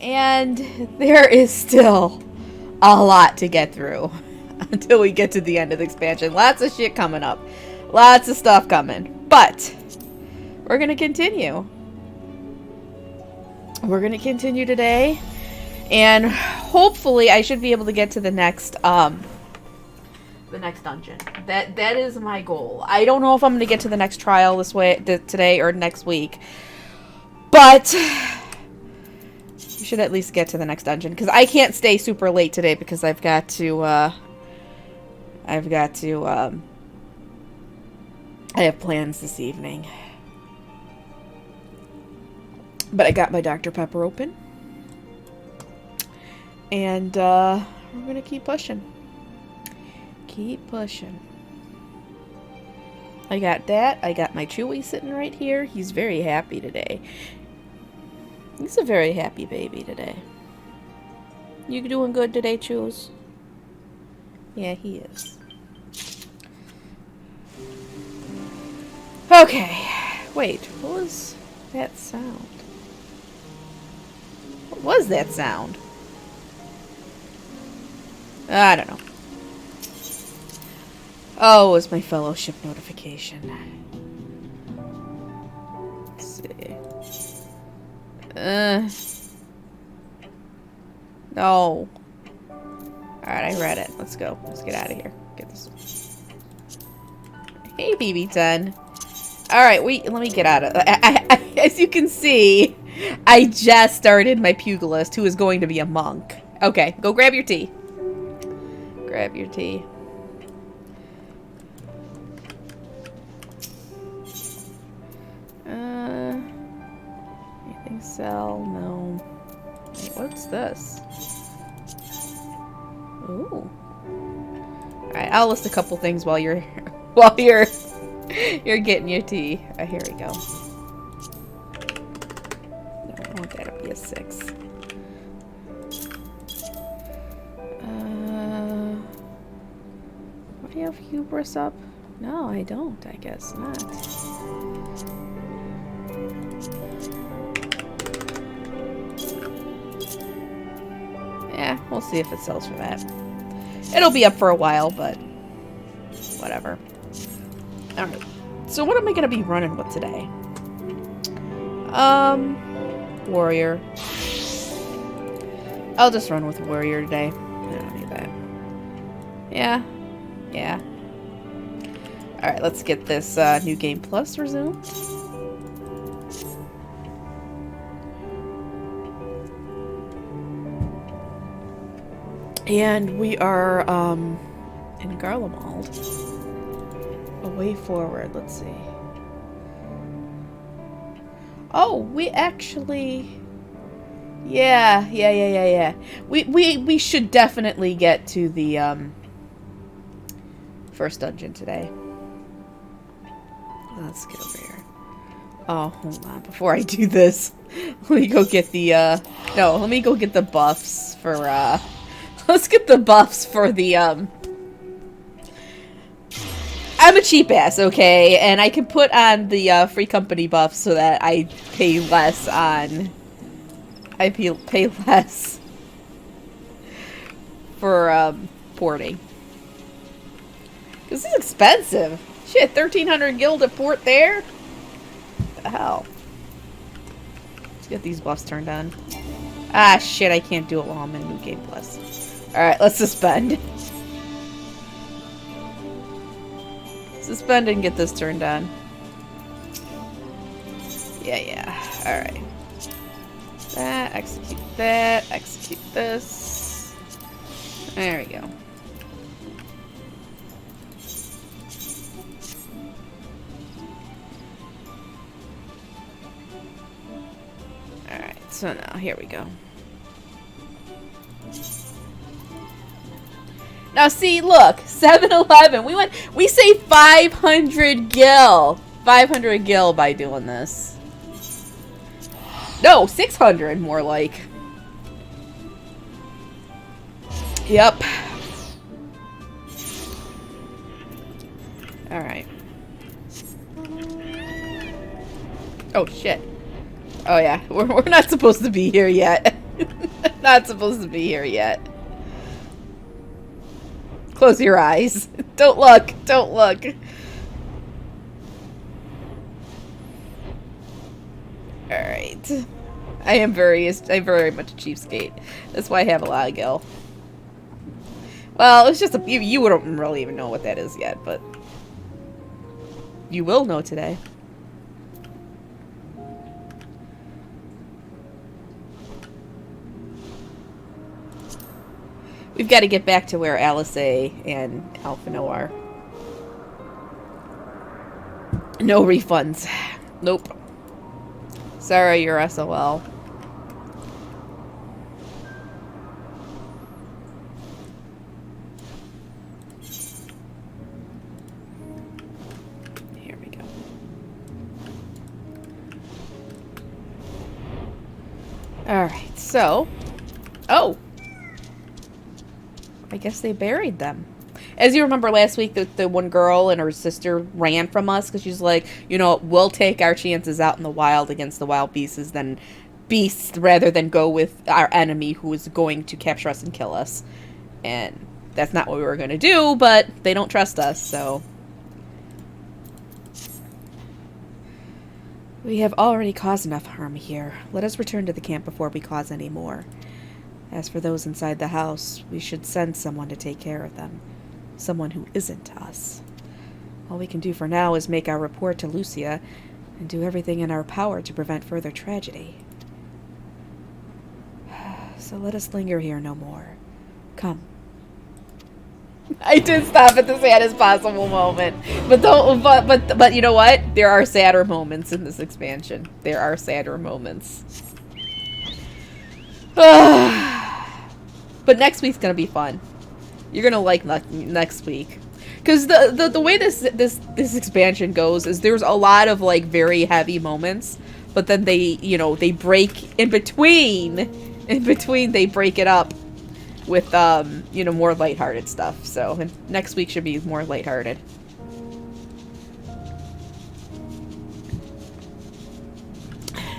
And there is still a lot to get through until we get to the end of the expansion. Lots of shit coming up. Lots of stuff coming. But we're going to continue. We're going to continue today. And hopefully I should be able to get to the next dungeon. That is my goal. I don't know if I'm going to get to the next trial today or next week. But we should at least get to the next dungeon, because I can't stay super late today because I have plans this evening. But I got my Dr. Pepper open. And we're gonna keep pushing. Keep pushing. I got that. I got my Chewy sitting right here. He's very happy today. He's a very happy baby today. You doing good today, Chews? Yeah, he is. Okay. Wait, what was that sound? What was that sound? I don't know. Oh, it was my fellowship notification. Let's see. No. Alright, I read it. Let's go. Let's get out of here. Get this. Hey, BB10. Alright, let me get out of as you can see, I just started my pugilist, who is going to be a monk. Okay, go grab your tea. Grab your tea. Anything sell? No. Wait, what's this? Ooh. Alright, I'll list a couple things while you're you're getting your tea. Here we go. No, I want that to be a 6. Do I have hubris up? No, I don't. I guess not. Yeah, we'll see if it sells for that. It'll be up for a while, but whatever. Alright. So what am I gonna be running with today? Warrior. I'll just run with warrior today. I don't need that. Yeah. Yeah. Alright, let's get this New Game Plus resumed. And we are in Garlemald. A way forward, let's see. Oh, we actually... Yeah. We should definitely get to the first dungeon today. Let's get over here. Oh, hold on. Before I do this, let me go get the no, let me go get the buffs for let's get the buffs for the I'm a cheap ass, okay? And I can put on the free company buffs so that I pay less on... I pay less for porting. This is expensive. Shit, 1,300 gil to port there? What the hell? Let's get these buffs turned on. Ah, shit, I can't do it while I'm in New Game Plus. Alright, let's suspend. Suspend and get this turned on. Yeah. Alright. That, execute this. There we go. Alright, so now, here we go. Now see, look, 7-Eleven. We saved 500 gil. 500 gil by doing this. No, 600 more like. Yep. Alright. Oh shit. Oh yeah, we're not supposed to be here yet. not supposed to be here yet. Close your eyes. Don't look. Don't look. Alright. I'm very much a cheapskate. That's why I have a lot of gil. Well, it's just you wouldn't really even know what that is yet, but you will know today. We've got to get back to where Alice A and Alphino are. No refunds. Nope. Sorry, you're SOL. Here we go. Alright, so... Oh! I guess they buried them. As you remember last week, the one girl and her sister ran from us because she's like, you know, we'll take our chances out in the wild against the wild beasts rather than go with our enemy who is going to capture us and kill us. And that's not what we were going to do, but they don't trust us, so... We have already caused enough harm here. Let us return to the camp before we cause any more. As for those inside the house, we should send someone to take care of them. Someone who isn't us. All we can do for now is make our report to Lucia and do everything in our power to prevent further tragedy. So let us linger here no more. Come. I did stop at the saddest possible moment. But you know what? There are sadder moments in this expansion. There are sadder moments. But next week's gonna be fun. You're gonna like next week, because the way this expansion goes is there's a lot of like very heavy moments, but then they break in between. They break it up with more lighthearted stuff. So next week should be more lighthearted.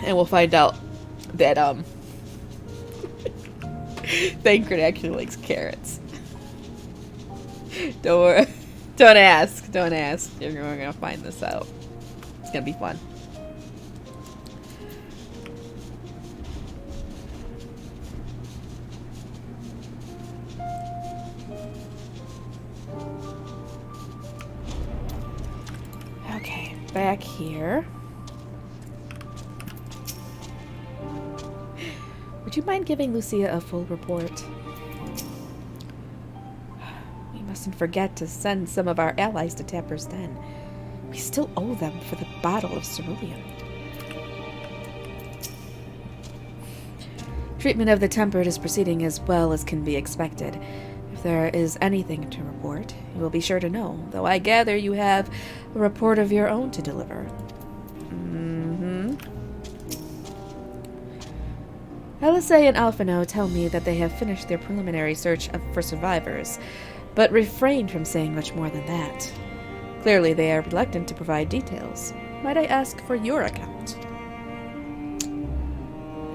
And we'll find out that Thancred actually likes carrots. Don't worry. Don't ask. Don't ask. You're gonna find this out. It's gonna be fun. Okay, back here. Would you mind giving Lucia a full report? We mustn't forget to send some of our allies to Tapper's Den. We still owe them for the Battle of Cerulean. Treatment of the Tempered is proceeding as well as can be expected. If there is anything to report, you will be sure to know, though I gather you have a report of your own to deliver. Alice and Alphino tell me that they have finished their preliminary search for survivors, but refrained from saying much more than that. Clearly they are reluctant to provide details. Might I ask for your account?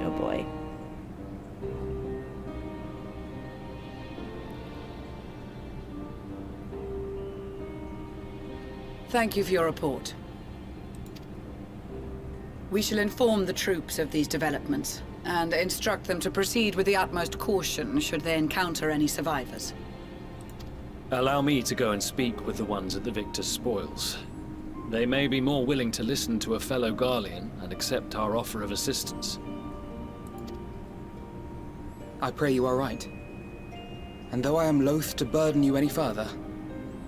Oh boy. Thank you for your report. We shall inform the troops of these developments and instruct them to proceed with the utmost caution should they encounter any survivors. Allow me to go and speak with the ones at the victor's spoils. They may be more willing to listen to a fellow Garlean and accept our offer of assistance. I pray you are right. And though I am loath to burden you any further,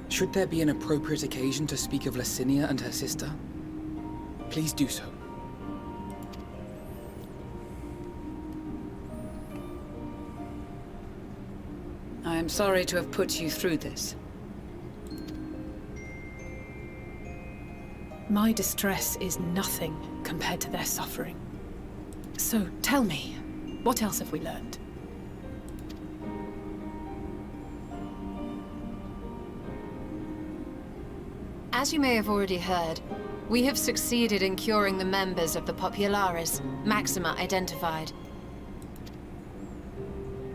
should there be an appropriate occasion to speak of Licinia and her sister, please do so. I am sorry to have put you through this. My distress is nothing compared to their suffering. So tell me, what else have we learned? As you may have already heard, we have succeeded in curing the members of the Populares, Maxima identified.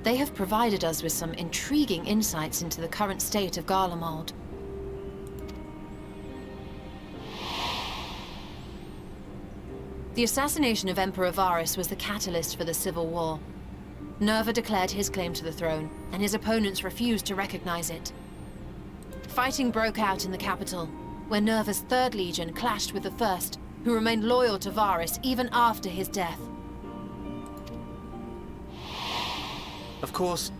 They have provided us with some intriguing insights into the current state of Garlemald. The assassination of Emperor Varus was the catalyst for the civil war. Nerva declared his claim to the throne, and his opponents refused to recognize it. Fighting broke out in the capital, where Nerva's Third Legion clashed with the First, who remained loyal to Varus even after his death. Of course,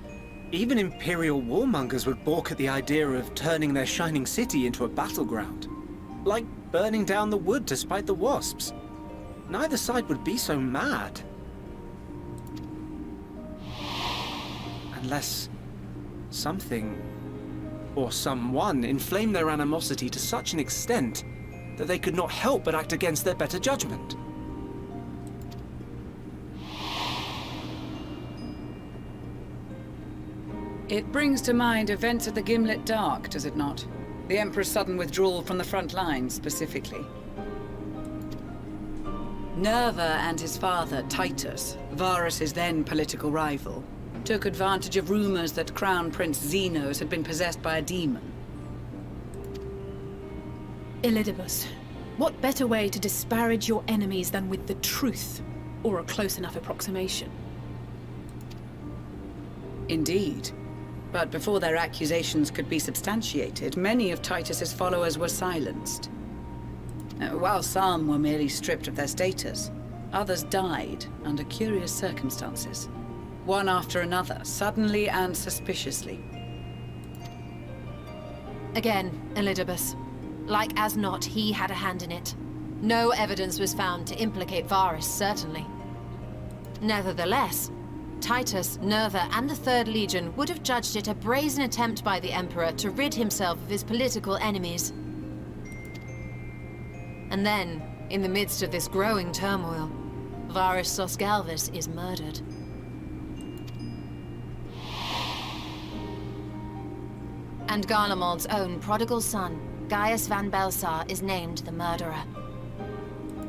even Imperial warmongers would balk at the idea of turning their shining city into a battleground. Like burning down the wood to spite the wasps. Neither side would be so mad. Unless something or someone inflamed their animosity to such an extent that they could not help but act against their better judgment. It brings to mind events at the Gimlet Dark, does it not? The Emperor's sudden withdrawal from the front line, specifically. Nerva and his father, Titus, Varus's then political rival, took advantage of rumors that Crown Prince Xenos had been possessed by a demon. Elidibus, what better way to disparage your enemies than with the truth, or a close enough approximation? Indeed. But before their accusations could be substantiated, many of Titus's followers were silenced. While some were merely stripped of their status, others died under curious circumstances. One after another, suddenly and suspiciously. Again, Elidibus. Like as not, he had a hand in it. No evidence was found to implicate Varus, certainly. Nevertheless, Titus, Nerva, and the Third Legion would have judged it a brazen attempt by the Emperor to rid himself of his political enemies. And then, in the midst of this growing turmoil, Varus Sosgalvis is murdered. And Garlemald's own prodigal son, Gaius van Belsar, is named the murderer.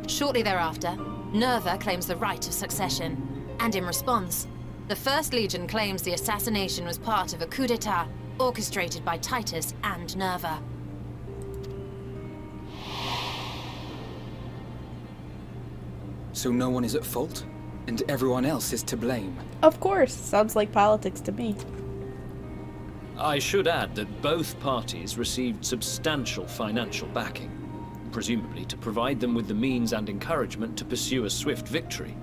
Shortly thereafter, Nerva claims the right of succession, and in response, the First Legion claims the assassination was part of a coup d'etat orchestrated by Titus and Nerva. So no one is at fault, and everyone else is to blame. Of course. Sounds like politics to me. I should add that both parties received substantial financial backing, presumably to provide them with the means and encouragement to pursue a swift victory,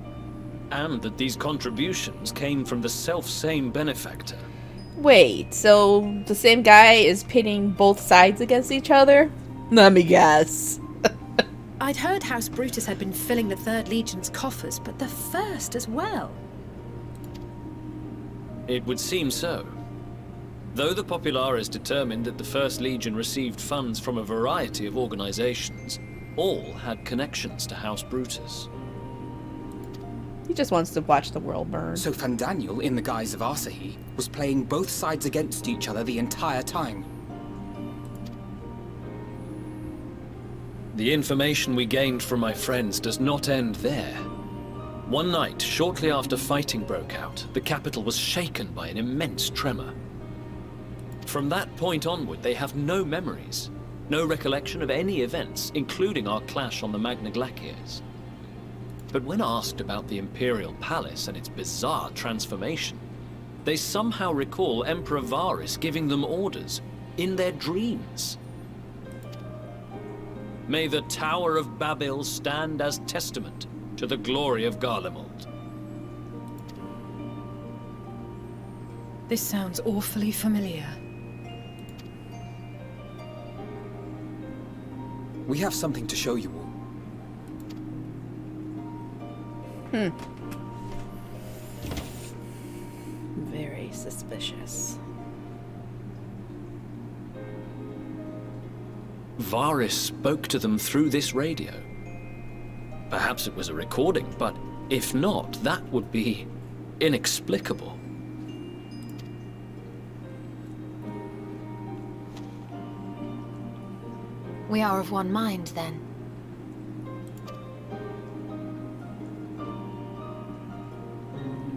and that these contributions came from the self-same benefactor. Wait, so the same guy is pitting both sides against each other? Let me guess. I'd heard House Brutus had been filling the Third Legion's coffers, but the First as well. It would seem so. Though the Populares determined that the First Legion received funds from a variety of organizations, all had connections to House Brutus. He just wants to watch the world burn. So Fandaniel, in the guise of Asahi, was playing both sides against each other the entire time. The information we gained from my friends does not end there. One night, shortly after fighting broke out, the capital was shaken by an immense tremor. From that point onward, they have no memories, no recollection of any events, including our clash on the Magna Glaciers. But when asked about the Imperial Palace and its bizarre transformation, they somehow recall Emperor Varus giving them orders in their dreams. May the Tower of Babel stand as testament to the glory of Garlemald. This sounds awfully familiar. We have something to show you all. Very suspicious. Varus spoke to them through this radio. Perhaps it was a recording, but if not, that would be inexplicable. We are of one mind, then.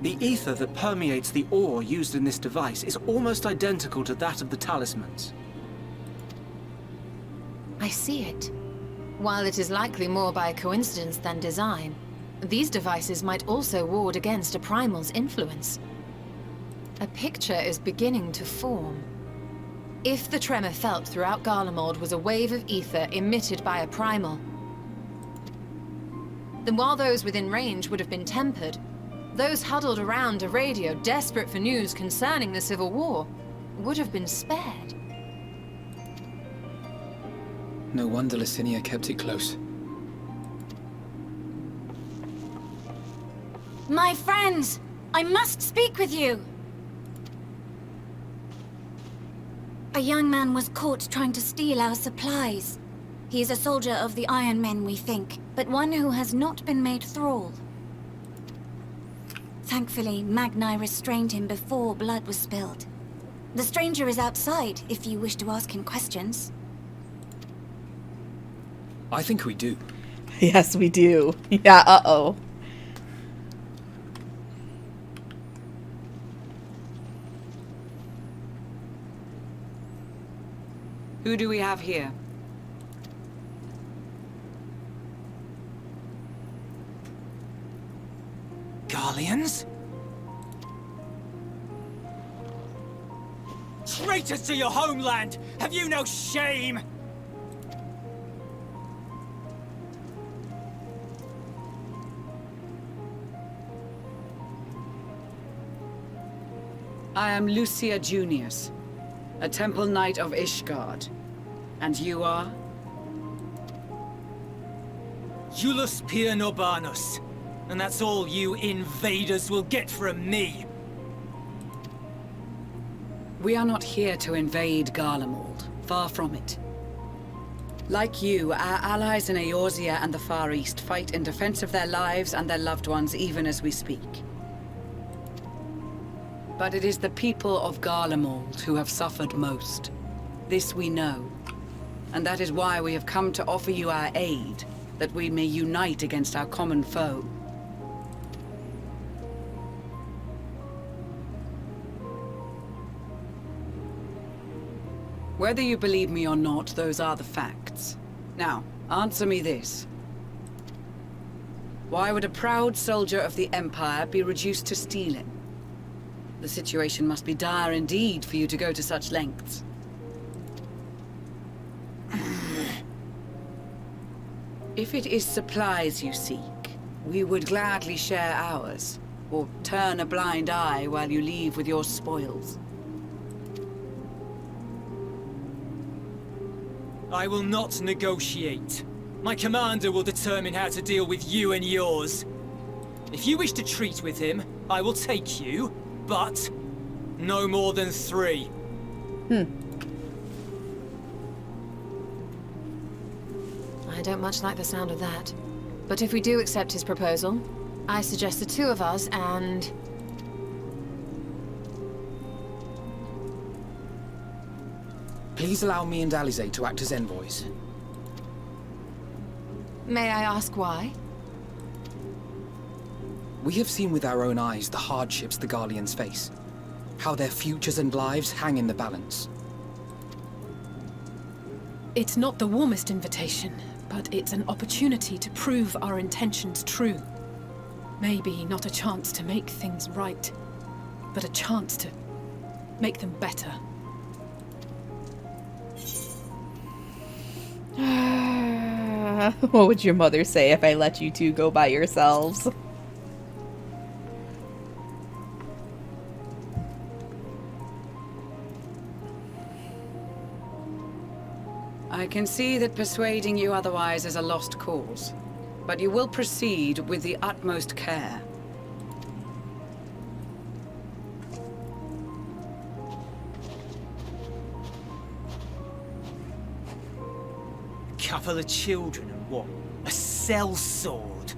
The ether that permeates the ore used in this device is almost identical to that of the talismans. I see it. While it is likely more by coincidence than design, these devices might also ward against a primal's influence. A picture is beginning to form. If the tremor felt throughout Garlemald was a wave of ether emitted by a primal, then while those within range would have been tempered, those huddled around a radio desperate for news concerning the Civil War would have been spared. No wonder Licinia kept it close. My friends! I must speak with you! A young man was caught trying to steal our supplies. He is a soldier of the Iron Men, we think, but one who has not been made thrall. Thankfully, Magni restrained him before blood was spilled. The stranger is outside, if you wish to ask him questions. I think we do. Yes, we do. Yeah, uh-oh. Who do we have here? Garleans? Traitors to your homeland! Have you no shame? I am Lucia Junius, a Temple Knight of Ishgard. And you are? Iulus Pier Norbanus. And that's all you invaders will get from me. We are not here to invade Garlemald. Far from it. Like you, our allies in Eorzea and the Far East fight in defense of their lives and their loved ones even as we speak. But it is the people of Garlemald who have suffered most. This we know. And that is why we have come to offer you our aid, that we may unite against our common foe. Whether you believe me or not, those are the facts. Now, answer me this. Why would a proud soldier of the Empire be reduced to stealing? The situation must be dire indeed for you to go to such lengths. If it is supplies you seek, we would gladly share ours, or turn a blind eye while you leave with your spoils. I will not negotiate. My commander will determine how to deal with you and yours. If you wish to treat with him, I will take you, but no more than 3. I don't much like the sound of that. But if we do accept his proposal, I suggest the 2 of us and... Please allow me and Alize to act as envoys. May I ask why? We have seen with our own eyes the hardships the Garleans face. How their futures and lives hang in the balance. It's not the warmest invitation, but it's an opportunity to prove our intentions true. Maybe not a chance to make things right, but a chance to make them better. What would your mother say if I let you 2 go by yourselves? I can see that persuading you otherwise is a lost cause, but you will proceed with the utmost care. Couple of children and what? A sellsword?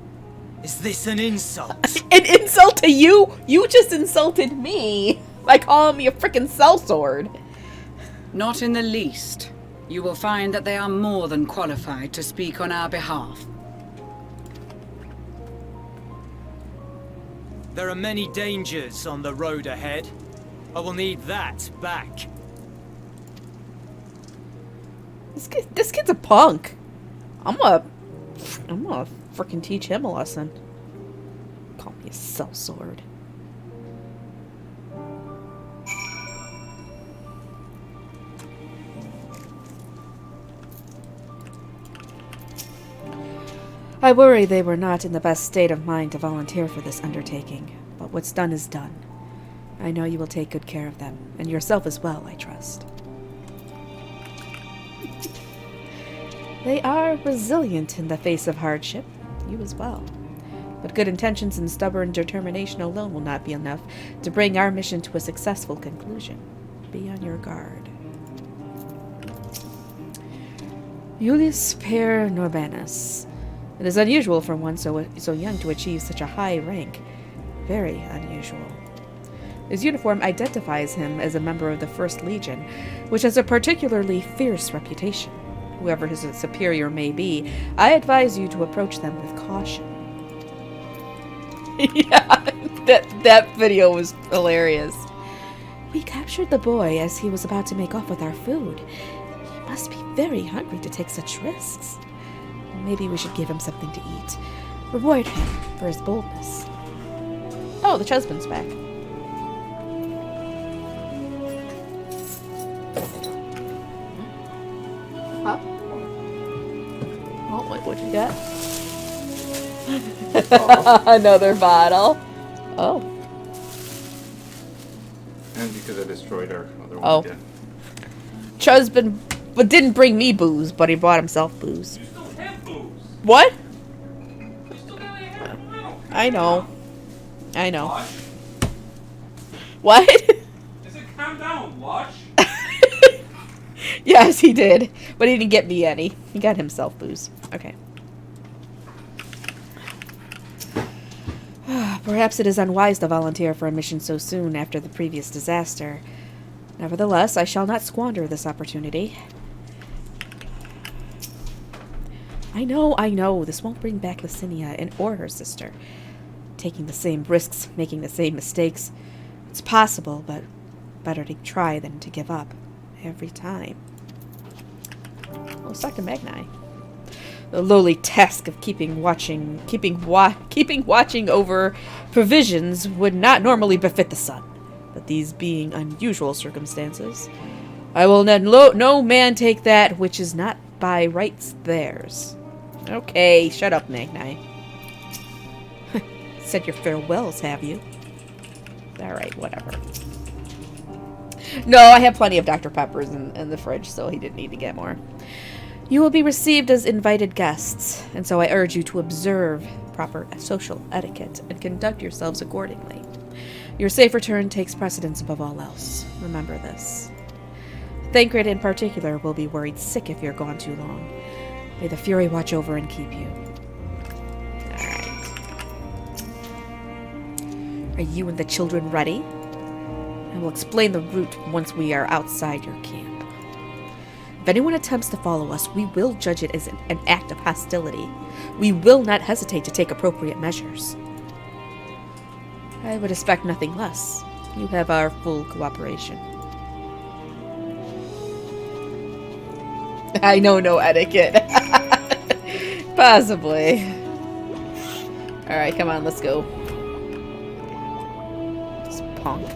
Is this an insult? An insult to you? You just insulted me by calling me a freaking sellsword. Not in the least. You will find that they are more than qualified to speak on our behalf. There are many dangers on the road ahead. I will need that back. This kid's a punk. I'm gonna freaking teach him a lesson. Call me a sellsword. I worry they were not in the best state of mind to volunteer for this undertaking, but what's done is done. I know you will take good care of them, and yourself as well, I trust. They are resilient in the face of hardship. You as well. But good intentions and stubborn determination alone will not be enough to bring our mission to a successful conclusion. Be on your guard. Julius Per Norbanus. It is unusual for one so young to achieve such a high rank. Very unusual. His uniform identifies him as a member of the First Legion, which has a particularly fierce reputation. Whoever his superior may be, I advise you to approach them with caution. Yeah, that video was hilarious. We captured the boy as he was about to make off with our food. He must be very hungry to take such risks. Maybe we should give him something to eat. Reward him for his boldness. Oh, the husband's back. Huh? Oh, what you got? Another bottle. Oh. And because I destroyed our other one Oh. again. Husband but didn't bring me booze, but he brought himself booze. You still have booze. What? You still got like half a bottle. I know. I know. Watch. What? I said calm down, watch. Yes, he did. But he didn't get me any. He got himself booze. Okay. Perhaps it is unwise to volunteer for a mission so soon after the previous disaster. Nevertheless, I shall not squander this opportunity. I know, this won't bring back Licinia and or her sister. Taking the same risks, making the same mistakes. It's possible, but better to try than to give up. Every time. Oh, it's Dr. Magni. The lowly task of keeping watching over provisions would not normally befit the sun. But these being unusual circumstances, I will let no man take that which is not by rights theirs. Okay, shut up, Magni. Said your farewells, have you? Alright, whatever. No, I have plenty of Dr. Peppers in the fridge, so he didn't need to get more. You will be received as invited guests, and so I urge you to observe proper social etiquette and conduct yourselves accordingly. Your safe return takes precedence above all else. Remember this. Thancred in particular will be worried sick if you're gone too long. May the Fury watch over and keep you. Alright. Are you and the children ready? I will explain the route once we are outside your camp. If anyone attempts to follow us, we will judge it as an act of hostility. We will not hesitate to take appropriate measures. I would expect nothing less. You have our full cooperation. I know no etiquette. Possibly. Alright, come on, let's go. This punk.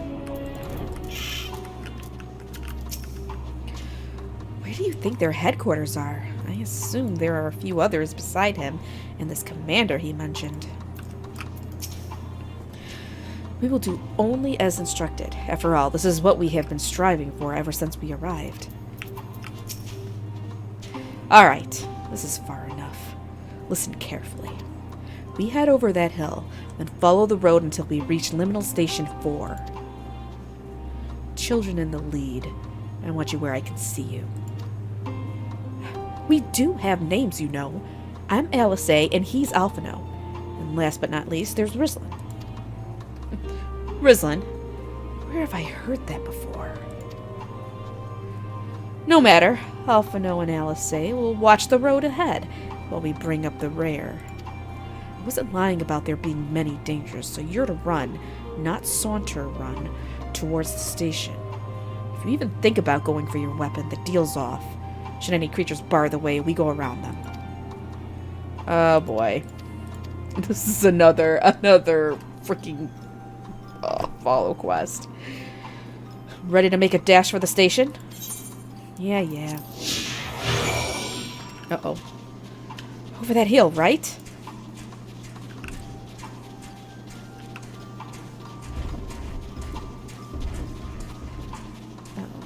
Where do you think their headquarters are? I assume there are a few others beside him and this commander he mentioned. We will do only as instructed. After all, this is what we have been striving for ever since we arrived. Alright, this is far enough. Listen carefully. We head over that hill, then follow the road until we reach Liminal Station 4. Children in the lead. I want you where I can see you. We do have names, you know. I'm Alice A, and he's Alphino. And last but not least, there's Rizlin. Rizlin? Where have I heard that before? No matter. Alphino and Alice A will watch the road ahead while we bring up the rear. wasn't lying about there being many dangers, so you're to run, not saunter run, towards the station. If you even think about going for your weapon, the deal's off. Should any creatures bar the way, we go around them. Oh boy. This is another freaking follow quest. Ready to make a dash for the station? Yeah. Uh-oh. Over that hill, right? Uh-oh.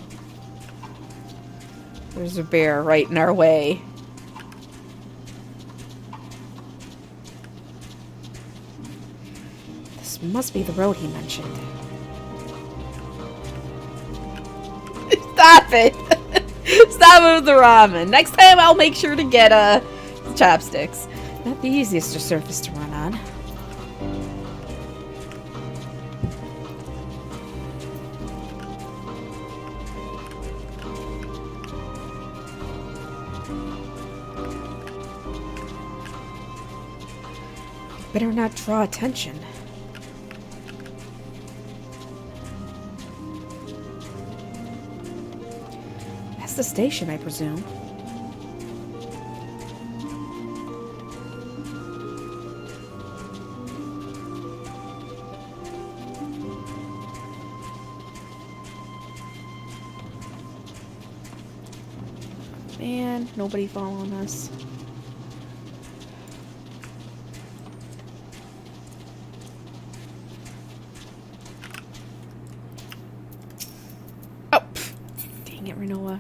There's a bear right in our way. This must be the road he mentioned. Stop it! Stop with the ramen. Next time I'll make sure to get chopsticks. Not the easiest surface to run on. Better not draw attention. That's the station, I presume. Man, nobody following us. Oh, pff. Dang it, Renoa.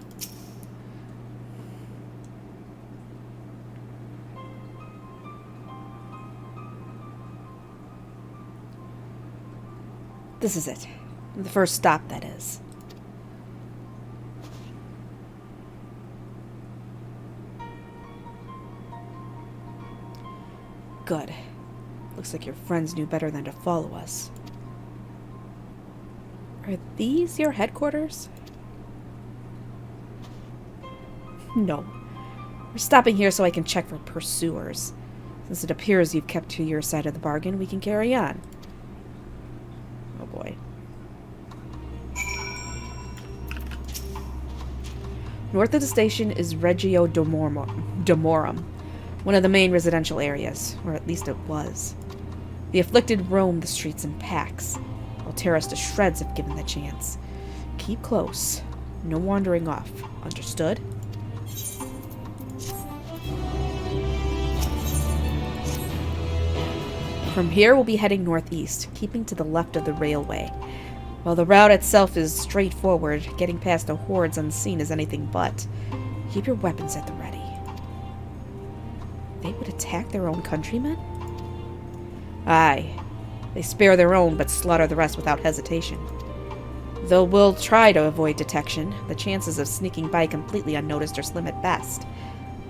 This is it. The first stop, that is. Good. Looks like your friends knew better than to follow us. Are these your headquarters? No. We're stopping here so I can check for pursuers. Since it appears you've kept to your side of the bargain, we can carry on. Oh boy. North of the station is Regio Domorum, one of the main residential areas, or at least it was. The afflicted roam the streets in packs. They'll tear us to shreds if given the chance. Keep close. No wandering off. Understood? From here, we'll be heading northeast, keeping to the left of the railway. While the route itself is straightforward, getting past the hordes unseen is anything but. Keep your weapons at the ready. They would attack their own countrymen? Aye. They spare their own, but slaughter the rest without hesitation. Though we'll try to avoid detection, the chances of sneaking by completely unnoticed are slim at best.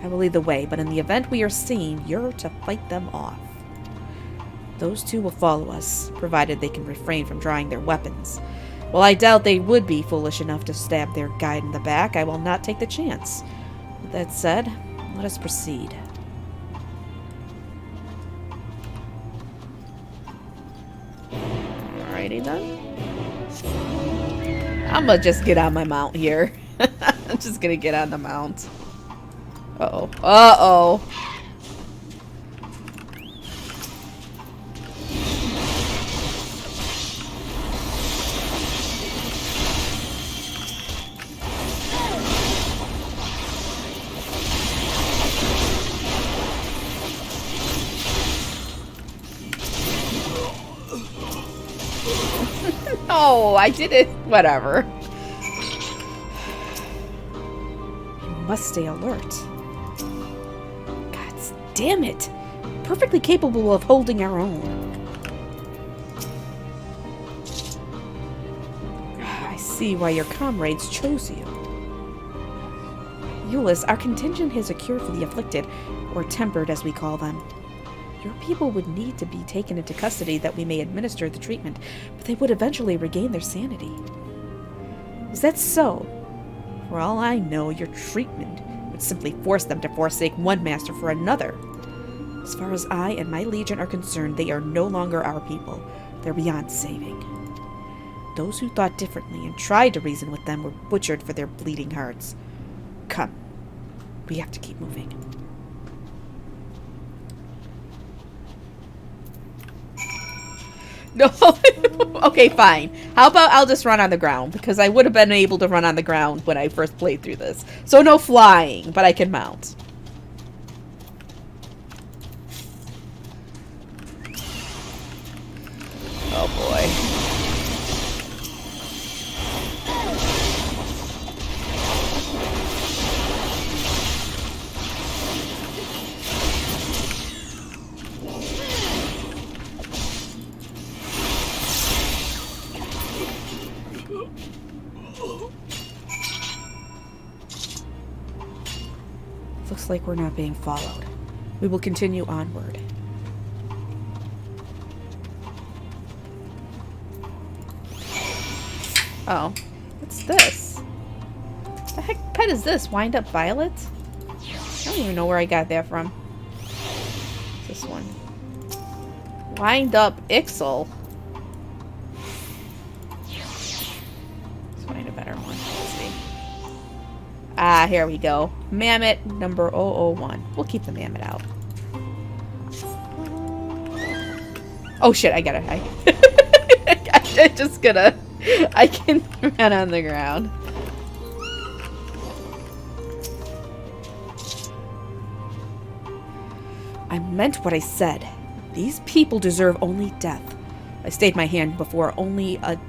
I will lead the way, but in the event we are seen, you're to fight them off. Those two will follow us, provided they can refrain from drawing their weapons. While I doubt they would be foolish enough to stab their guide in the back, I will not take the chance. With that said, let us proceed. Alrighty then. I'm gonna just get on my mount here. I'm just gonna get on the mount. Uh-oh. Uh-oh. Oh, I did it. Whatever. You must stay alert. God damn it. Perfectly capable of holding our own. I see why your comrades chose you. Euless, our contingent has a cure for the afflicted, or tempered as we call them. Your people would need to be taken into custody that we may administer the treatment, but they would eventually regain their sanity. Is that so? For all I know, your treatment would simply force them to forsake one master for another. As far as I and my legion are concerned, they are no longer our people. They're beyond saving. Those who thought differently and tried to reason with them were butchered for their bleeding hearts. Come. We have to keep moving. No. Okay, fine. How about I'll just run on the ground? Because I would have been able to run on the ground when I first played through this. So no flying, but I can mount. Oh boy. Looks like we're not being followed. We will continue onward. Oh, what's this? What the heck pet is this? Wind Up Violet? I don't even know where I got that from. What's this one? Wind Up Ixel. Let's find a better one. Let's see. Ah, here we go. Mammoth number 001. We'll keep the mammoth out. Oh shit, I got it. I'm just gonna... I can run on the ground. I meant what I said. These people deserve only death. I stayed my hand before only out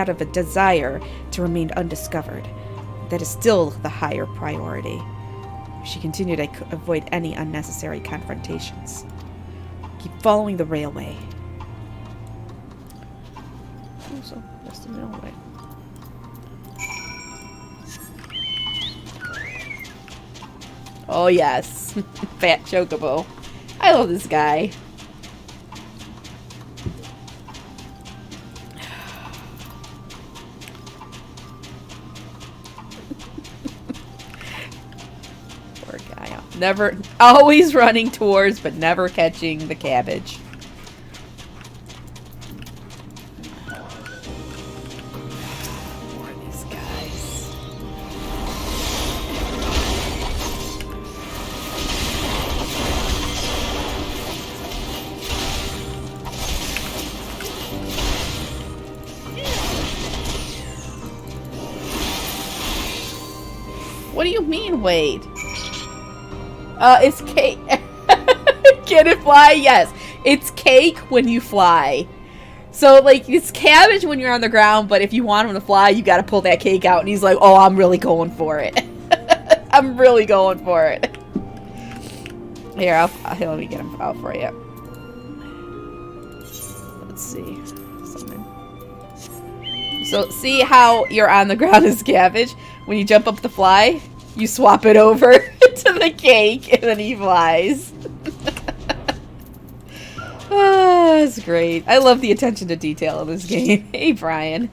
of a desire to remain undiscovered. That is still the higher priority. She continued. I could avoid any unnecessary confrontations. Keep following the railway. So just the middle way. Oh yes, Fat Chocobo. I love this guy. Poor guy. Never, always running towards, but never catching the cabbage. What do you mean, wait? It's cake. Can it fly? Yes. It's cake when you fly. So, like, it's cabbage when you're on the ground, but if you want him to fly, you gotta pull that cake out. And he's like, oh, I'm really going for it. I'm really going for it. Here, here, let me get him out for you. Let's see. Something. So, see how you're on the ground as cabbage? When you jump up the fly, you swap it over to the cake, and then he flies. Oh, that's great. I love the attention to detail in this game. Hey, Brian.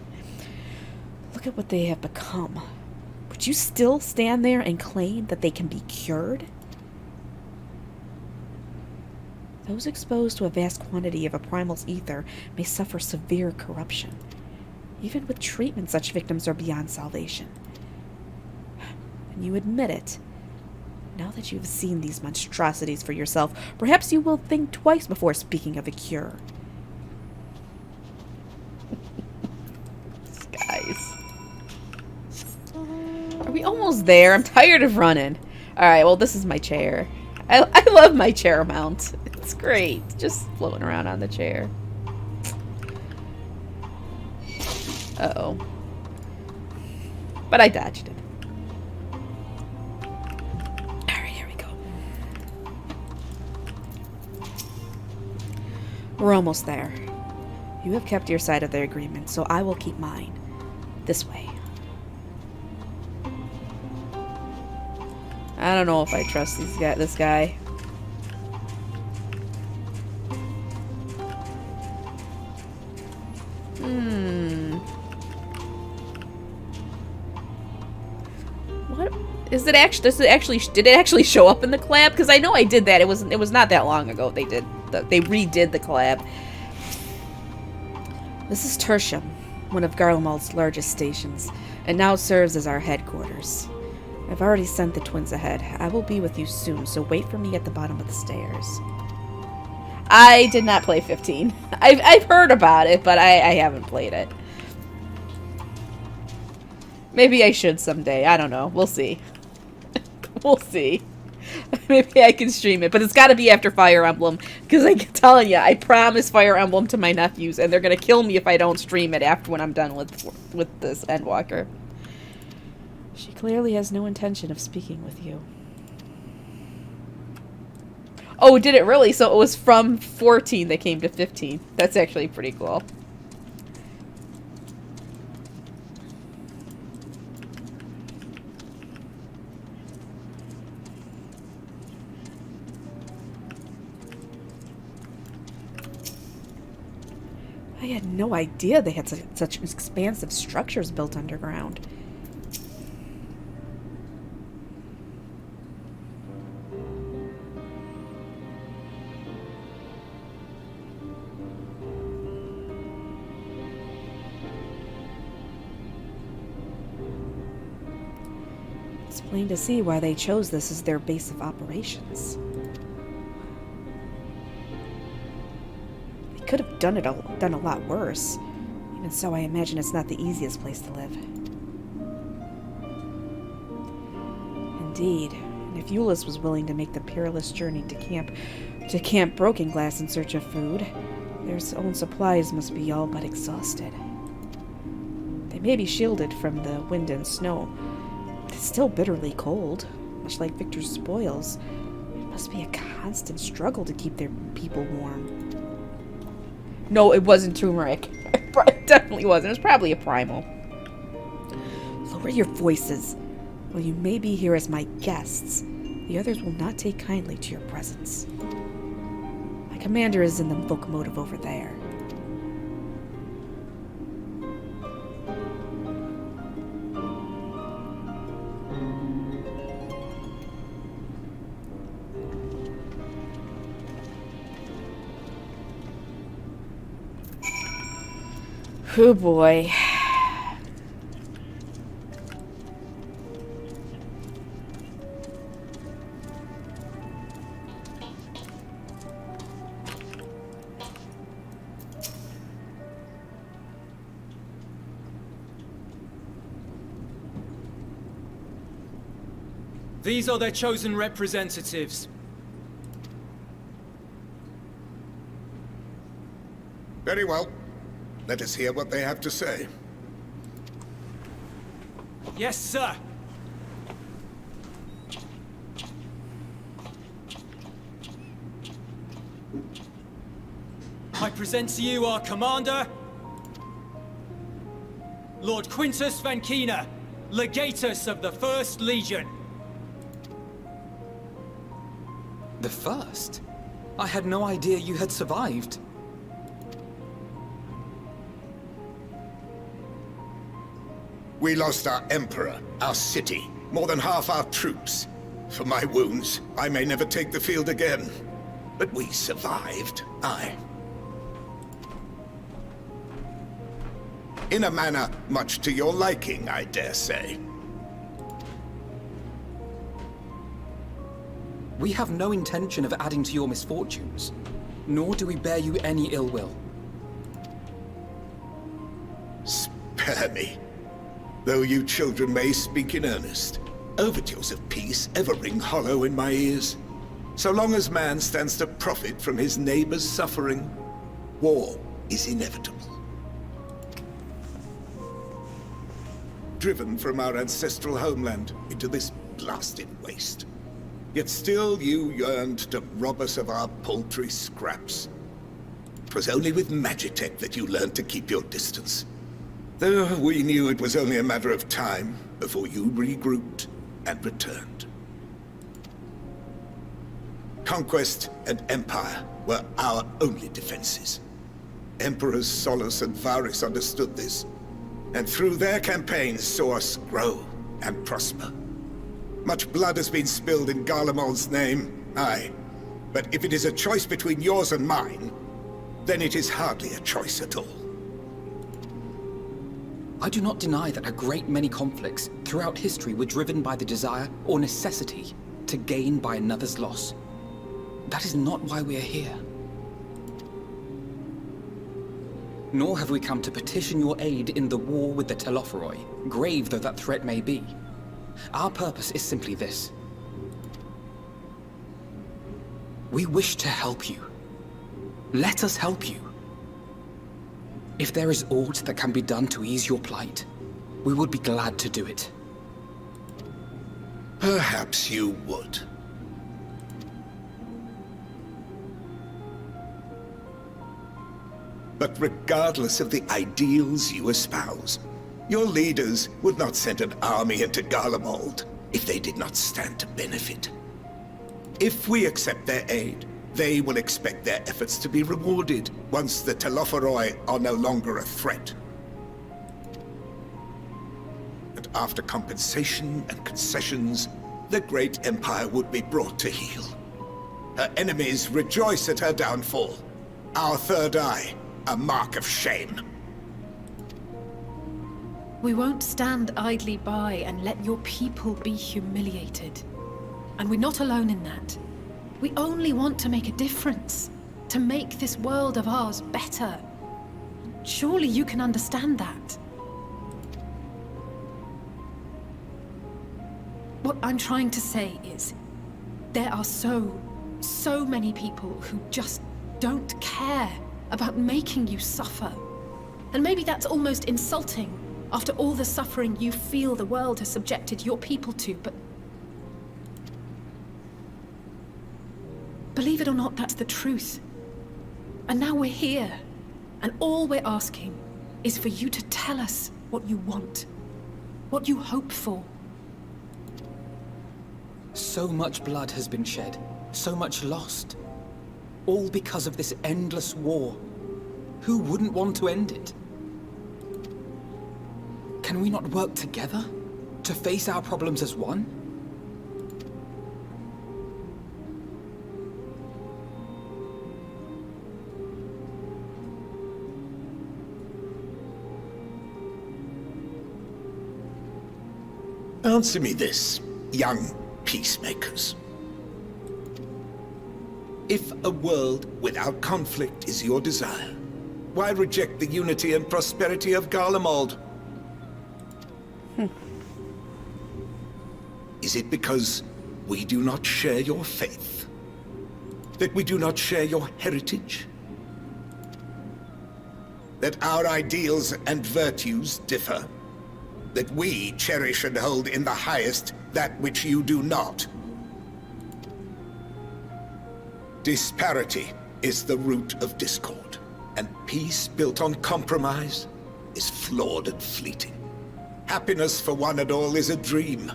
Look at what they have become. Would you still stand there and claim that they can be cured? Those exposed to a vast quantity of a primal's ether may suffer severe corruption. Even with treatment, such victims are beyond salvation. And you admit it. Now that you've seen these monstrosities for yourself, perhaps you will think twice before speaking of a cure. Guys. Are we almost there? I'm tired of running. Alright, well, this is my chair. I love my chair mount. It's great. Just floating around on the chair. Uh-oh. But I dodged it. Alright, here we go. We're almost there. You have kept your side of the agreement, so I will keep mine. This way. I don't know if I trust this guy. What? Is it actually? Did it actually show up in the collab? Because I know I did that. It was not that long ago. They redid the collab. This is Tertium, one of Garlemald's largest stations, and now serves as our headquarters. I've already sent the twins ahead. I will be with you soon, so wait for me at the bottom of the stairs. I did not play 15. I've heard about it, but I haven't played it. Maybe I should someday. I don't know. We'll see. We'll see. Maybe I can stream it, but it's got to be after Fire Emblem, because I'm telling you, I promised Fire Emblem to my nephews, and they're gonna kill me if I don't stream it after when I'm done with this Endwalker. She clearly has no intention of speaking with you. Oh, did it really? So it was from 14 that came to 15. That's actually pretty cool. I had no idea they had such expansive structures built underground. It's plain to see why they chose this as their base of operations. Could have done a lot worse. Even so, I imagine it's not the easiest place to live. Indeed, and if Euless was willing to make the perilous journey to Camp Broken Glass in search of food, their own supplies must be all but exhausted. They may be shielded from the wind and snow, but it's still bitterly cold, much like Victor's spoils. It must be a constant struggle to keep their people warm. No, it wasn't turmeric. It definitely wasn't. It was probably a primal. Lower your voices. While you may be here as my guests, the others will not take kindly to your presence. My commander is in the locomotive over there. Oh boy. These are their chosen representatives. Very well. Let us hear what they have to say. Yes, sir. I present to you our commander, Lord Quintus Vankina, Legatus of the First Legion. The first? I had no idea you had survived. We lost our emperor, our city, more than half our troops. For my wounds, I may never take the field again. But we survived, aye. In a manner much to your liking, I dare say. We have no intention of adding to your misfortunes, nor do we bear you any ill will. Spare me. Though you children may speak in earnest, overtures of peace ever ring hollow in my ears. So long as man stands to profit from his neighbor's suffering, war is inevitable. Driven from our ancestral homeland into this blasted waste. Yet still you yearned to rob us of our paltry scraps. 'Twas only with Magitech that you learned to keep your distance. Though we knew it was only a matter of time before you regrouped and returned. Conquest and Empire were our only defenses. Emperors Solus and Varys understood this, and through their campaigns saw us grow and prosper. Much blood has been spilled in Garlemald's name, aye. But if it is a choice between yours and mine, then it is hardly a choice at all. I do not deny that a great many conflicts throughout history were driven by the desire or necessity to gain by another's loss. That is not why we are here. Nor have we come to petition your aid in the war with the Telophoroi, grave though that threat may be. Our purpose is simply this. We wish to help you. Let us help you. If there is aught that can be done to ease your plight, we would be glad to do it. Perhaps you would. But regardless of the ideals you espouse, your leaders would not send an army into Garlemald if they did not stand to benefit. If we accept their aid, they will expect their efforts to be rewarded once the Telophoroi are no longer a threat. And after compensation and concessions, the great empire would be brought to heel. Her enemies rejoice at her downfall. Our third eye, a mark of shame. We won't stand idly by and let your people be humiliated. And we're not alone in that. We only want to make a difference. To make this world of ours better. Surely you can understand that. What I'm trying to say is, there are so many people who just don't care about making you suffer. And maybe that's almost insulting after all the suffering you feel the world has subjected your people to, but believe it or not, that's the truth. And now we're here, and all we're asking is for you to tell us what you want, what you hope for. So much blood has been shed, so much lost. All because of this endless war. Who wouldn't want to end it? Can we not work together to face our problems as one? Answer me this, young peacemakers. If a world without conflict is your desire, why reject the unity and prosperity of Garlemald? Is it because we do not share your faith? That we do not share your heritage? That our ideals and virtues differ? That we cherish and hold in the highest that which you do not? Disparity is the root of discord, and peace built on compromise is flawed and fleeting. Happiness for one and all is a dream,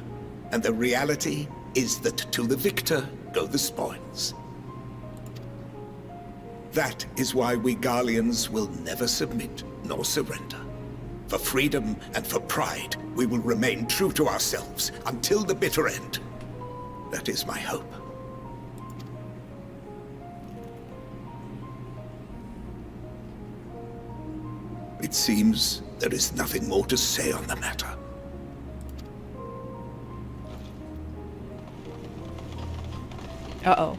and the reality is that to the victor go the spoils. That is why we Garleans will never submit nor surrender. For freedom and for pride, we will remain true to ourselves until the bitter end. That is my hope. It seems there is nothing more to say on the matter. Uh-oh.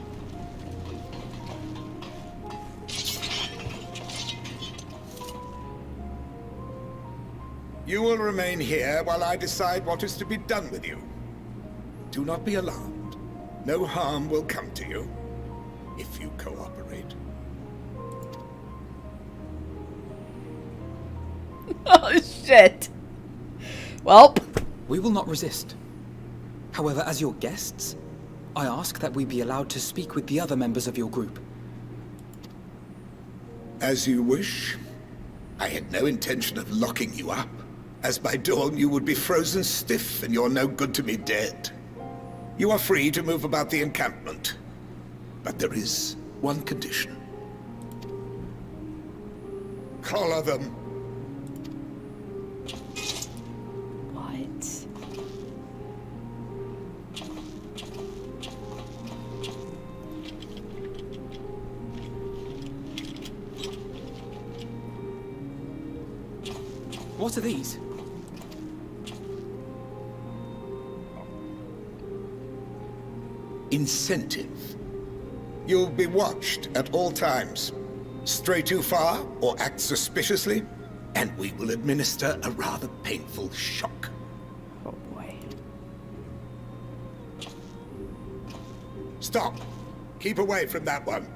You will remain here while I decide what is to be done with you. Do not be alarmed. No harm will come to you if you cooperate. Oh, shit. Welp. We will not resist. However, as your guests, I ask that we be allowed to speak with the other members of your group. As you wish. I had no intention of locking you up, as by dawn you would be frozen stiff and you're no good to me dead. You are free to move about the encampment, but there is one condition. Collar them. What? What are these? Incentive. You'll be watched at all times. Stray too far or act suspiciously, and we will administer a rather painful shock. Oh boy. Stop. Keep away from that one.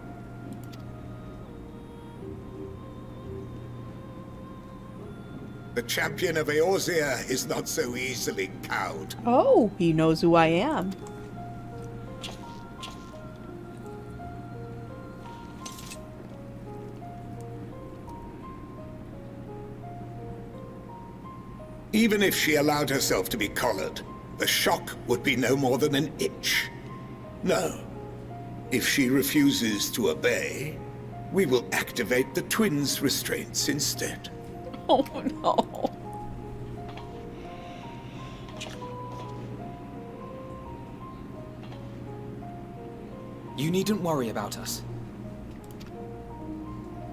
The champion of Eorzea is not so easily cowed. Oh, he knows who I am. Even if she allowed herself to be collared, the shock would be no more than an itch. No. If she refuses to obey, we will activate the twins' restraints instead. Oh no. You needn't worry about us.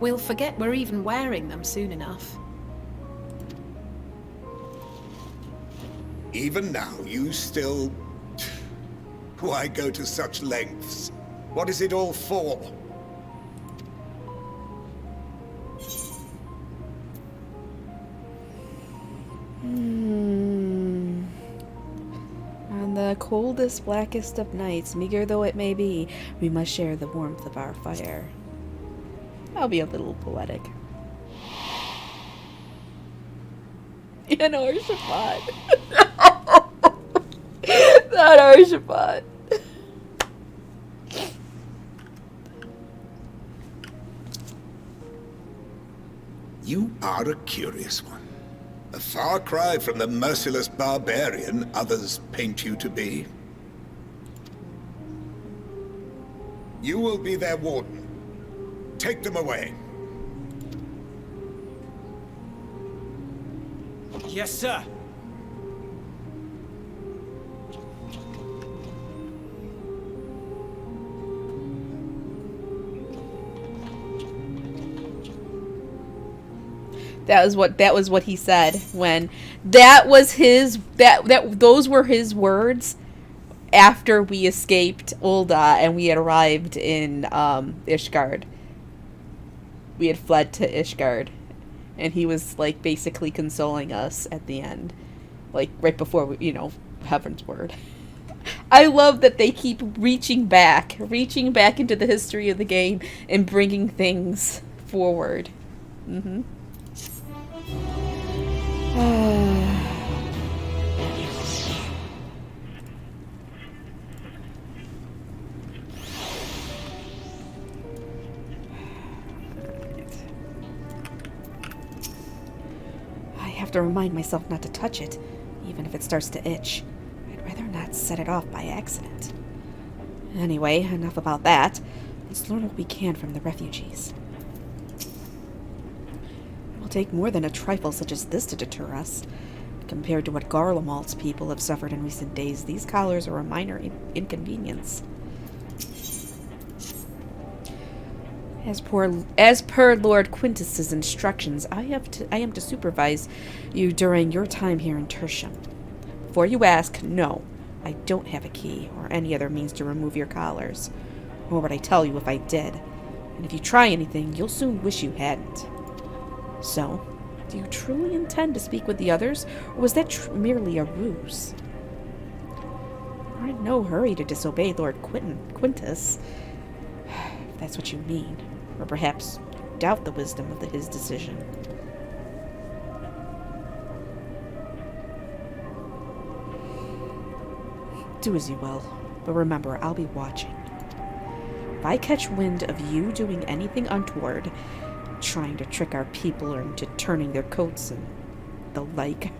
We'll forget we're even wearing them soon enough. Even now, you still... Why go to such lengths? What is it all for? On the coldest, blackest of nights, meager though it may be, we must share the warmth of our fire. I'll be a little poetic. And Arshafat. Not Arshafat. You are a curious one. A far cry from the merciless barbarian others paint you to be. You will be their warden. Take them away. Yes, sir. That was what he said when those were his words after we escaped Ul'dah and we had arrived in Ishgard. We had fled to Ishgard, and he was like basically consoling us at the end, like right before we, Heaven's Word. I love that they keep reaching back into the history of the game and bringing things forward. Mm-hmm. I have to remind myself not to touch it, even if it starts to itch. I'd rather not set it off by accident. Anyway, enough about that. Let's learn what we can from the refugees. It will take more than a trifle such as this to deter us. Compared to what Garlemald's people have suffered in recent days, these collars are a minor inconvenience. As per Lord Quintus's instructions, I am to supervise you during your time here in Tertium. Before you ask, no, I don't have a key or any other means to remove your collars. Nor would I tell you if I did. And if you try anything, you'll soon wish you hadn't. So, do you truly intend to speak with the others, or was that merely a ruse? We're in no hurry to disobey Lord Quintus, if that's what you mean. Or perhaps you doubt the wisdom of his decision. Do as you will, but remember, I'll be watching. If I catch wind of you doing anything untoward, trying to trick our people into turning their coats and the like,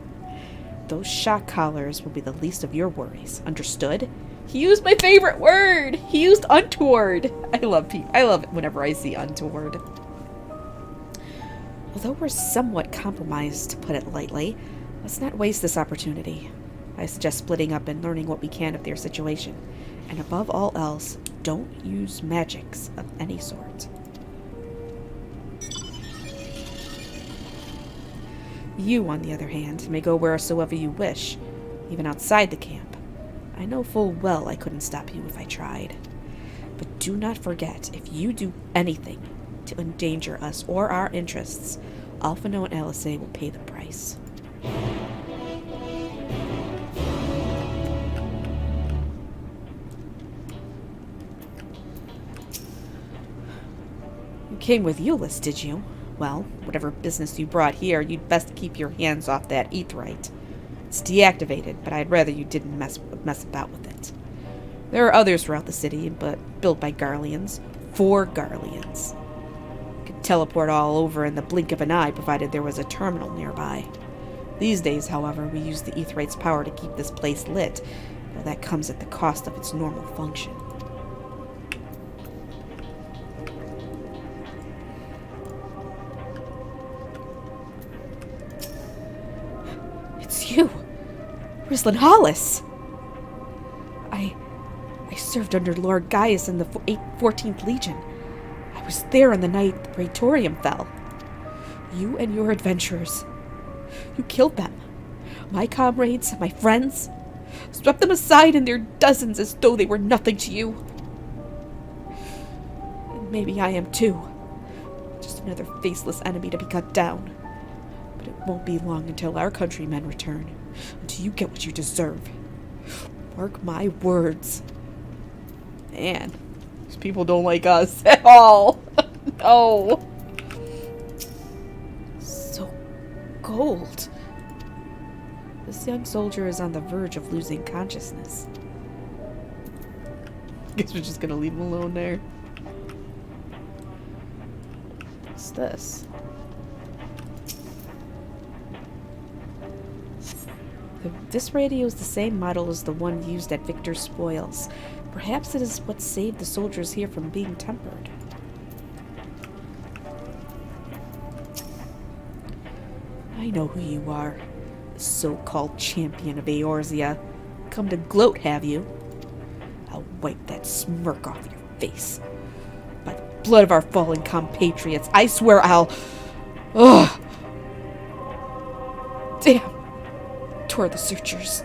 those shock collars will be the least of your worries. Understood? He used my favorite word! He used untoward! I love it whenever I see untoward. Although we're somewhat compromised, to put it lightly, let's not waste this opportunity. I suggest splitting up and learning what we can of their situation. And above all else, don't use magics of any sort. You, on the other hand, may go wheresoever you wish, even outside the camp. I know full well I couldn't stop you if I tried. But do not forget, if you do anything to endanger us or our interests, Alphino and LSA will pay the price. You came with Euless, did you? Well, whatever business you brought here, you'd best keep your hands off that aetheryte. It's deactivated, but I'd rather you didn't mess about with it. There are others throughout the city, but built by Garleans, for Garleans. Could teleport all over in the blink of an eye, provided there was a terminal nearby. These days, however, we use the aetheryte's power to keep this place lit, though that comes at the cost of its normal function. It's you, Rislin Hollis! I served under Lord Gaius in the 14th Legion. I was there on the night the Praetorium fell. You and your adventurers. You killed them. My comrades, my friends. Swept them aside in their dozens as though they were nothing to you. And maybe I am too. Just another faceless enemy to be cut down. But it won't be long until our countrymen return. Until you get what you deserve. Mark my words. Man, these people don't like us at all. No. So cold. This young soldier is on the verge of losing consciousness. Guess we're just gonna leave him alone there. What's this? This radio is the same model as the one used at Victor's spoils. Perhaps it is what saved the soldiers here from being tempered. I know who you are. The so-called champion of Eorzea. Come to gloat, have you? I'll wipe that smirk off your face. By the blood of our fallen compatriots, I swear I'll... Ugh! Damn! Toward the searchers.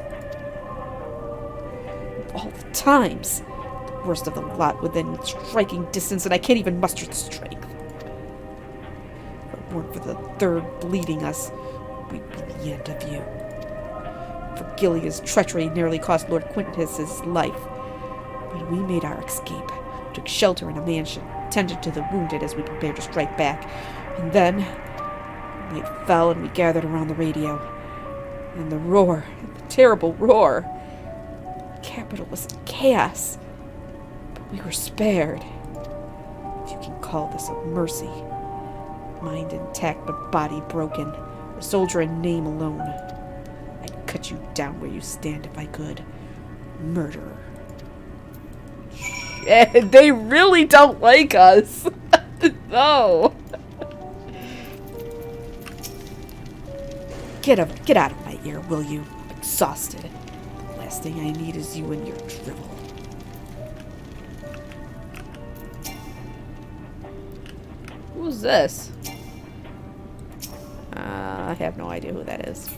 All the times. The worst of the lot within striking distance, and I can't even muster the strength. If it weren't for the third bleeding us, we'd be the end of you. For Gilead's treachery nearly cost Lord Quintus his life. But we made our escape, took shelter in a mansion, tended to the wounded as we prepared to strike back. And then, night fell and we gathered around the radio. And the roar, the terrible roar. The capital was in chaos. But we were spared. If you can call this a mercy. Mind intact but body broken. A soldier in name alone. I'd cut you down where you stand if I could. Murderer. Shit, they really don't like us. No. Get out of my ear, will you? I'm exhausted. The last thing I need is you and your drivel. Who's this? I have no idea who that is.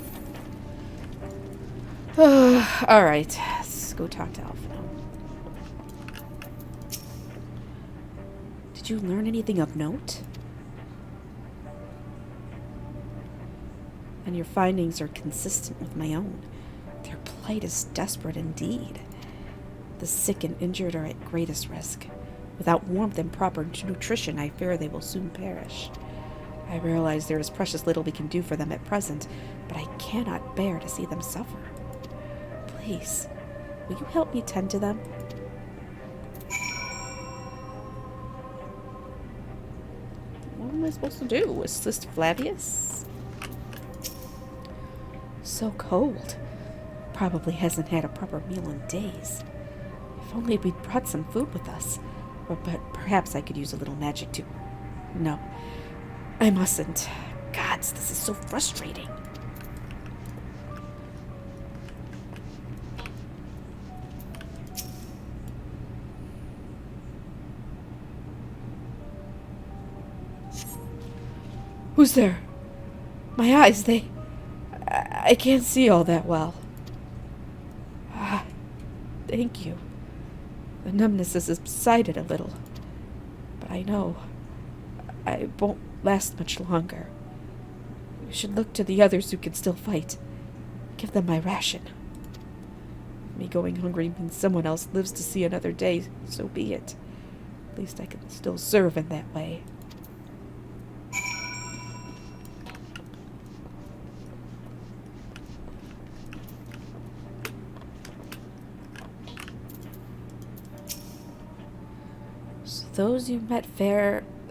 Alright, let's go talk to Alphino. Did you learn anything of note? And your findings are consistent with my own. Their plight is desperate indeed. The sick and injured are at greatest risk. Without warmth and proper nutrition, I fear they will soon perish. I realize there is precious little we can do for them at present, but I cannot bear to see them suffer. Please, will you help me tend to them? What am I supposed to do? Assist Flavius? So cold. Probably hasn't had a proper meal in days. If only we'd brought some food with us. But perhaps I could use a little magic too. No, I mustn't. Gods, this is so frustrating. Who's there? My eyes, they I can't see all that well. Thank you. The numbness has subsided a little. But I know I won't last much longer. You should look to the others who can still fight. Give them my ration. Me going hungry means someone else lives to see another day, so be it. At least I can still serve in that way.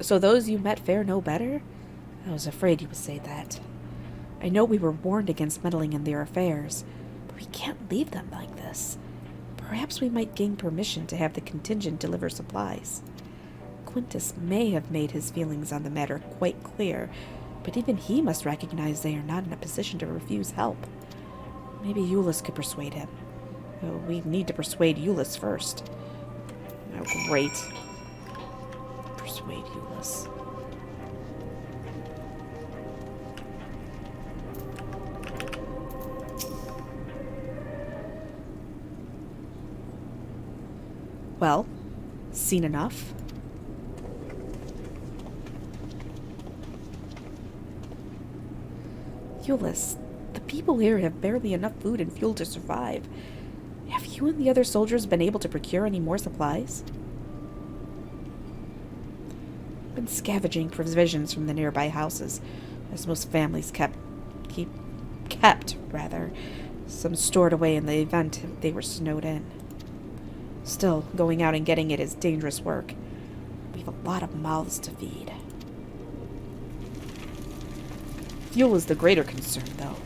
So those you met fare no better? I was afraid you would say that. I know we were warned against meddling in their affairs, but we can't leave them like this. Perhaps we might gain permission to have the contingent deliver supplies. Quintus may have made his feelings on the matter quite clear, but even he must recognize they are not in a position to refuse help. Maybe Euless could persuade him. Oh, we need to persuade Euless first. Oh, great. Persuade Euless. Well, seen enough? Euless, the people here have barely enough food and fuel to survive. Have you and the other soldiers been able to procure any more supplies? Been scavenging provisions from the nearby houses, as most families kept some stored away in the event they were snowed in. Still, going out and getting it is dangerous work. We have a lot of mouths to feed. Fuel is the greater concern, though.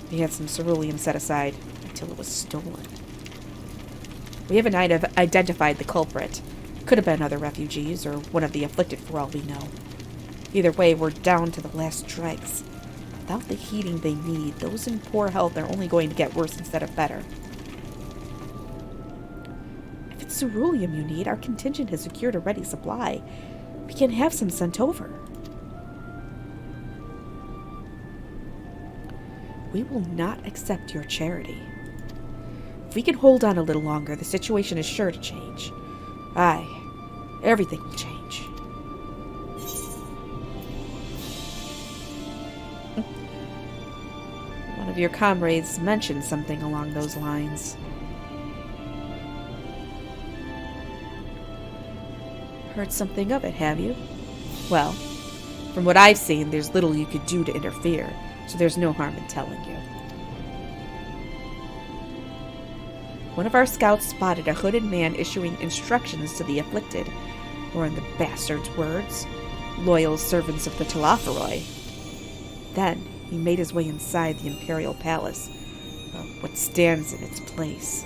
We had some ceruleum set aside until it was stolen. We haven't identified the culprit. Could have been other refugees or one of the afflicted for all we know. Either way, we're down to the last dregs. Without the heating they need, those in poor health are only going to get worse instead of better. If it's ceruleum you need, our contingent has secured a ready supply. We can have some sent over. We will not accept your charity. If we can hold on a little longer, the situation is sure to change. Aye, everything will change. One of your comrades mentioned something along those lines. Heard something of it, have you? Well, from what I've seen, there's little you could do to interfere, so there's no harm in telling you. One of our scouts spotted a hooded man issuing instructions to the afflicted, or in the bastard's words, loyal servants of the Telophoroi. Then he made his way inside the Imperial Palace, or what stands in its place.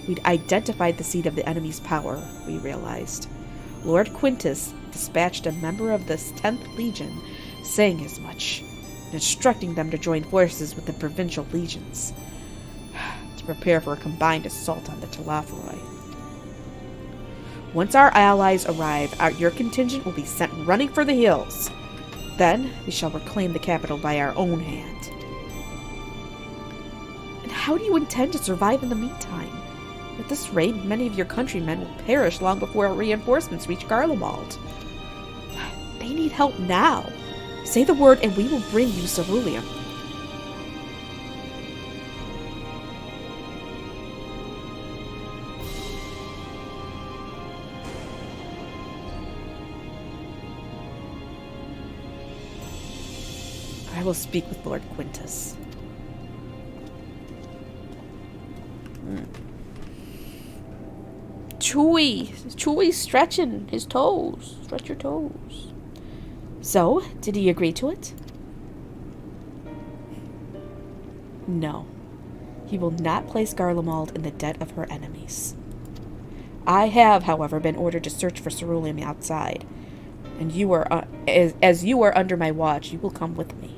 We'd identified the seat of the enemy's power, we realized. Lord Quintus dispatched a member of the 10th Legion, saying as much, and instructing them to join forces with the provincial legions to prepare for a combined assault on the Telophoroi. Once our allies arrive, your contingent will be sent running for the hills. Then we shall reclaim the capital by our own hand. And how do you intend to survive in the meantime? At this rate, many of your countrymen will perish long before reinforcements reach Garlemald. They need help now. Say the word and we will bring you ceruleum. I will speak with Lord Quintus. Chewy's stretching his toes. Stretch your toes. So, did he agree to it? No. He will not place Garlemald in the debt of her enemies. I have, however, been ordered to search for ceruleum outside, and you are, as you are under my watch, you will come with me.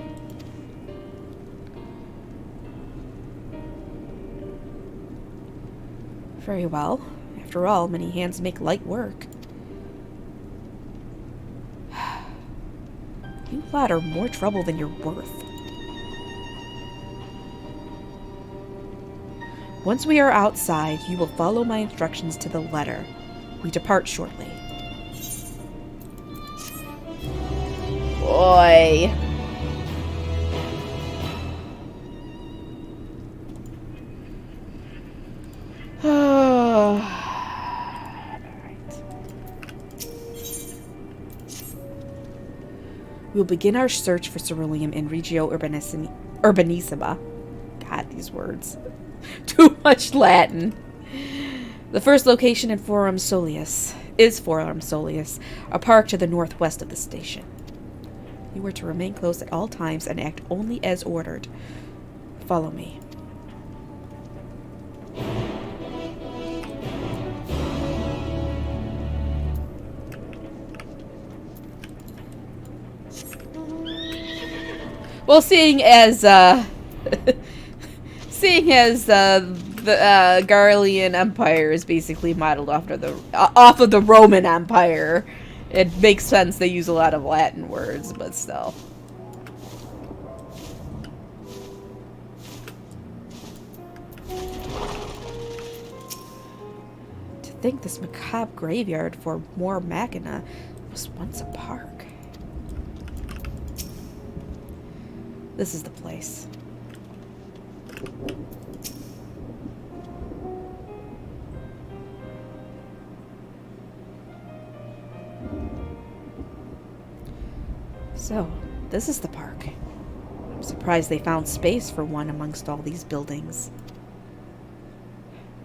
Very well. After all, many hands make light work. You lot are more trouble than you're worth. Once we are outside, you will follow my instructions to the letter. We depart shortly. Boy. We'll begin our search for ceruleum in Regio Urbanissima. God, these words. Too much Latin. The first location in Forum Soleus, a park to the northwest of the station. You are to remain close at all times and act only as ordered. Follow me. Well, seeing as the Garlean Empire is basically modeled off of the Roman Empire, it makes sense they use a lot of Latin words, but still. To think this macabre graveyard for more Machina was once a park. This is the place. So, this is the park. I'm surprised they found space for one amongst all these buildings.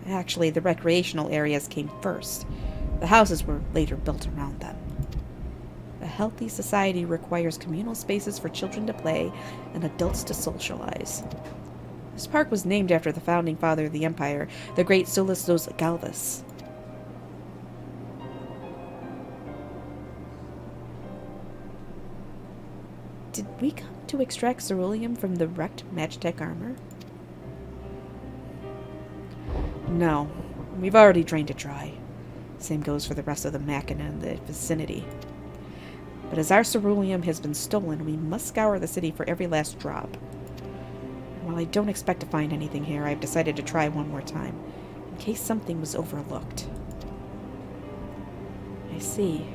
Actually, the recreational areas came first. The houses were later built around them. A healthy society requires communal spaces for children to play and adults to socialize. This park was named after the founding father of the empire, the great Solistos Galvus. Did we come to extract ceruleum from the wrecked Magitech armor? No, we've already drained it dry. Same goes for the rest of the Machina in the vicinity. But as our ceruleum has been stolen, we must scour the city for every last drop. And while I don't expect to find anything here, I've decided to try one more time, in case something was overlooked. I see.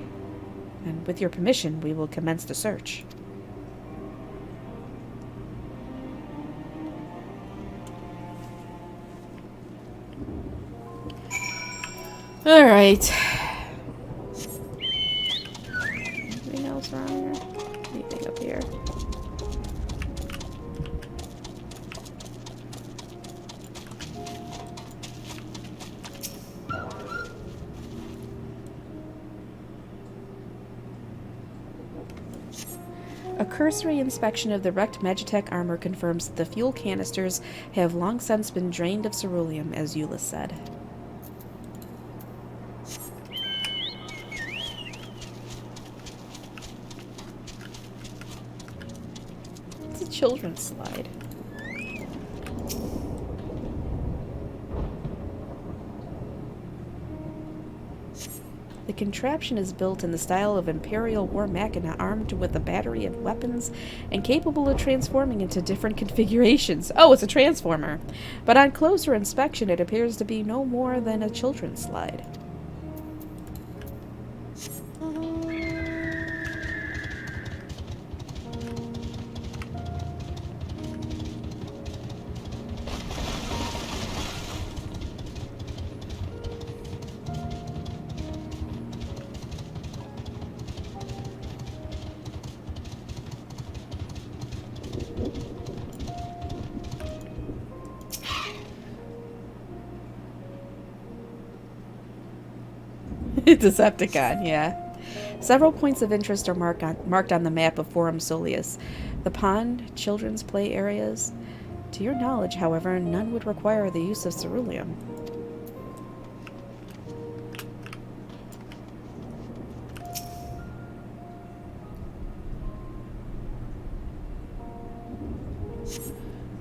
And with your permission, we will commence the search. Alright. Anything else around here? Anything up here? A cursory inspection of the wrecked Magitech armor confirms that the fuel canisters have long since been drained of ceruleum, as Euless said. It's a children's slide. The contraption is built in the style of Imperial War Machina, armed with a battery of weapons and capable of transforming into different configurations. Oh, it's a transformer. But on closer inspection, it appears to be no more than a children's slide. Decepticon, yeah. Several points of interest are marked on the map of Forum Soleus. The pond, children's play areas. To your knowledge, however, none would require the use of ceruleum.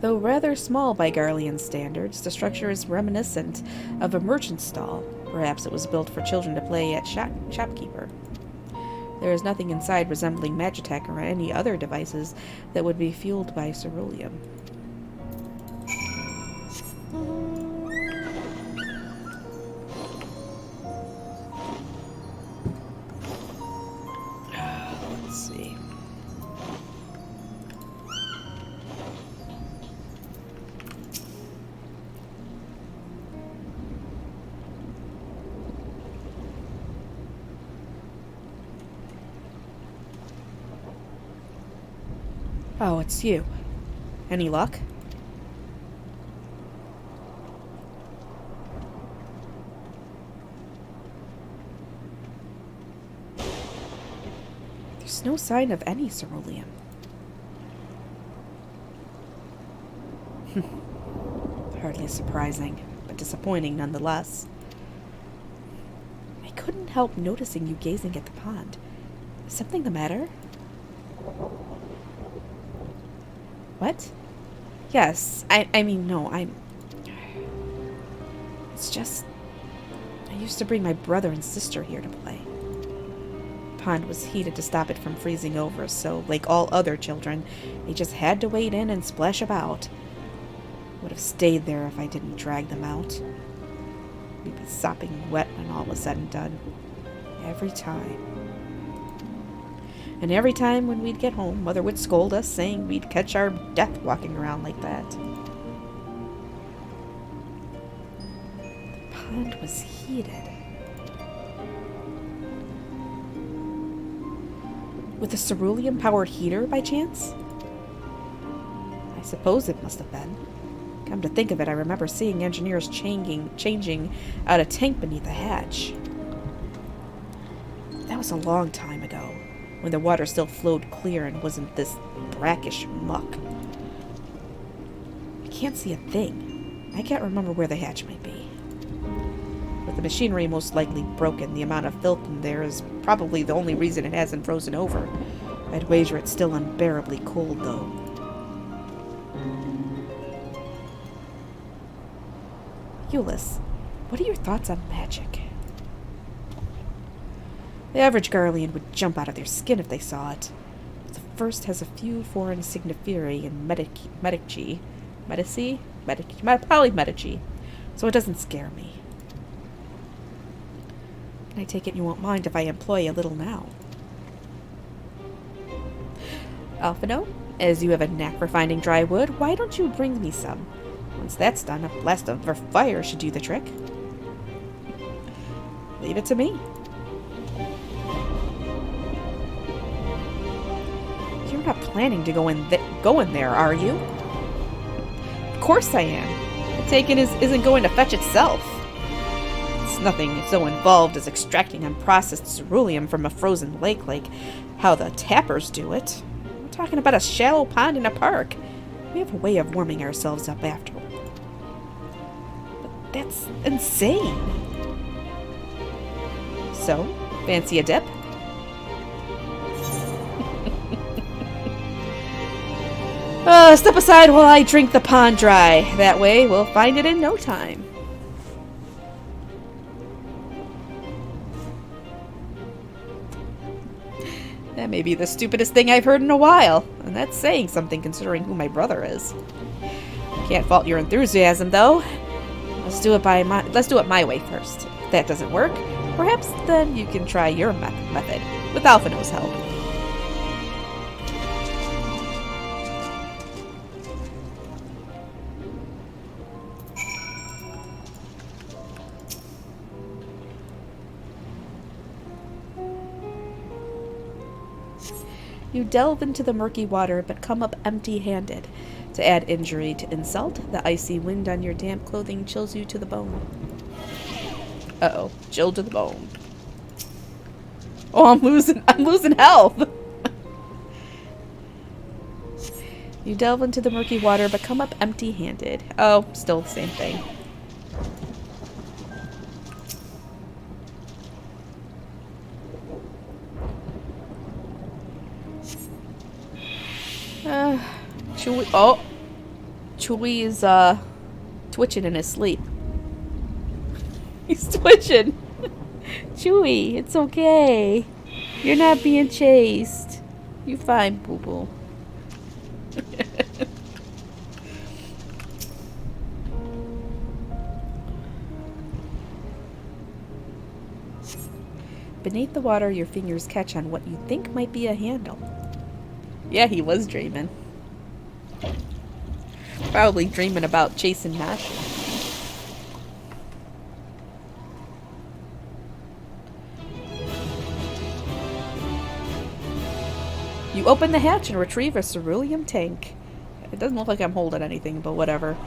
Though rather small by Garlean standards, the structure is reminiscent of a merchant stall. Perhaps it was built for children to play at shopkeeper. There is nothing inside resembling Magitech or any other devices that would be fueled by ceruleum. Oh, it's you. Any luck? There's no sign of any ceruleum. Hardly surprising, but disappointing nonetheless. I couldn't help noticing you gazing at the pond. Is something the matter? What? Yes, I mean, no, It's just... I used to bring my brother and sister here to play. The pond was heated to stop it from freezing over, so, like all other children, they just had to wade in and splash about. Would have stayed there if I didn't drag them out. We'd be sopping wet when all was said and done. Every time. And every time when we'd get home, Mother would scold us, saying we'd catch our death walking around like that. The pond was heated. With a ceruleum-powered heater, by chance? I suppose it must have been. Come to think of it, I remember seeing engineers changing out a tank beneath the hatch. That was a long time ago, when the water still flowed clear and wasn't this brackish muck. I can't see a thing. I can't remember where the hatch might be. With the machinery most likely broken, the amount of filth in there is probably the only reason it hasn't frozen over. I'd wager it's still unbearably cold, though. Euless, what are your thoughts on magic? The average Garlean would jump out of their skin if they saw it. The first has a few foreign signifieri and probably Medici, so it doesn't scare me. And I take it you won't mind if I employ a little now. Alphino, as you have a knack for finding dry wood, why don't you bring me some? Once that's done, a blast of fire should do the trick. Leave it to me. You're not planning to go in there, are you? Of course I am. The taken isn't going to fetch itself. It's nothing so involved as extracting unprocessed ceruleum from a frozen lake like how the tappers do it. We're talking about a shallow pond in a park. We have a way of warming ourselves up afterward. But that's insane. So, fancy a dip? Step aside while I drink the pond dry. That way, we'll find it in no time. That may be the stupidest thing I've heard in a while, and that's saying something considering who my brother is. Can't fault your enthusiasm, though. Let's do it my way first. If that doesn't work, perhaps then you can try your method, with Alphino's help. You delve into the murky water, but come up empty-handed. To add injury to insult, the icy wind on your damp clothing chills you to the bone. Uh-oh. Chilled to the bone. Oh, I'm losing health! You delve into the murky water, but come up empty-handed. Oh, still the same thing. Chewie. Oh, Chewie is twitching in his sleep. He's twitching. Chewie, it's okay. You're not being chased. You're fine, boo boo. Beneath the water, your fingers catch on what you think might be a handle. Yeah, he was dreaming. Probably dreaming about chasing Nash. You open the hatch and retrieve a cerulean tank. It doesn't look like I'm holding anything, but whatever.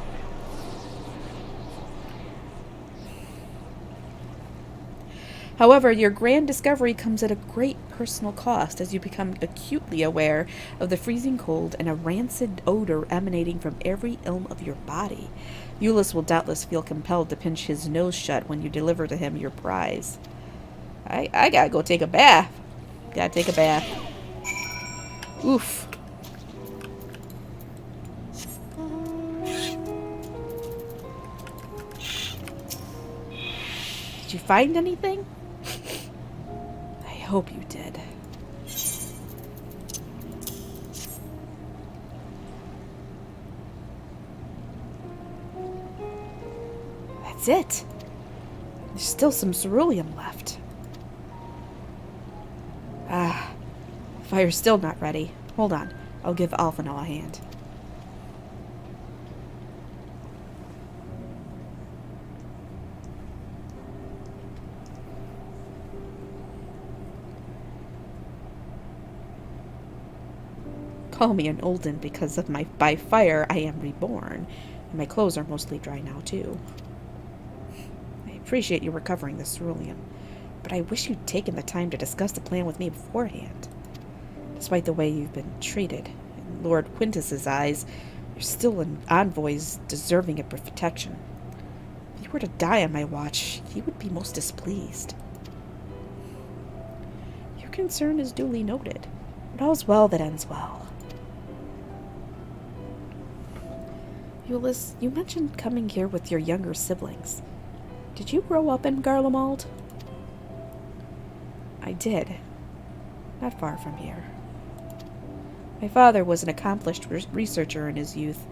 However, your grand discovery comes at a great personal cost as you become acutely aware of the freezing cold and a rancid odor emanating from every elm of your body. Euless will doubtless feel compelled to pinch his nose shut when you deliver to him your prize. I gotta go take a bath. Gotta take a bath. Oof. Did you find anything? I hope you did. That's it. There's still some ceruleum left. Ah, fire's still not ready. Hold on. I'll give Alphonal a hand. Call me an Olden because of by fire I am reborn. And my clothes are mostly dry now too. I appreciate you recovering the ceruleum, but I wish you'd taken the time to discuss the plan with me beforehand. Despite the way you've been treated, in Lord Quintus's eyes, you're still an envoy deserving of protection. If you were to die on my watch, he would be most displeased. Your concern is duly noted, but all's well that ends well. Euless, you mentioned coming here with your younger siblings. Did you grow up in Garlemald? I did. Not far from here. My father was an accomplished researcher in his youth,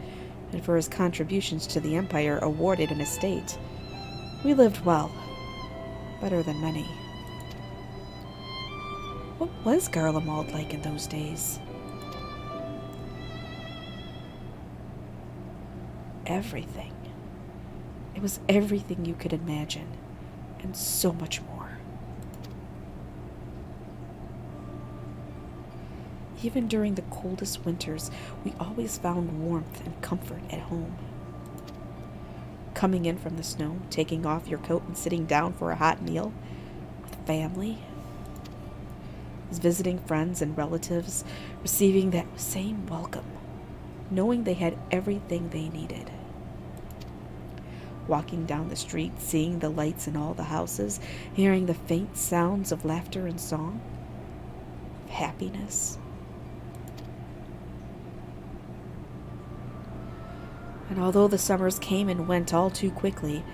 and for his contributions to the Empire awarded an estate. We lived well. Better than many. What was Garlemald like in those days? Everything. It was everything you could imagine, and so much more. Even during the coldest winters, we always found warmth and comfort at home. Coming in from the snow, taking off your coat and sitting down for a hot meal with family, visiting friends and relatives, receiving that same welcome, knowing they had everything they needed. Walking down the street, seeing the lights in all the houses, hearing the faint sounds of laughter and song, of happiness. And although the summers came and went all too quickly,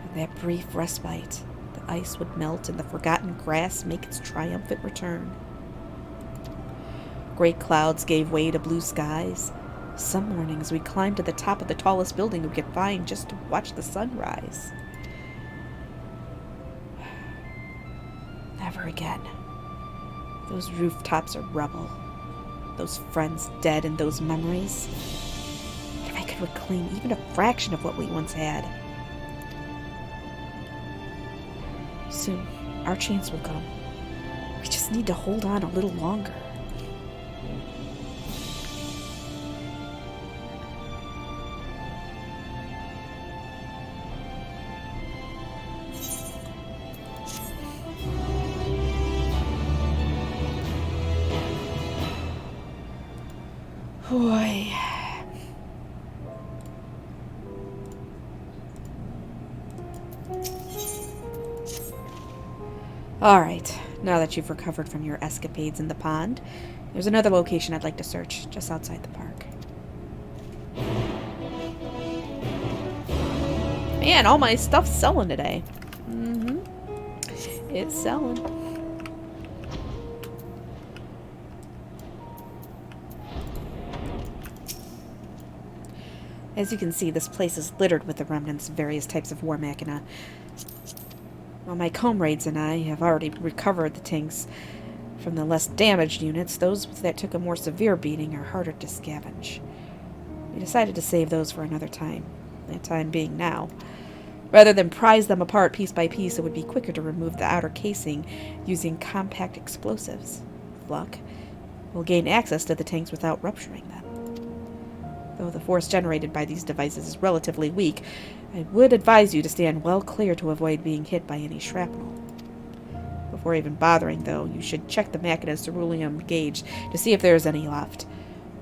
in that brief respite, the ice would melt and the forgotten grass make its triumphant return. Great clouds gave way to blue skies. Some mornings we climbed to the top of the tallest building we could find just to watch the sun rise. Never again. Those rooftops are rubble. Those friends dead and those memories. If I could reclaim even a fraction of what we once had. Soon, our chance will come. We just need to hold on a little longer. Boy. Alright, now that you've recovered from your escapades in the pond, there's another location I'd like to search, just outside the park. Man, all my stuff's selling today. It's selling. As you can see, this place is littered with the remnants of various types of war machina. While my comrades and I have already recovered the tanks from the less damaged units, those that took a more severe beating are harder to scavenge. We decided to save those for another time, that time being now. Rather than prise them apart piece by piece, it would be quicker to remove the outer casing using compact explosives. With luck, We'll gain access to the tanks without rupturing them. Though the force generated by these devices is relatively weak, I would advise you to stand well clear to avoid being hit by any shrapnel. Before even bothering, though, you should check the Machina's ceruleum gauge to see if there is any left.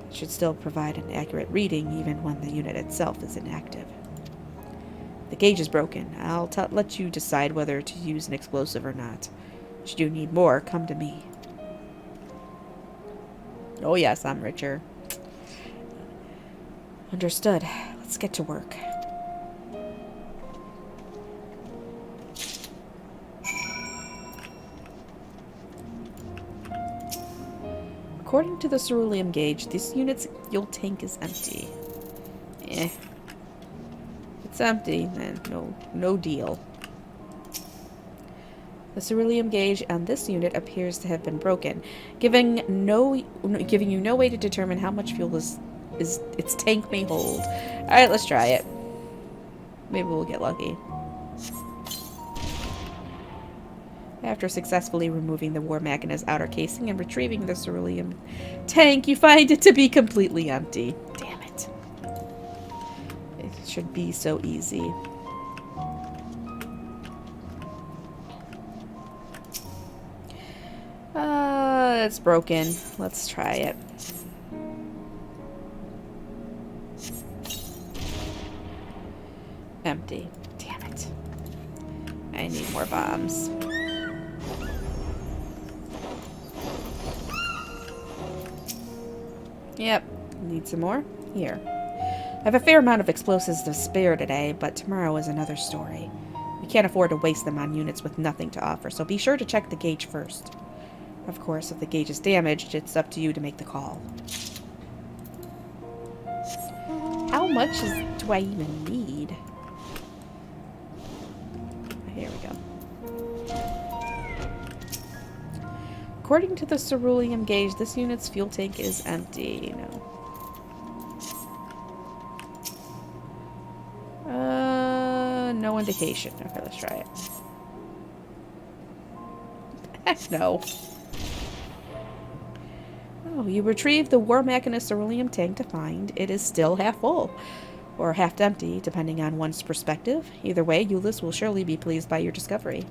It should still provide an accurate reading even when the unit itself is inactive. If the gauge is broken, I'll let you decide whether to use an explosive or not. Should you need more, come to me. Oh yes, I'm richer. Understood. Let's get to work. According to the ceruleum gauge, this unit's fuel tank is empty. If it's empty, then no deal. The ceruleum gauge on this unit appears to have been broken, giving you no way to determine how much fuel its tank may hold. Alright, let's try it. Maybe we'll get lucky. After successfully removing the War Machina's outer casing and retrieving the ceruleum tank, you find it to be completely empty. Damn it. It should be so easy. It's broken. Let's try it. Empty. Damn it. I need more bombs. Yep. Need some more? Here. I have a fair amount of explosives to spare today, but tomorrow is another story. We can't afford to waste them on units with nothing to offer, so be sure to check the gauge first. Of course, if the gauge is damaged, it's up to you to make the call. How much do I even need? Here we go. According to the ceruleum gauge, this unit's fuel tank is empty. No indication. Okay, let's try it. Heck no. Oh, you retrieve the War Machina ceruleum tank to find it is still half full, or half empty, depending on one's perspective. Either way, Euless will surely be pleased by your discovery.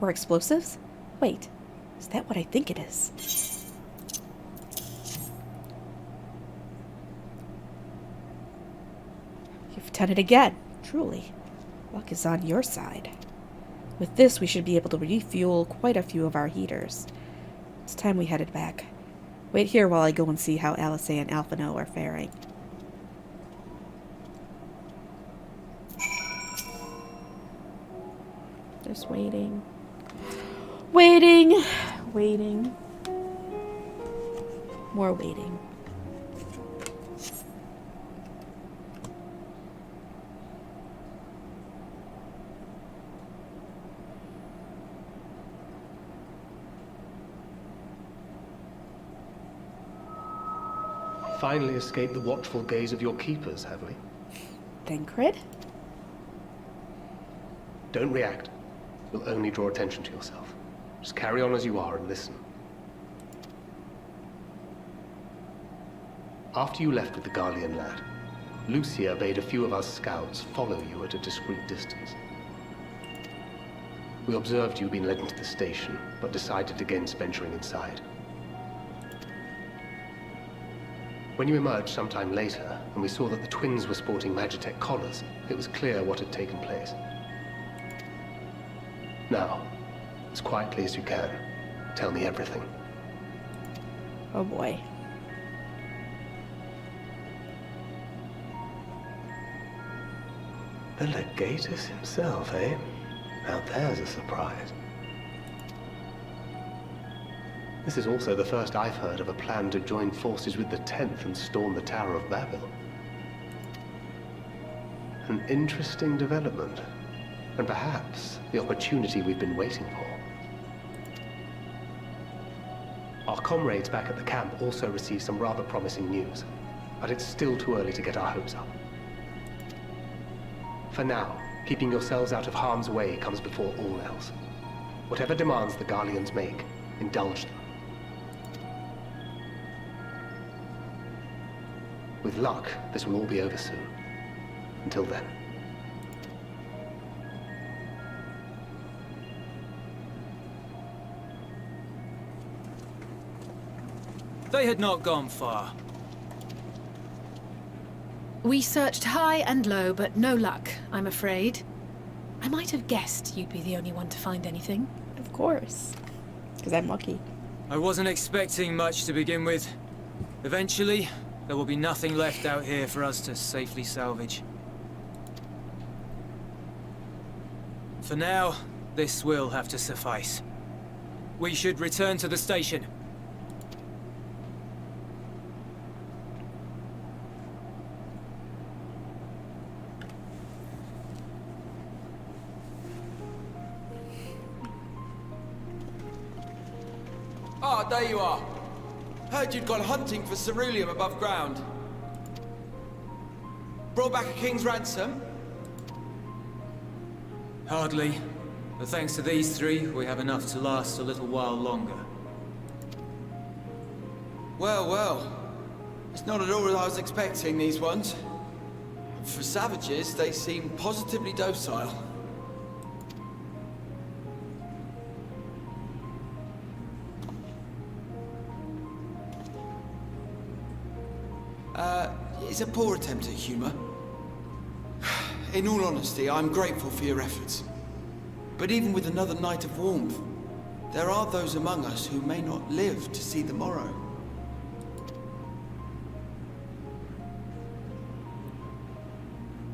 More explosives? Wait, is that what I think it is? You've done it again. Truly. Luck is on your side. With this, we should be able to refuel quite a few of our heaters. It's time we headed back. Wait here while I go and see how Alice and Alphino are faring. Just waiting. Waiting. Waiting. More waiting. Finally escaped the watchful gaze of your keepers, have we? Thancred? Don't react. You'll only draw attention to yourself. Just carry on as you are and listen. After you left with the Garlean lad, Lucia bade a few of us scouts follow you at a discreet distance. We observed you being led into the station, but decided against venturing inside. When you emerged sometime later, and we saw that the twins were sporting Magitech collars, it was clear what had taken place. Now, as quietly as you can, tell me everything. Oh boy. The Legatus himself, eh? Now there's a surprise. This is also the first I've heard of a plan to join forces with the 10th and storm the Tower of Babel. An interesting development, and perhaps the opportunity we've been waiting for. Our comrades back at the camp also received some rather promising news, but it's still too early to get our hopes up. For now, keeping yourselves out of harm's way comes before all else. Whatever demands the Garleans make, indulge them. With luck, this will all be over soon. Until then. They had not gone far. We searched high and low, but no luck, I'm afraid. I might have guessed you'd be the only one to find anything. Of course. Because I'm lucky. I wasn't expecting much to begin with. Eventually, there will be nothing left out here for us to safely salvage. For now, this will have to suffice. We should return to the station. Ah, there you are. Heard you'd gone hunting for ceruleum above ground. Brought back a king's ransom? Hardly. But thanks to these three, we have enough to last a little while longer. Well, well. It's not at all as I was expecting, these ones. For savages, they seem positively docile. It's a poor attempt at humor. In all honesty, I'm grateful for your efforts. But even with another night of warmth, there are those among us who may not live to see the morrow.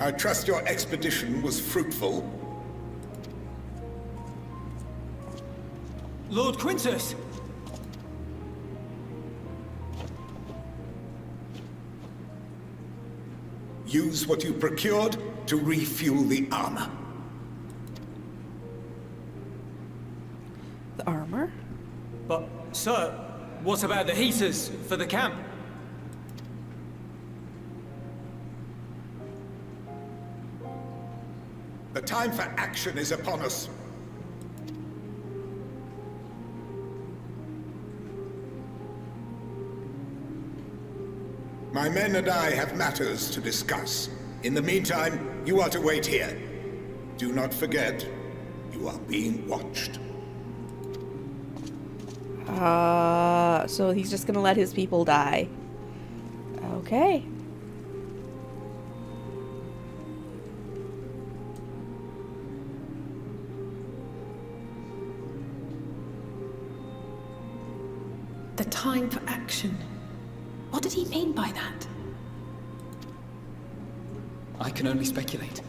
I trust your expedition was fruitful. Lord Quintus! Use what you procured to refuel the armor. The armor? But, sir, what about the heaters for the camp? The time for action is upon us. My men and I have matters to discuss. In the meantime, you are to wait here. Do not forget, you are being watched. So he's just gonna let his people die. Okay. The time for action. What did he mean by that? I can only speculate.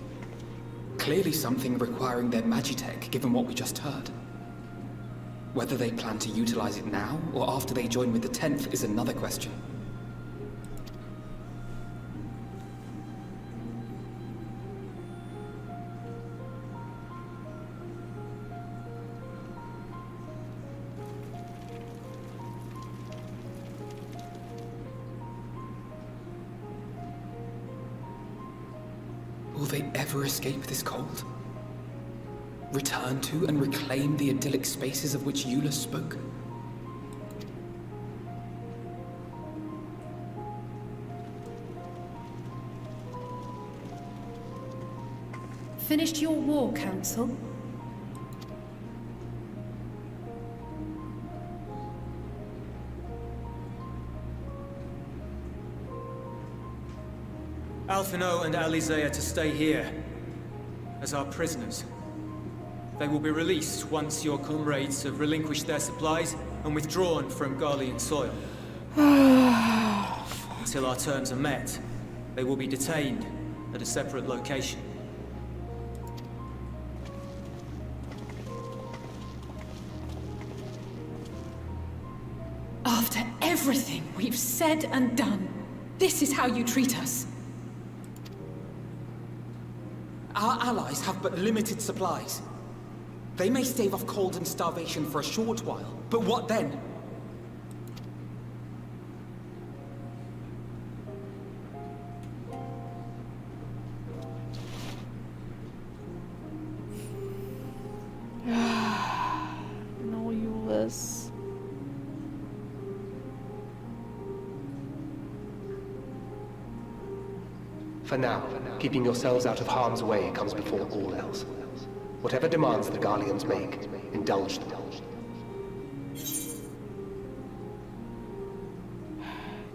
Clearly something requiring their magitech, given what we just heard. Whether they plan to utilize it now, or after they join with the 10th, is another question. Will they ever escape this cold? Return to and reclaim the idyllic spaces of which Eula spoke? Finished your war, Council? Alphino and Alizé are to stay here as our prisoners. They will be released once your comrades have relinquished their supplies and withdrawn from Garlean soil. Until our terms are met, they will be detained at a separate location. After everything we've said and done, this is how you treat us. Our allies have but limited supplies. They may stave off cold and starvation for a short while, but what then? us. For now, keeping yourselves out of harm's way comes before all else. Whatever demands the Garleans make, indulge them.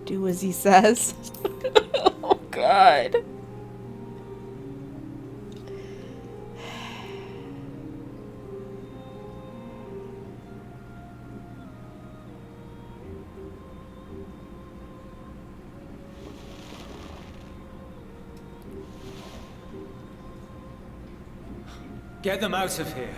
Do as he says. Oh, God. Get them out of here.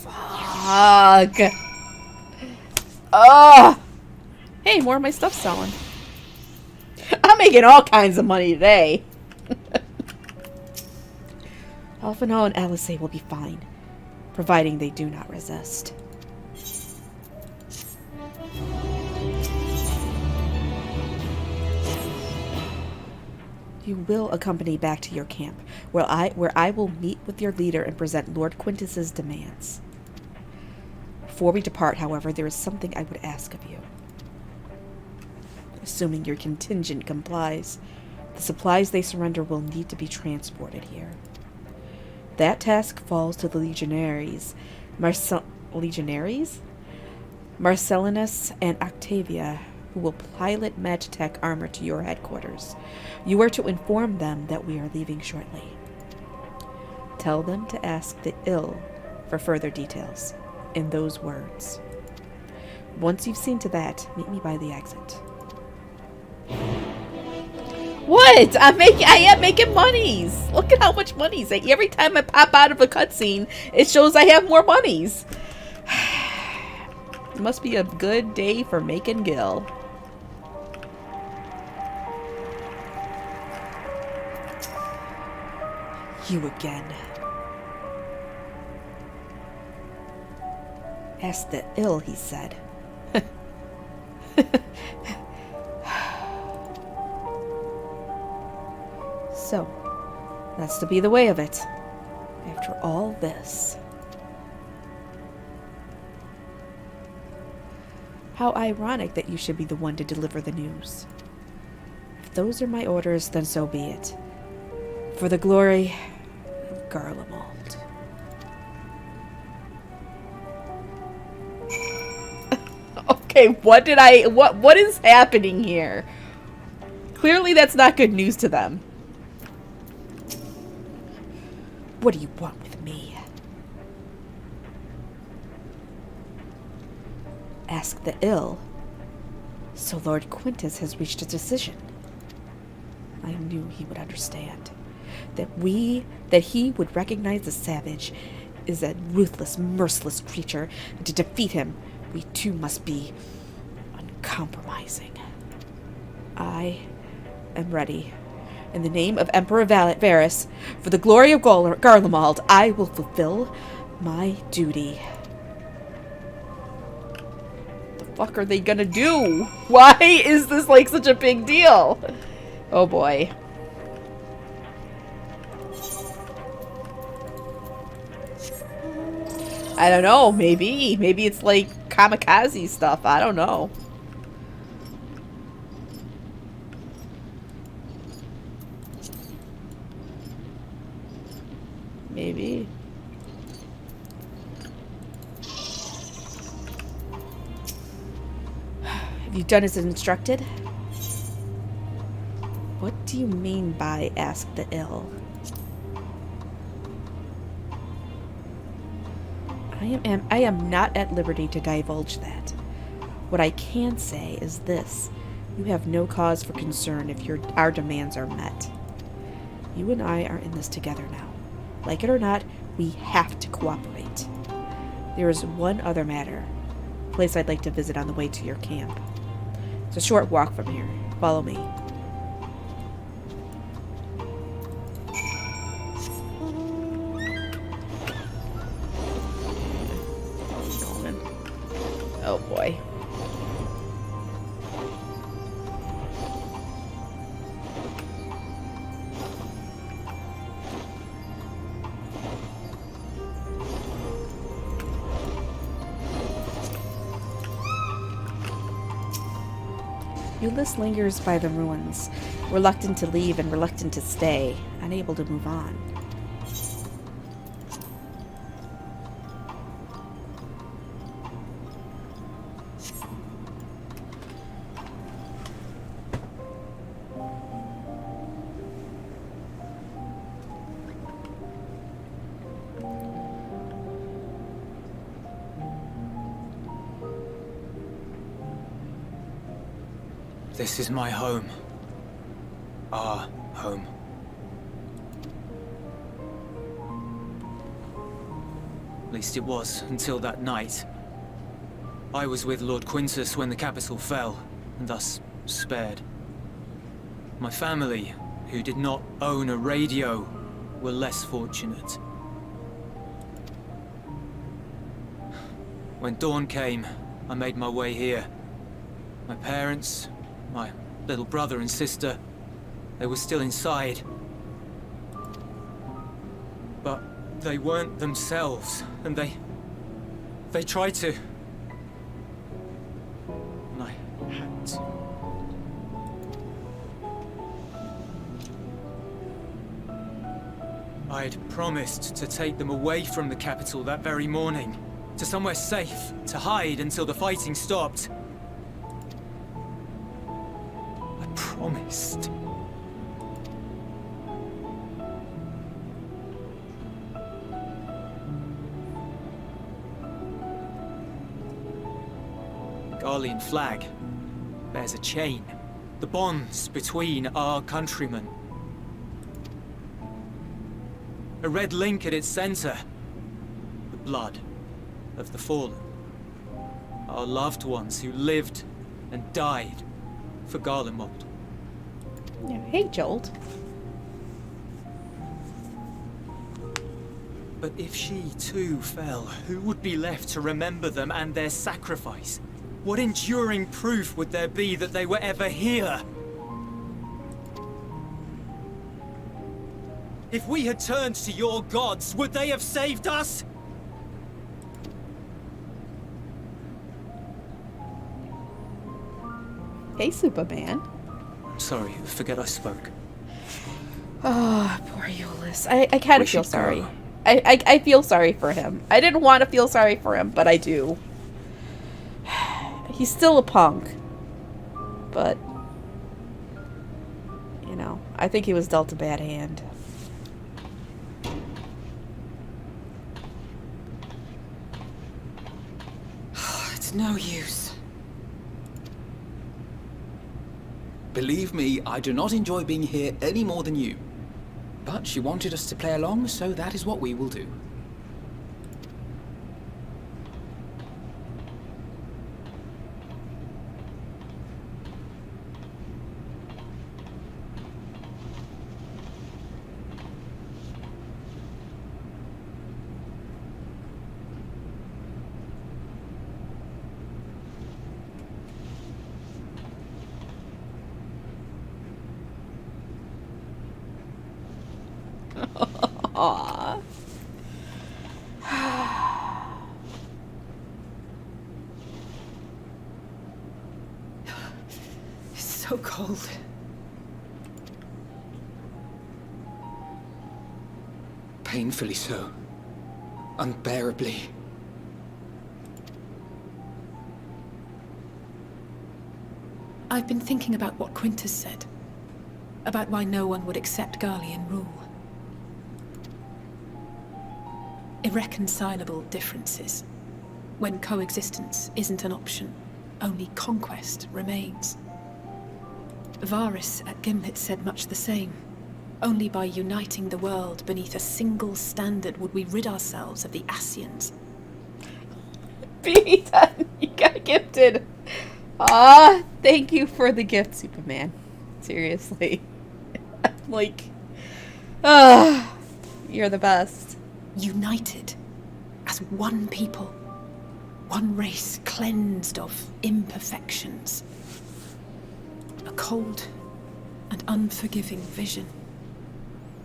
Fuck. Ugh. Hey, more of my stuff's selling. I'm making all kinds of money today. Alphinaud and Alice will be fine, providing they do not resist. You will accompany back to your camp, where I will meet with your leader and present Lord Quintus's demands. Before we depart, however, there is something I would ask of you. Assuming your contingent complies, the supplies they surrender will need to be transported here. That task falls to the legionaries, Marcellinus and Octavia, who will pilot Magitech armor to your headquarters. You are to inform them that we are leaving shortly. Tell them to ask the ill for further details, in those words. Once you've seen to that, meet me by the exit. What? I am making monies. Look at how much monies. Like, every time I pop out of a cutscene, it shows I have more monies. It must be a good day for making Gil. You again. Ask the ill, he said. So, that's to be the way of it. After all this. How ironic that you should be the one to deliver the news. If those are my orders, then so be it. For the glory of Garlemald. Okay, what is happening here? Clearly that's not good news to them. What do you want with me? Ask the ill. So Lord Quintus has reached a decision. I knew he would understand. That he would recognize the savage is a ruthless, merciless creature, and to defeat him, we too must be uncompromising. I am ready. In the name of Emperor Varus, for the glory of Garlemald, I will fulfill my duty. What the fuck are they gonna do? Why is this like such a big deal? Oh boy. I don't know, maybe it's like kamikaze stuff, I don't know. Maybe. Have you done as instructed? What do you mean by ask the ill? I am not at liberty to divulge that. What I can say is this. You have no cause for concern if our demands are met. You and I are in this together now. Like it or not, we have to cooperate. There is one other matter. A place I'd like to visit on the way to your camp. It's a short walk from here. Follow me. Oh boy. Ulysses lingers by the ruins, reluctant to leave and reluctant to stay, unable to move on. This is my home. Our home. At least it was, until that night. I was with Lord Quintus when the capital fell, and thus spared. My family, who did not own a radio, were less fortunate. When dawn came, I made my way here. My parents, my little brother and sister, they were still inside. But they weren't themselves, and they tried to. And I had to. I'd promised to take them away from the capital that very morning, to somewhere safe, to hide until the fighting stopped. Promised. Garlean flag bears a chain, the bonds between our countrymen. A red link at its center, the blood of the fallen. Our loved ones who lived and died for Garlemald. Yeah, hey, Jolt. But if she too fell, who would be left to remember them and their sacrifice? What enduring proof would there be that they were ever here? If we had turned to your gods, would they have saved us? Hey, Superman. Sorry, forget I spoke. Oh, poor Ulysses. I kind of feel sorry. I feel sorry for him. I didn't want to feel sorry for him, but I do. He's still a punk. But, you know, I think he was dealt a bad hand. It's no use. Believe me, I do not enjoy being here any more than you. But she wanted us to play along, so that is what we will do. Aww. It's so cold. Painfully so. Unbearably. I've been thinking about what Quintus said. About why no one would accept Garlean rule. Irreconcilable differences. When coexistence isn't an option, only conquest remains. Varys at Gimlet said much the same. Only by uniting the world beneath a single standard would we rid ourselves of the Ascians. BB done. You got gifted. Ah, thank you for the gift, Superman. Seriously. Like, you're the best. United as one people. One race cleansed of imperfections. A cold and unforgiving vision.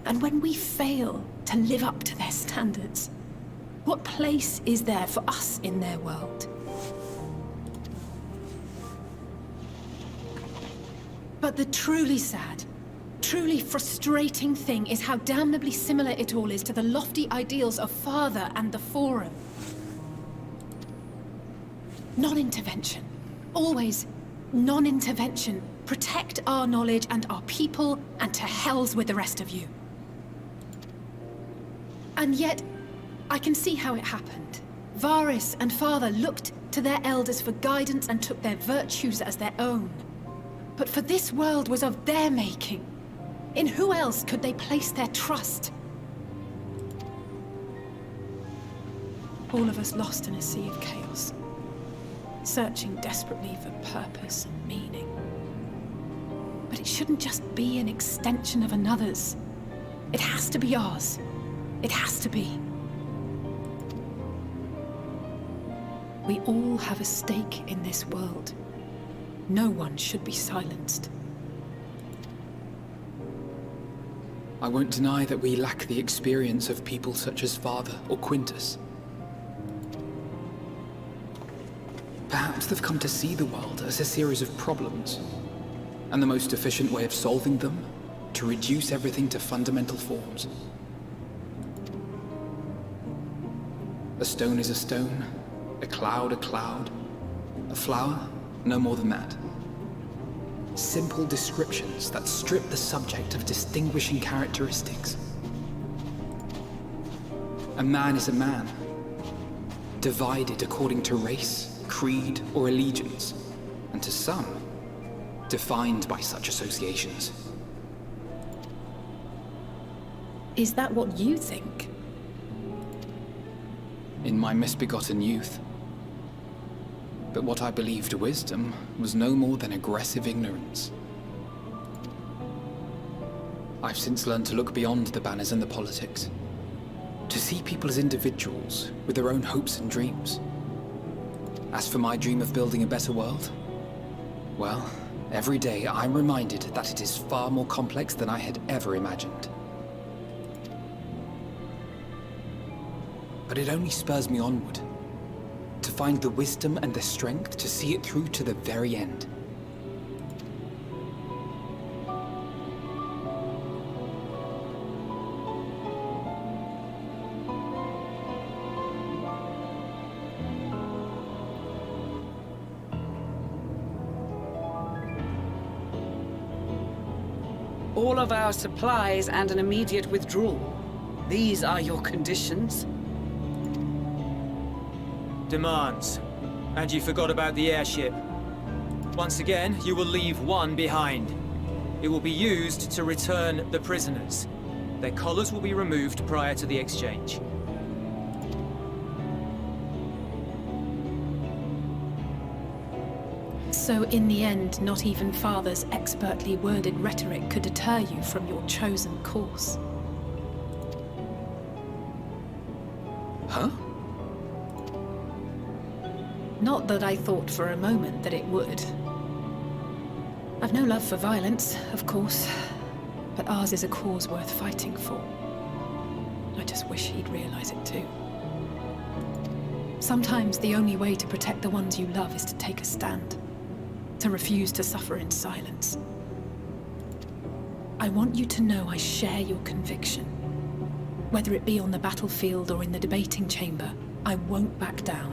And when we fail to live up to their standards, what place is there for us in their world? But the truly sad, truly frustrating thing is how damnably similar it all is to the lofty ideals of Father and the Forum. Non-intervention. Always non-intervention. Protect our knowledge and our people, and to hells with the rest of you. And yet, I can see how it happened. Varys and Father looked to their elders for guidance and took their virtues as their own. But for this world was of their making. In who else could they place their trust? All of us lost in a sea of chaos, searching desperately for purpose and meaning. But it shouldn't just be an extension of another's. It has to be ours. It has to be. We all have a stake in this world. No one should be silenced. I won't deny that we lack the experience of people such as Father or Quintus. Perhaps they've come to see the world as a series of problems, and the most efficient way of solving them, to reduce everything to fundamental forms. A stone is a stone, a cloud, a flower, no more than that. Simple descriptions that strip the subject of distinguishing characteristics. A man is a man, divided according to race, creed, or allegiance, and to some, defined by such associations. Is that what you think? In my misbegotten youth. But what I believed wisdom was no more than aggressive ignorance. I've since learned to look beyond the banners and the politics, to see people as individuals with their own hopes and dreams. As for my dream of building a better world, well, every day I'm reminded that it is far more complex than I had ever imagined. But it only spurs me onward, to find the wisdom and the strength to see it through to the very end. All of our supplies and an immediate withdrawal. These are your conditions? Demands. And you forgot about the airship. Once again, you will leave one behind. It will be used to return the prisoners. Their collars will be removed prior to the exchange. So in the end, not even Father's expertly worded rhetoric could deter you from your chosen course. Huh? Not that I thought for a moment that it would. I've no love for violence, of course, but ours is a cause worth fighting for. I just wish he'd realize it too. Sometimes the only way to protect the ones you love is to take a stand, to refuse to suffer in silence. I want you to know I share your conviction. Whether it be on the battlefield or in the debating chamber, I won't back down.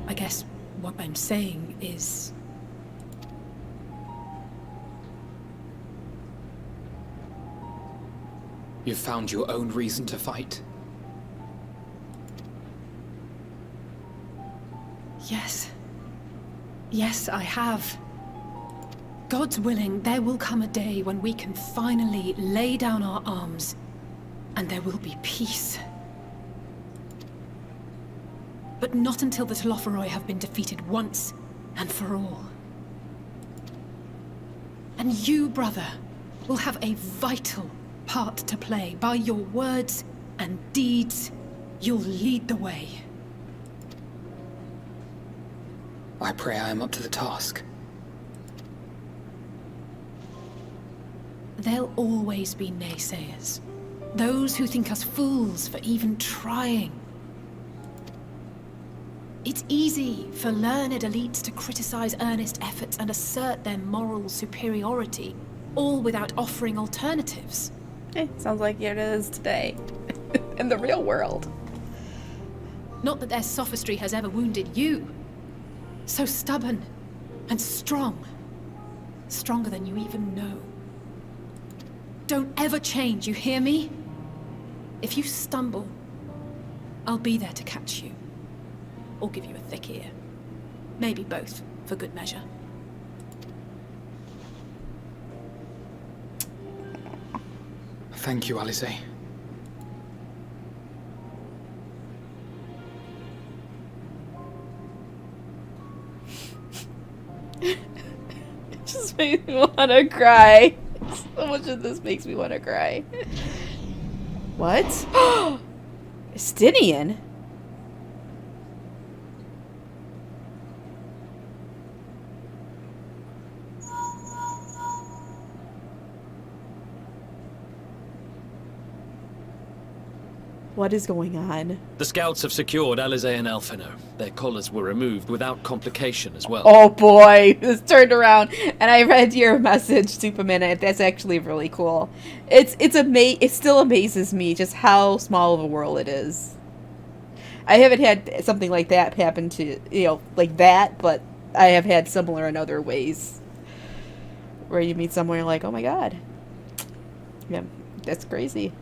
I guess what I'm saying is... You've found your own reason to fight. Yes. Yes, I have. God's willing, there will come a day when we can finally lay down our arms, and there will be peace. But not until the Telophoroi have been defeated once and for all. And you, brother, will have a vital part to play. By your words and deeds, you'll lead the way. I pray I am up to the task. There'll always be naysayers. Those who think us fools for even trying. It's easy for learned elites to criticize earnest efforts and assert their moral superiority, all without offering alternatives. Sounds like it is today. In the real world. Not that their sophistry has ever wounded you. So stubborn and strong. Stronger than you even know. Don't ever change, you hear me? If you stumble, I'll be there to catch you. Or give you a thick ear. Maybe both, for good measure. Thank you, Alice. It just makes me want to cry. So much of this makes me want to cry. What? Estinian? What is going on? The scouts have secured Alize and Alphino. Their collars were removed without complication as well. Oh boy, this turned around, and I read your message, Superman. That's actually really cool. It still amazes me just how small of a world it is. I haven't had something like that happen to, like that, but I have had similar in other ways. Where you meet someone, you're like, oh my god. Yeah, that's crazy.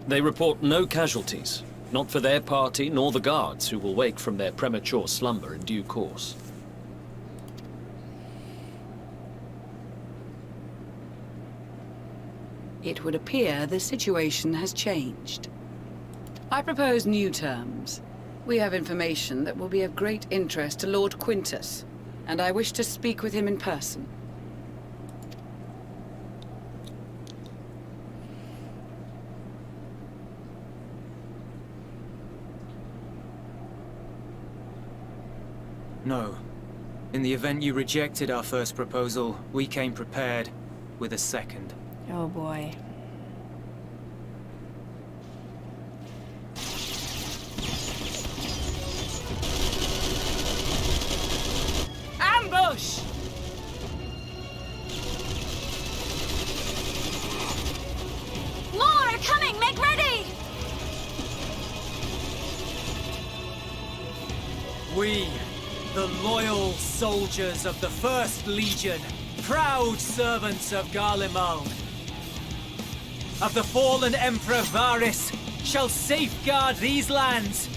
They report no casualties, not for their party nor the guards, who will wake from their premature slumber in due course. It would appear the situation has changed. I propose new terms. We have information that will be of great interest to Lord Quintus, and I wish to speak with him in person. No. In the event you rejected our first proposal, we came prepared with a second. Oh boy. Ambush! More are coming! Make ready! We, the loyal soldiers of the First Legion, proud servants of Garlemald, of the fallen Emperor Varys, shall safeguard these lands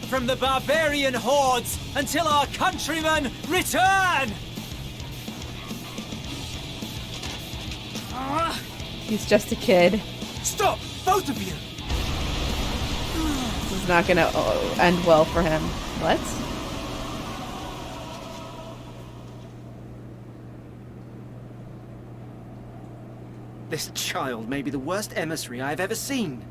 from the barbarian hordes until our countrymen return! He's just a kid. Stop! Both of you! This is not gonna end well for him. What? This child may be the worst emissary I've ever seen.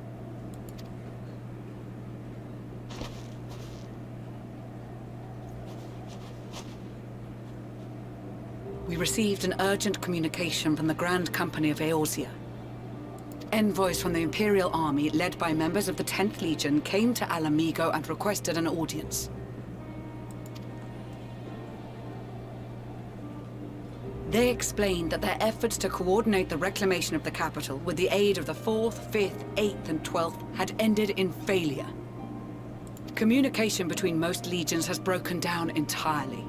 We received an urgent communication from the Grand Company of Eorzea. Envoys from the Imperial Army, led by members of the 10th Legion, came to Alamigo and requested an audience. They explained that their efforts to coordinate the reclamation of the capital with the aid of the 4th, 5th, 8th, and 12th had ended in failure. Communication between most legions has broken down entirely.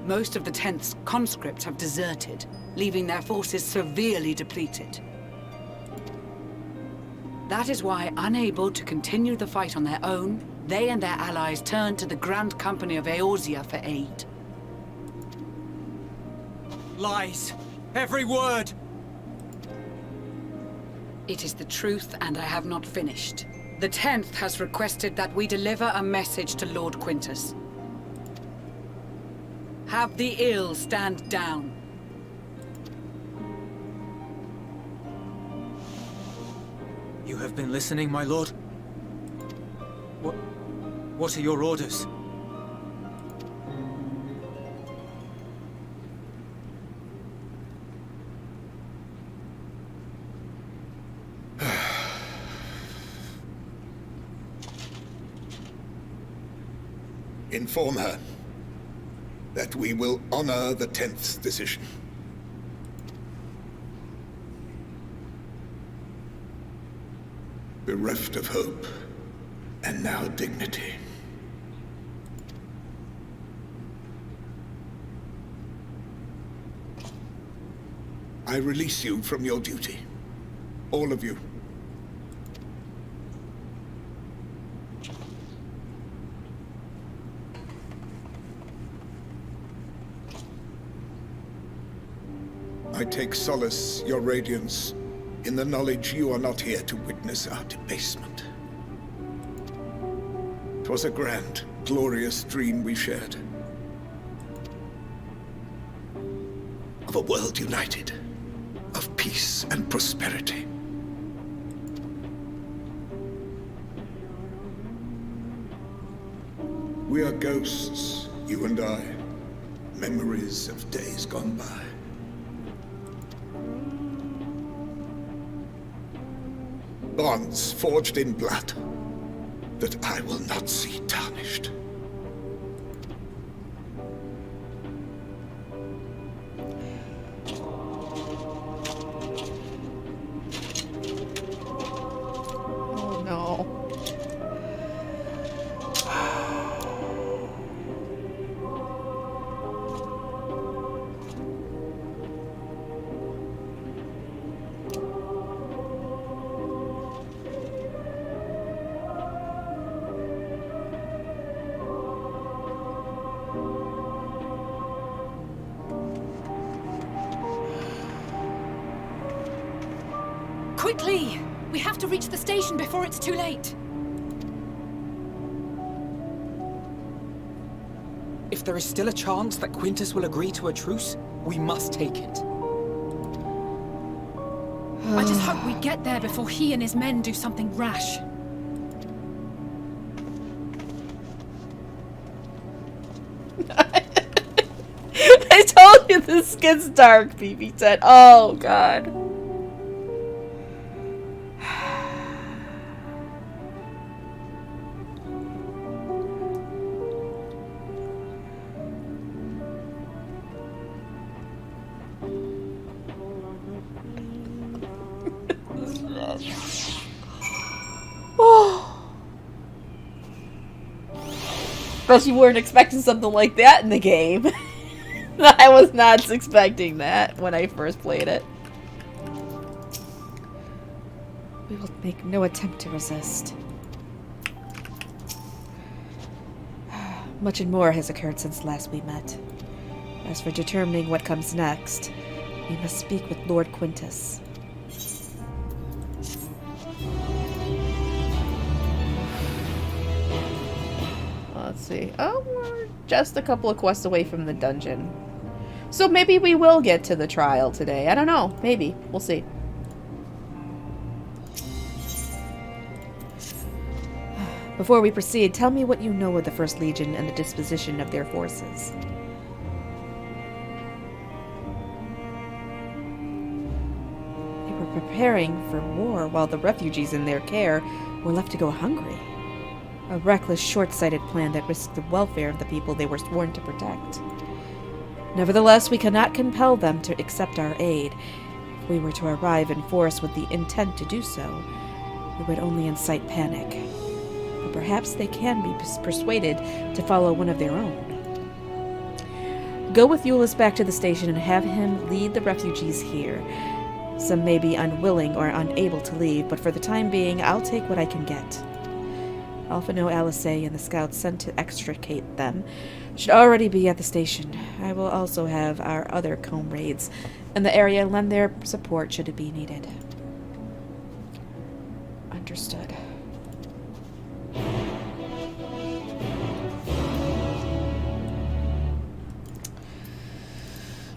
Most of the 10th's conscripts have deserted, leaving their forces severely depleted. That is why, unable to continue the fight on their own, they and their allies turned to the Grand Company of Eorzea for aid. Lies! Every word! It is the truth, and I have not finished. The 10th has requested that we deliver a message to Lord Quintus. Have the ill stand down. You have been listening, my lord? What are your orders? Inform her that we will honor the 10th's decision. Bereft of hope, and now dignity. I release you from your duty. All of you. I take solace, your radiance, in the knowledge you are not here to witness our debasement. 'Twas a grand, glorious dream we shared. Of a world united, of peace and prosperity. We are ghosts, you and I, memories of days gone by. Bonds forged in blood that I will not see tarnished. Oh no. Quickly! We have to reach the station before it's too late. If there is still a chance that Quintus will agree to a truce, we must take it. I just hope we get there before he and his men do something rash. I told you this gets dark, BB10. Oh, God. Bet you weren't expecting something like that in the game. I was not expecting that when I first played it. We will make no attempt to resist. Much and more has occurred since last we met. As for determining what comes next, we must speak with Lord Quintus. Let's see. Oh, we're just a couple of quests away from the dungeon. So maybe we will get to the trial today. I don't know. Maybe. We'll see. Before we proceed, tell me what you know of the First Legion and the disposition of their forces. They were preparing for war while the refugees in their care were left to go hungry. A reckless, short-sighted plan that risked the welfare of the people they were sworn to protect. Nevertheless, we cannot compel them to accept our aid. If we were to arrive in force with the intent to do so, we would only incite panic. But perhaps they can be persuaded to follow one of their own. Go with Euless back to the station and have him lead the refugees here. Some may be unwilling or unable to leave, but for the time being, I'll take what I can get. Alphino, Alice, and the scouts sent to extricate them should already be at the station. I will also have our other comrades in the area lend their support should it be needed. Understood.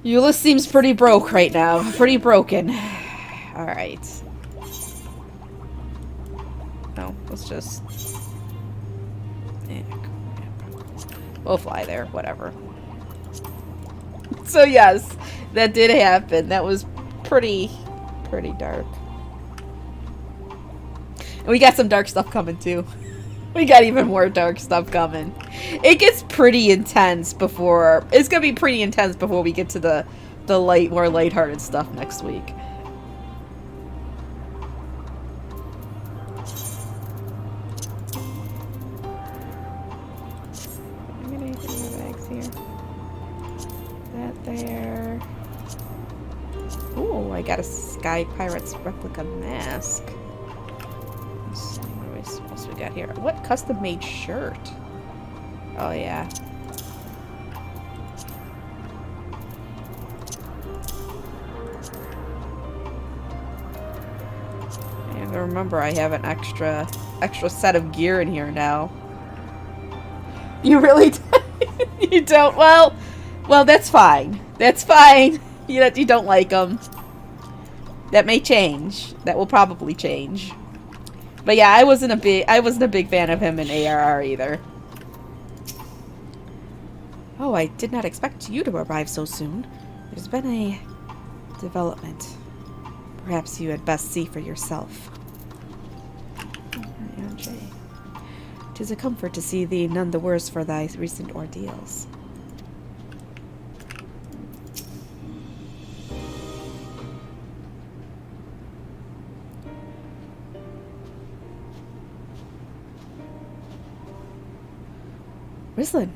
Euless seems pretty broke right now. Pretty broken. Alright. No, let's just... we'll fly there, whatever. So yes, that did happen. That was pretty dark. And we got some dark stuff coming too. We got even more dark stuff coming. It gets pretty intense before... It's gonna be pretty intense before we get to the more lighthearted stuff next week. I'm gonna get my bags here. That there. Ooh, I got a Sky Pirates replica mask. Let's see, what else we got here? What custom-made shirt? Oh, yeah. And remember, I have an extra set of gear in here now. You really you don't? Well, that's fine. That's fine. You don't like them. That may change. That will probably change. But yeah, I wasn't a big fan of him in ARR either. Oh, I did not expect you to arrive so soon. There's been a development. Perhaps you had best see for yourself. Tis a comfort to see thee none the worse for thy recent ordeals. Rislin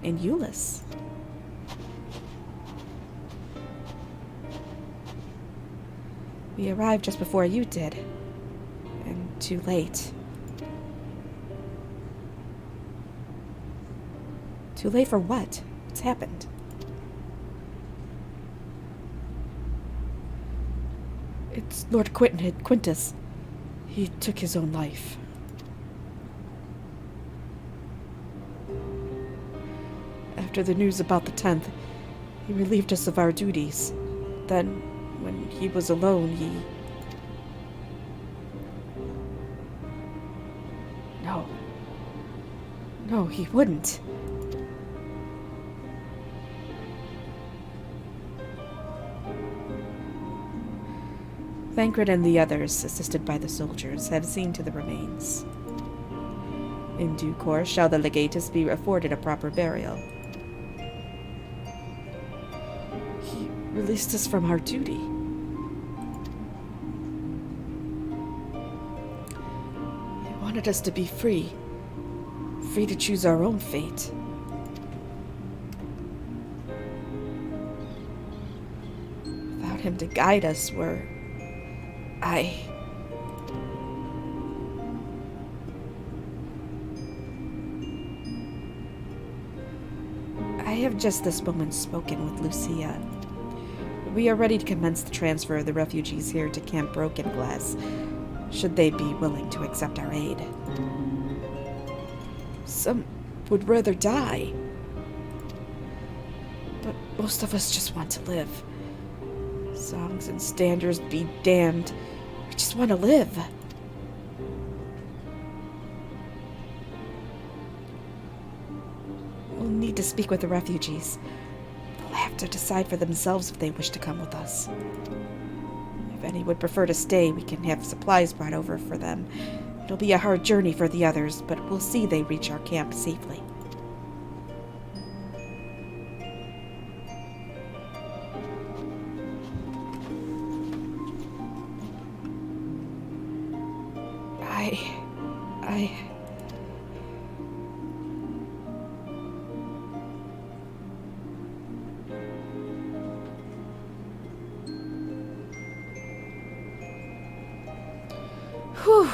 and Euless. We arrived just before you did. And too late. Too late for what? What's happened? It's Lord Quintus. He took his own life. After the news about the 10th, he relieved us of our duties. Then, when he was alone, he... No, he wouldn't. Thancred and the others, assisted by the soldiers, have seen to the remains. In due course shall the legatus be afforded a proper burial. He released us from our duty. He wanted us to be free. Free to choose our own fate. Without him to guide us, I have just this moment spoken with Lucia. We are ready to commence the transfer of the refugees here to Camp Broken Glass, should they be willing to accept our aid. Some would rather die, but most of us just want to live. Songs and standards be damned. We just want to live. We'll need to speak with the refugees. They'll have to decide for themselves if they wish to come with us. If any would prefer to stay, we can have supplies brought over for them. It'll be a hard journey for the others, but we'll see they reach our camp safely. Whew.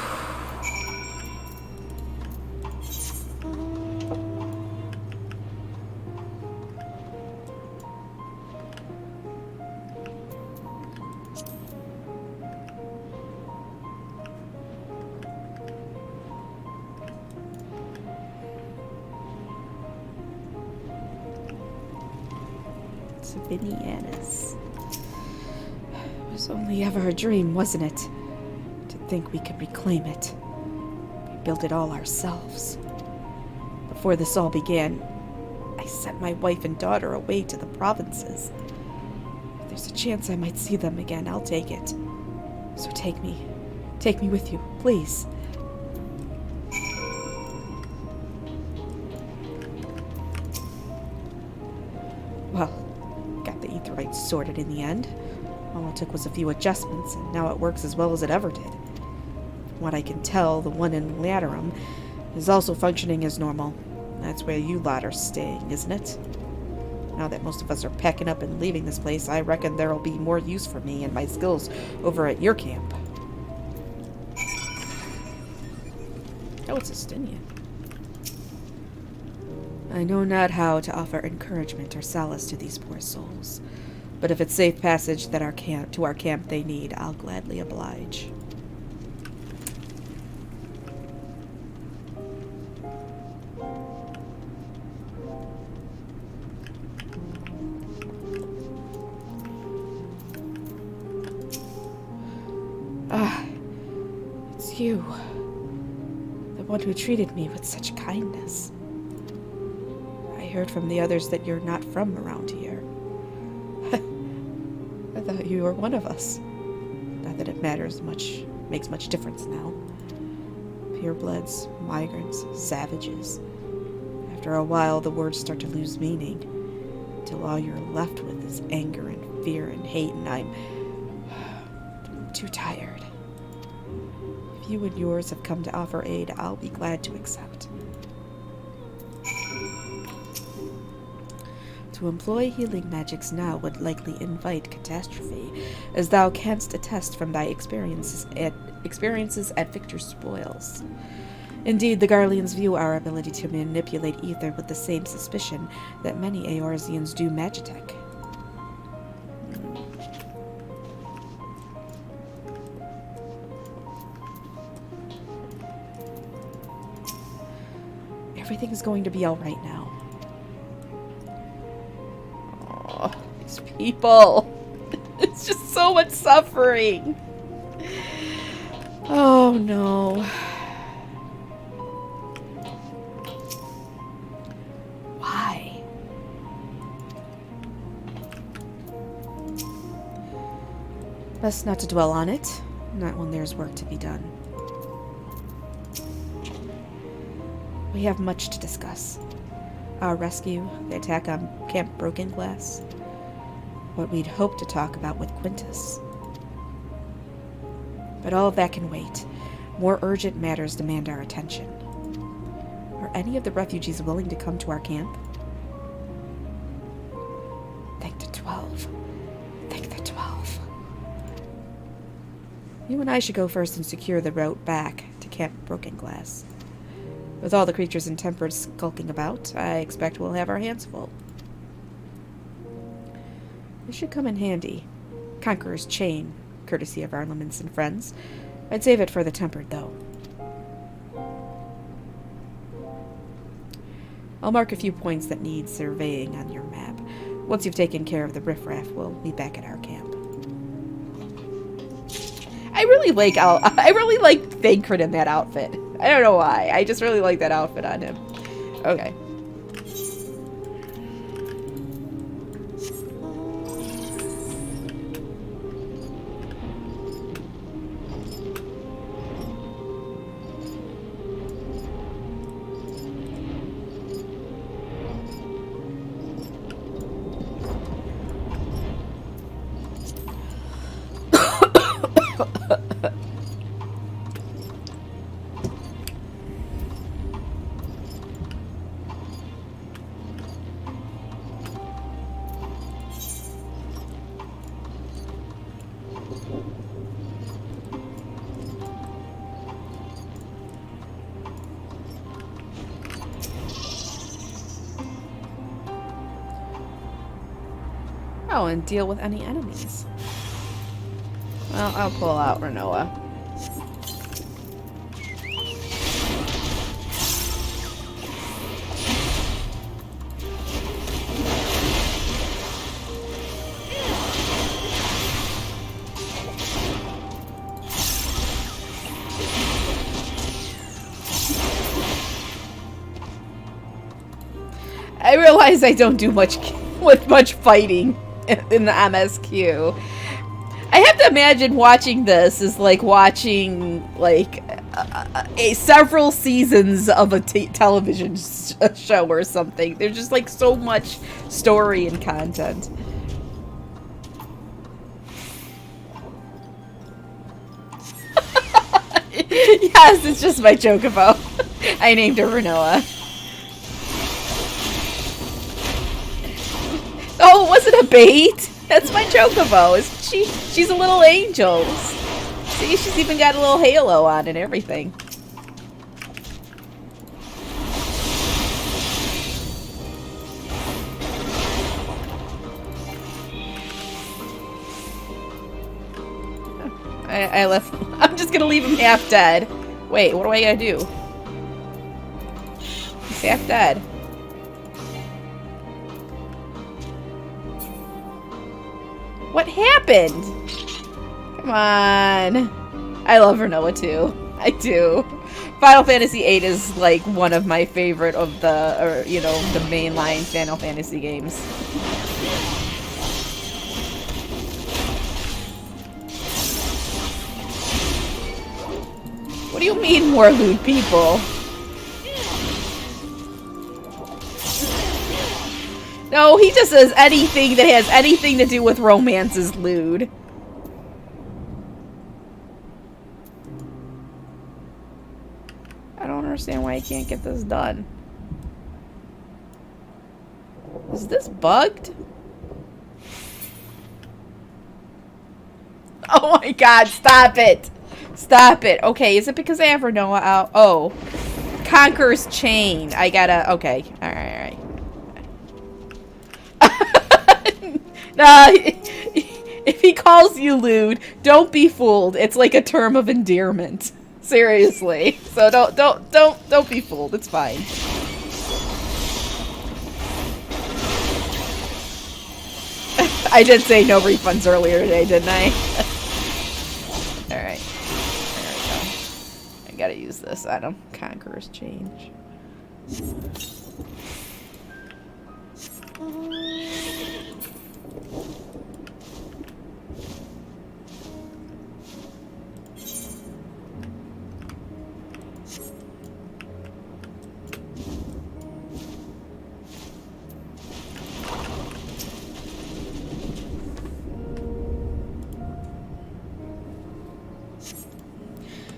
Savinianus. It was only ever a dream, wasn't it? To think we could reclaim it. We built it all ourselves. Before this all began, I sent my wife and daughter away to the provinces. If there's a chance I might see them again, I'll take it. So take me with you, please. sorted in the end. All it took was a few adjustments, and now it works as well as it ever did. From what I can tell, the one in Laterum is also functioning as normal. That's where you lot are staying, isn't it? Now that most of us are packing up and leaving this place, I reckon there'll be more use for me and my skills over at your camp. Oh, it's Estinian. I know not how to offer encouragement or solace to these poor souls, but if it's safe passage that to our camp they need, I'll gladly oblige. Ah, it's you. The one who treated me with such kindness. I heard from the others that you're not from around here. I thought you were one of us. Not that it makes much difference now. Purebloods, migrants, savages. After a while, the words start to lose meaning, till all you're left with is anger and fear and hate, and I'm too tired. If you and yours have come to offer aid, I'll be glad to accept. To employ healing magics now would likely invite catastrophe, as thou canst attest from thy experiences at Victor's spoils. Indeed, the Garleans view our ability to manipulate ether with the same suspicion that many Eorzeans do Magitech. Everything's going to be all right now. Oh, these people. It's just so much suffering. Oh, no. Why? Best not to dwell on it. Not when there's work to be done. We have much to discuss. Our rescue, the attack on Camp Broken Glass, what we'd hoped to talk about with Quintus. But all of that can wait. More urgent matters demand our attention. Are any of the refugees willing to come to our camp? Thank the 12. Thank the 12. You and I should go first and secure the route back to Camp Broken Glass. With all the creatures in Tempered skulking about, I expect we'll have our hands full. This should come in handy. Conqueror's Chain, courtesy of our elements and friends. I'd save it for the Tempered, though. I'll mark a few points that need surveying on your map. Once you've taken care of the riffraff, we'll be back at our camp. I really like Thancred in that outfit. I don't know why. I just really like that outfit on him. Okay. Oh, and deal with any enemies. Well, I'll pull out Renoa. I realize I don't do much fighting in the MSQ. I have to imagine watching this is like watching like several seasons of a television show or something. There's just like so much story and content. Yes, it's just my chocobo. I named her Renoa. Oh, was it a bait? That's my chocobo. She's a little angel. See, she's even got a little halo on and everything. I left. I'm just gonna leave him half dead. Wait, what do I gotta do? He's half dead. What happened? Come on. I love Renoa too. I do. Final Fantasy VIII is like one of my favorite of the, you know, the mainline Final Fantasy games. What do you mean more lewd people? No, he just says anything that has anything to do with romance is lewd. I don't understand why I can't get this done. Is this bugged? Oh my god, stop it! Stop it. Okay, is it because I have Renoa out? Oh. Conqueror's Chain. I gotta... Okay. Alright, alright. Nah, if he calls you lewd, don't be fooled. It's like a term of endearment. Seriously. So don't be fooled. It's fine. I did say no refunds earlier today, didn't I? Alright. There we go. I gotta use this item. Conqueror's Change.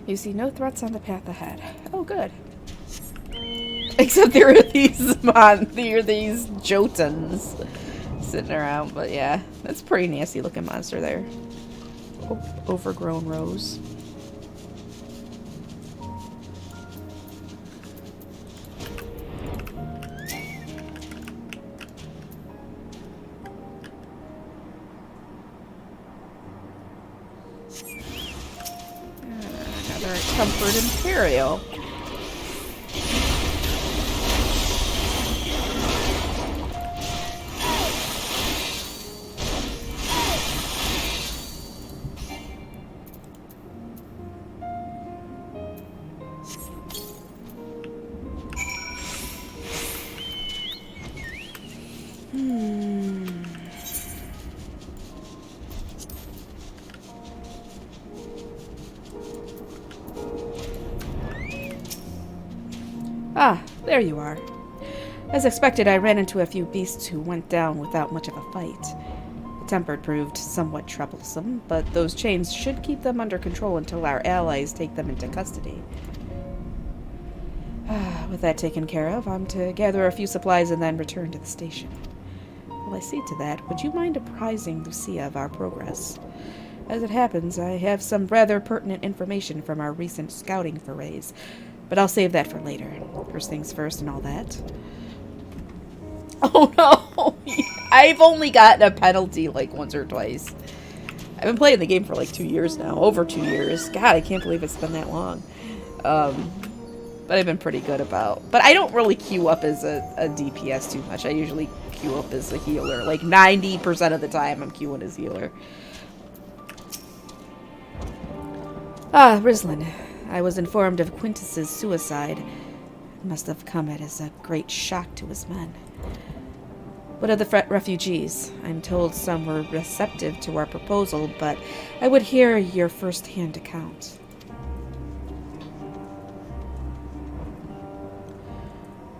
You see no threats on the path ahead. Oh, good. Except there are these these Jotuns sitting around, but yeah, that's a pretty nasty looking monster there. Overgrown rose. Another Comfort Imperial. Ah, there you are. As expected, I ran into a few beasts who went down without much of a fight. The temper proved somewhat troublesome, but those chains should keep them under control until our allies take them into custody. With that taken care of, I'm to gather a few supplies and then return to the station. While I see to that, would you mind apprising Lucia of our progress? As it happens, I have some rather pertinent information from our recent scouting forays, but I'll save that for later. First things first and all that. Oh no! I've only gotten a penalty like once or twice. I've been playing the game for like 2 years now. Over 2 years. God, I can't believe it's been that long. But I've been pretty good about... But I don't really queue up as a DPS too much. I usually queue up as a healer. Like 90% of the time I'm queuing as healer. Ah, Rislin. I was informed of Quintus's suicide. It must have come as a great shock to his men. What of the refugees? I'm told some were receptive to our proposal, but I would hear your first-hand account.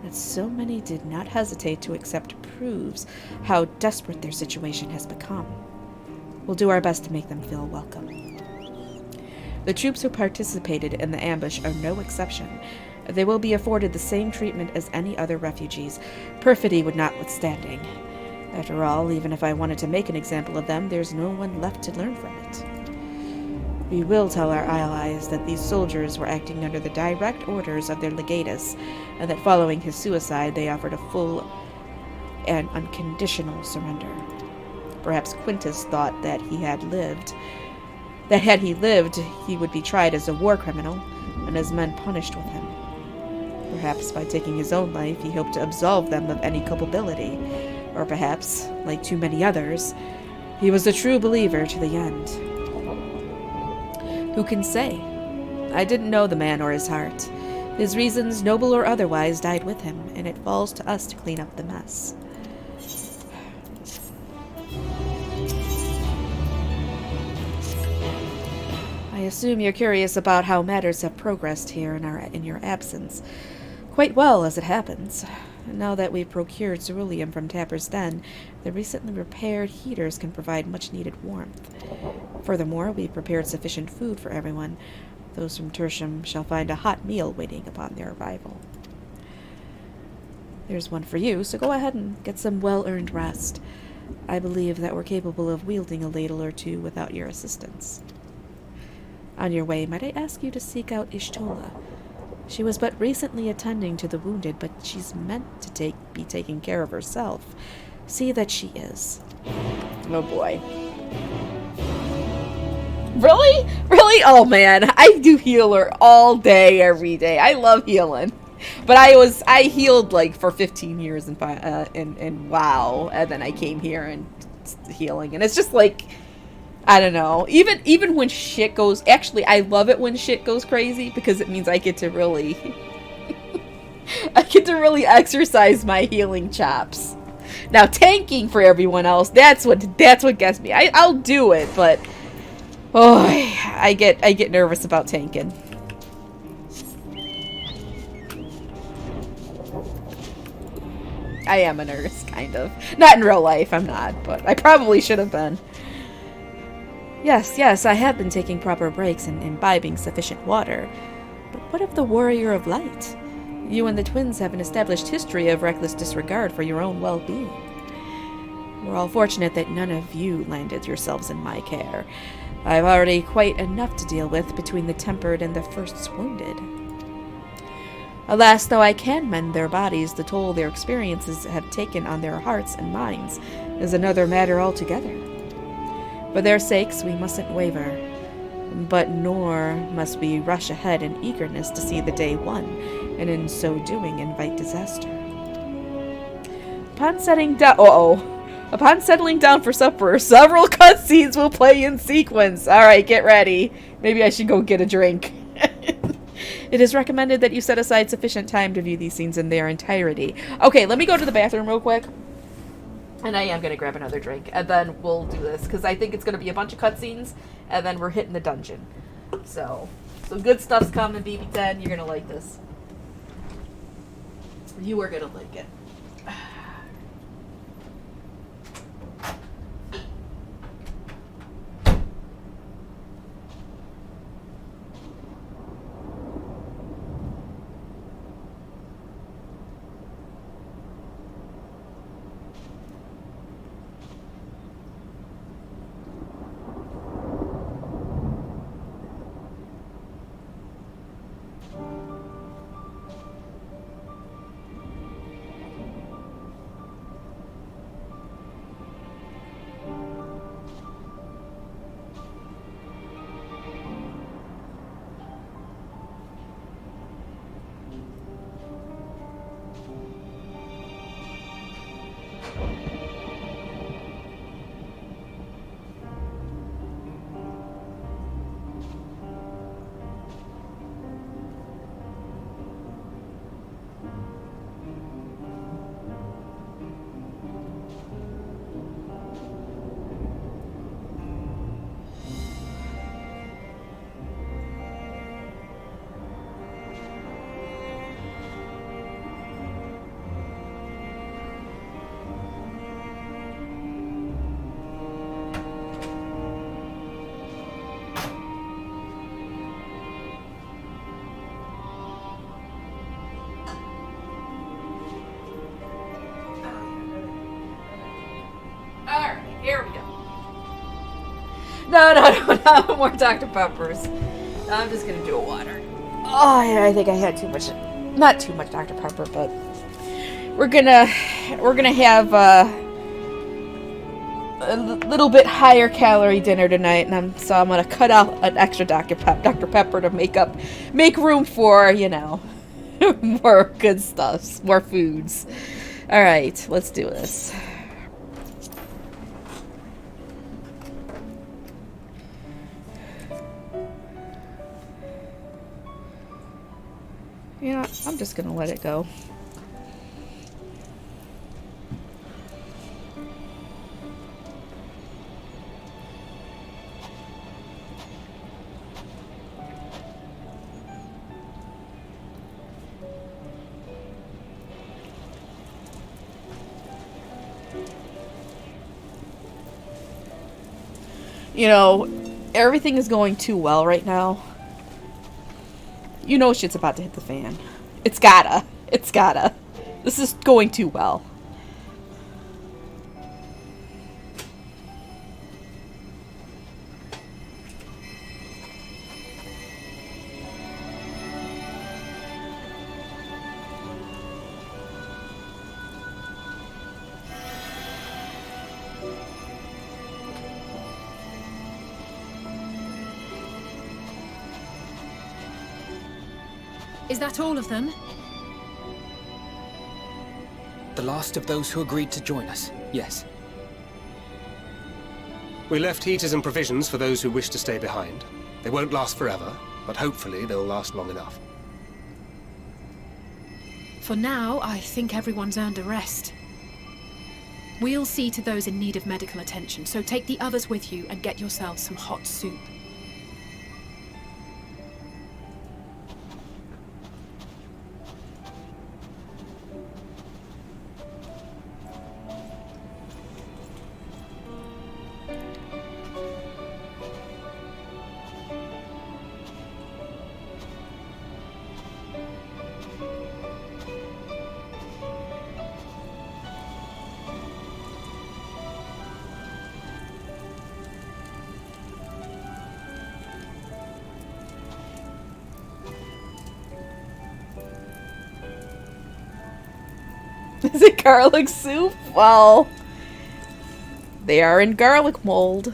That so many did not hesitate to accept proves how desperate their situation has become. We'll do our best to make them feel welcome. The troops who participated in the ambush are no exception. They will be afforded the same treatment as any other refugees, perfidy would notwithstanding. After all, even if I wanted to make an example of them, there's no one left to learn from it. We will tell our allies that these soldiers were acting under the direct orders of their legatus, and that following his suicide they offered a full and unconditional surrender. Perhaps Quintus thought that had he lived, he would be tried as a war criminal, and his men punished with him. Perhaps by taking his own life, he hoped to absolve them of any culpability. Or perhaps, like too many others, he was a true believer to the end. Who can say? I didn't know the man or his heart. His reasons, noble or otherwise, died with him, and it falls to us to clean up the mess. I assume you're curious about how matters have progressed here in your absence. Quite well, as it happens. Now that we've procured ceruleum from Tapper's Den, the recently repaired heaters can provide much-needed warmth. Furthermore, we've prepared sufficient food for everyone. Those from Tertium shall find a hot meal waiting upon their arrival. There's one for you, so go ahead and get some well-earned rest. I believe that we're capable of wielding a ladle or two without your assistance. On your way, might I ask you to seek out Ishtola? She was but recently attending to the wounded, but she's meant to be taking care of herself. See that she is. Oh boy. Really? Really? Oh man, I do healer all day, every day. I love healing. But I healed like for 15 years in WoW, and then I came here and healing, and it's just like, I don't know. Even when shit goes... Actually, I love it when shit goes crazy, because it means I get to really... I get to really exercise my healing chops. Now, tanking for everyone else, that's what gets me. I'll do it, but... Oh, I get nervous about tanking. I am a nurse, kind of. Not in real life, I'm not, but I probably should have been. Yes, I have been taking proper breaks and imbibing sufficient water. But what of the Warrior of Light? You and the twins have an established history of reckless disregard for your own well-being. We're all fortunate that none of you landed yourselves in my care. I've already quite enough to deal with between the tempered and the first wounded. Alas, though I can mend their bodies, the toll their experiences have taken on their hearts and minds is another matter altogether. For their sakes, we mustn't waver, but nor must we rush ahead in eagerness to see the day won, and in so doing invite disaster. Upon settling down for supper, several cutscenes will play in sequence. Alright, get ready. Maybe I should go get a drink. It is recommended that you set aside sufficient time to view these scenes in their entirety. Okay, let me go to the bathroom real quick. And I am going to grab another drink, and then we'll do this, because I think it's going to be a bunch of cutscenes, and then we're hitting the dungeon. So good stuff's coming, BB10. You're going to like this. You are going to like it. Here we go. No, more Dr. Peppers. I'm just gonna do a water. Oh, yeah, I think I had too much. Not too much Dr. Pepper, but we're gonna have a little bit higher calorie dinner tonight, and so I'm gonna cut out an extra Dr. Pepper to make room for, you know, more good stuff, more foods. All right, let's do this. Yeah, I'm just gonna let it go. You know, everything is going too well right now. You know shit's about to hit the fan. It's gotta. It's gotta. This is going too well. Is that all of them? The last of those who agreed to join us, yes. We left heaters and provisions for those who wish to stay behind. They won't last forever, but hopefully they'll last long enough. For now, I think everyone's earned a rest. We'll see to those in need of medical attention, so take the others with you and get yourselves some hot soup. Is it garlic soup? Well, they are in garlic mold.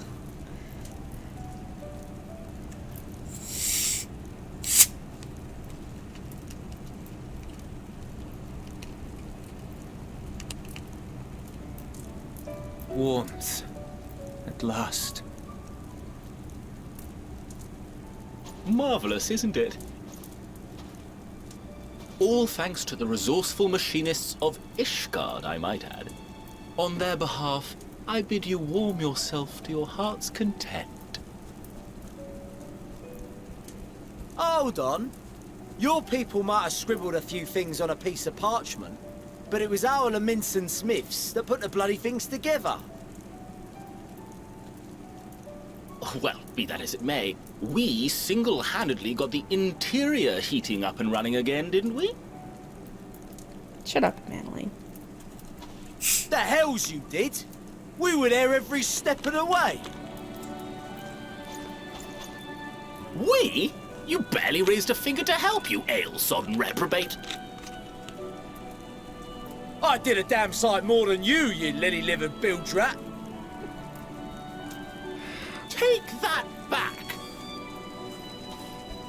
Warmth. At last. Marvelous, isn't it? All thanks to the resourceful machinists of Ishgard, I might add. On their behalf, I bid you warm yourself to your heart's content. Hold on. Your people might have scribbled a few things on a piece of parchment, but it was our Minson Smiths that put the bloody things together. Well, be that as it may, we single-handedly got the interior heating up and running again, didn't we? Shut up, Manly. The hells you did! We were there every step of the way! We? You barely raised a finger to help, you ale-sodden reprobate. I did a damn sight more than you lily-livered bilge rat! Take that back!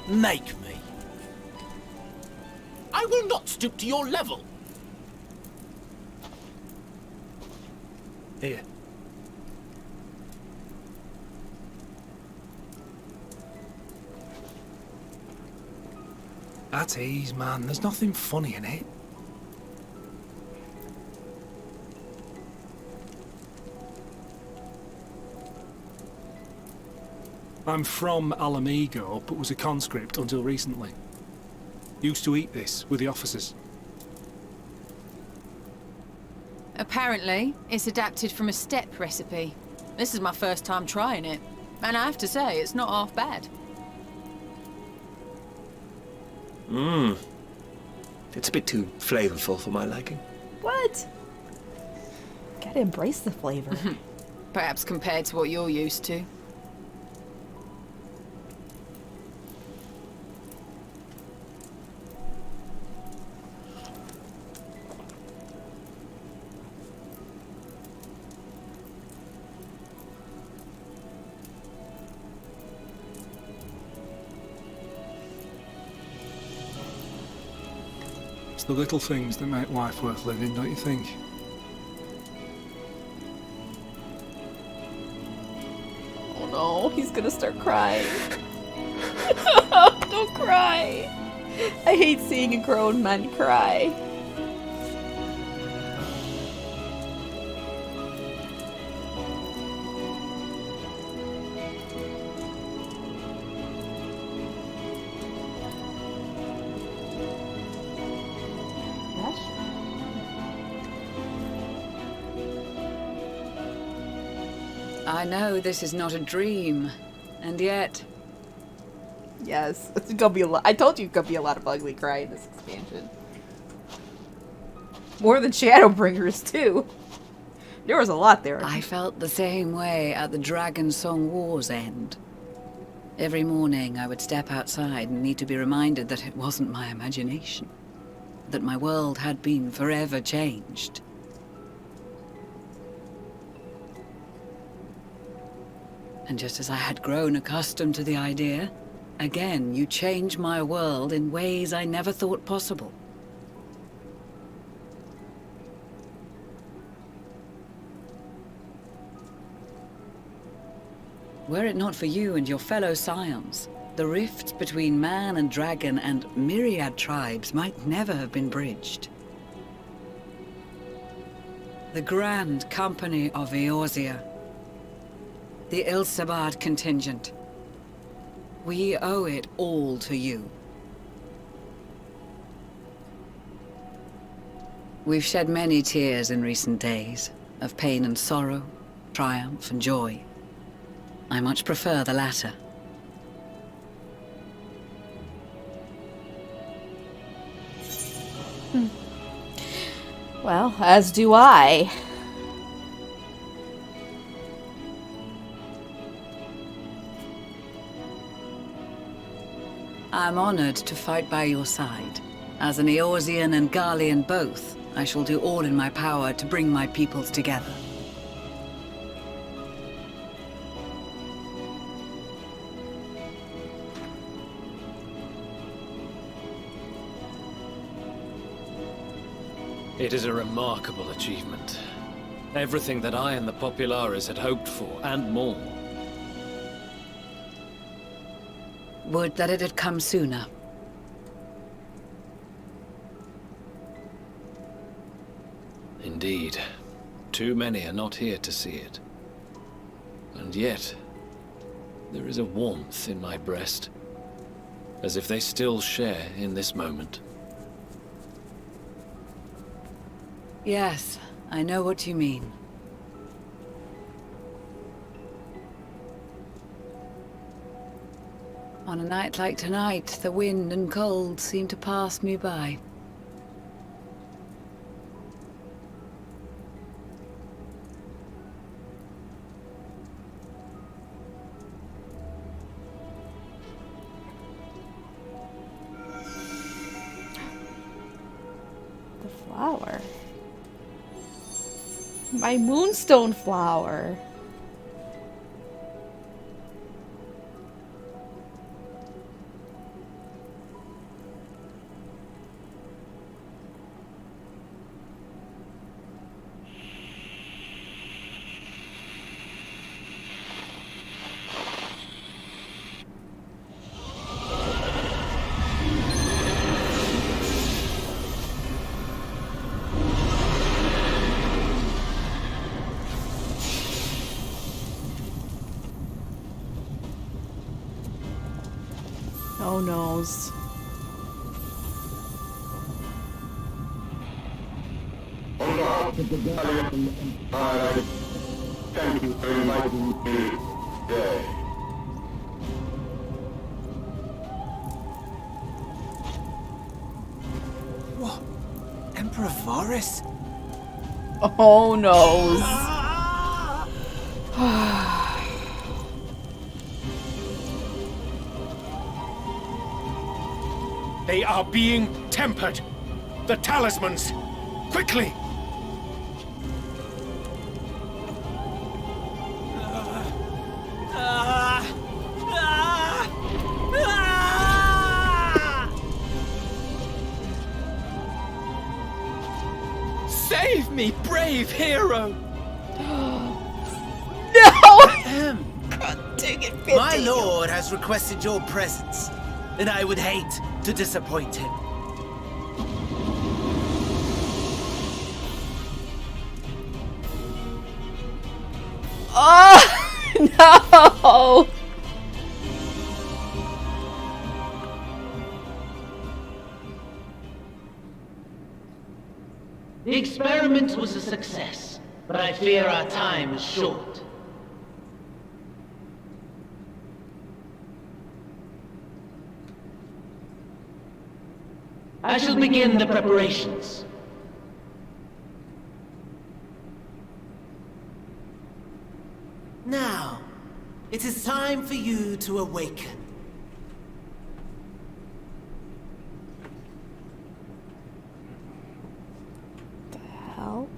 Make me. I will not stoop to your level. Here. At ease, man. There's nothing funny in it. I'm from Alamigo, but was a conscript until recently. Used to eat this with the officers. Apparently, it's adapted from a steppe recipe. This is my first time trying it, and I have to say, it's not half bad. It's a bit too flavorful for my liking. What? Gotta embrace the flavor. Perhaps compared to what you're used to. It's the little things that make life worth living, don't you think? Oh no, he's gonna start crying. Don't cry. I hate seeing a grown man cry. I know this is not a dream, and yet... Yes, it's gonna be a lot. I told you it's gonna be a lot of ugly cry in this expansion. More than Shadowbringers, too. There was a lot there. I felt the same way at the Dragon Song War's end. Every morning I would step outside and need to be reminded that it wasn't my imagination. That my world had been forever changed. And just as I had grown accustomed to the idea, again you change my world in ways I never thought possible. Were it not for you and your fellow scions, the rifts between man and dragon and myriad tribes might never have been bridged. The Grand Company of Eorzea, the Ilsabard contingent. We owe it all to you. We've shed many tears in recent days, of pain and sorrow, triumph and joy. I much prefer the latter. Well, as do I. I'm honored to fight by your side. As an Eorzean and Garlean both, I shall do all in my power to bring my peoples together. It is a remarkable achievement. Everything that I and the Populares had hoped for, and more. Would that it had come sooner. Indeed. Too many are not here to see it. And yet, there is a warmth in my breast, as if they still share in this moment. Yes, I know what you mean. On a night like tonight, the wind and cold seem to pass me by. The flower. My moonstone flower. Oh noes. On behalf of the Guardian Empire, thank you for inviting me today. What? Emperor Varys? Oh noes. They are being tempered. The talismans. Quickly! Save me, brave hero! No! God dang it, My lord has requested your presence, and I would hate to disappoint him. Oh, no! The experiment was a success, but I fear our time is short. I shall begin the preparations. Now, it is time for you to awaken. Hell?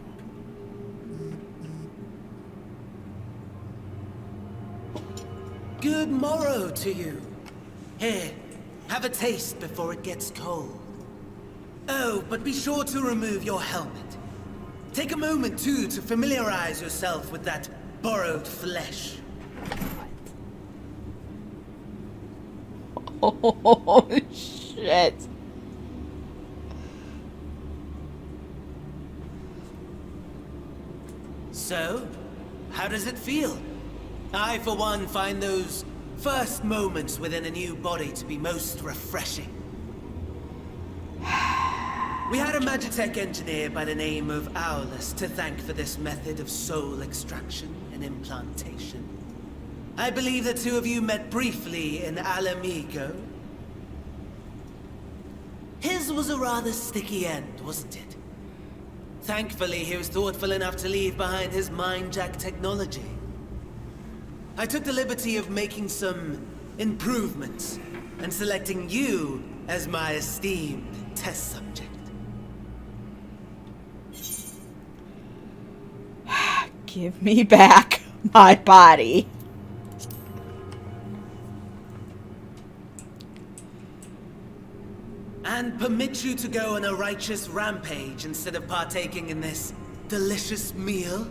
Good morrow to you. Here, have a taste before it gets cold. Oh, but be sure to remove your helmet. Take a moment, too, to familiarize yourself with that borrowed flesh. Oh, shit. So, how does it feel? I, for one, find those first moments within a new body to be most refreshing. We had a Magitech engineer by the name of Aulus to thank for this method of soul extraction and implantation. I believe the two of you met briefly in Alamigo. His was a rather sticky end, wasn't it? Thankfully, he was thoughtful enough to leave behind his mind-jack technology. I took the liberty of making some improvements and selecting you as my esteemed test subject. Give me back my body. And permit you to go on a righteous rampage instead of partaking in this delicious meal?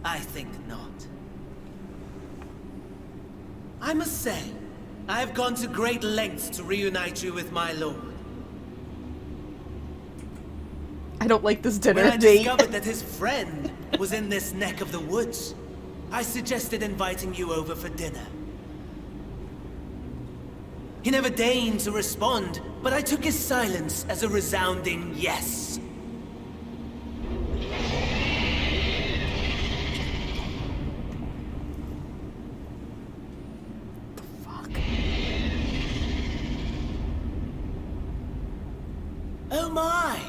I think not. I must say, I've gone to great lengths to reunite you with my lord. I don't like this dinner When I date. discovered that his friend was in this neck of the woods, I suggested inviting you over for dinner. He never deigned to respond, but I took his silence as a resounding yes. Oh my!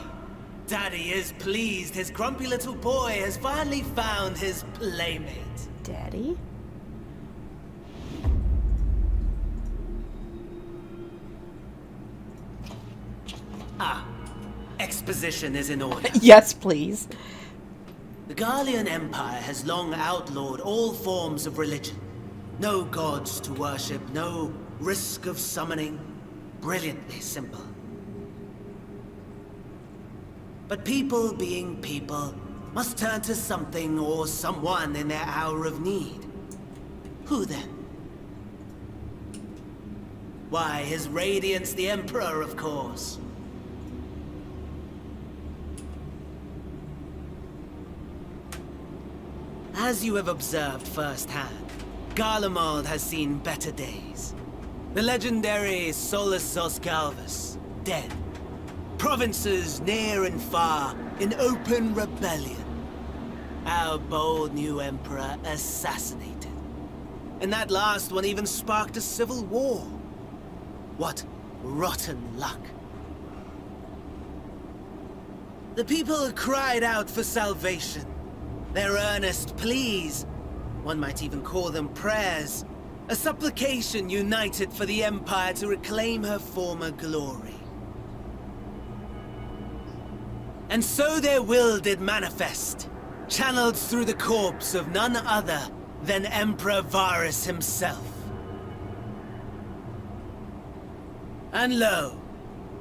Daddy is pleased his grumpy little boy has finally found his playmate. Daddy? Ah, exposition is in order. Yes, please. The Garlean Empire has long outlawed all forms of religion. No gods to worship, no risk of summoning. Brilliantly simple. But people being people must turn to something or someone in their hour of need. Who then? Why, His Radiance the Emperor, of course. As you have observed firsthand, Garlemald has seen better days. The legendary Solus Oscalvus, dead. Provinces near and far in open rebellion. Our bold new emperor assassinated. And that last one even sparked a civil war. What rotten luck. The people cried out for salvation. Their earnest pleas, one might even call them prayers, a supplication united for the Empire to reclaim her former glory. And so their will did manifest, channeled through the corpse of none other than Emperor Varus himself. And lo,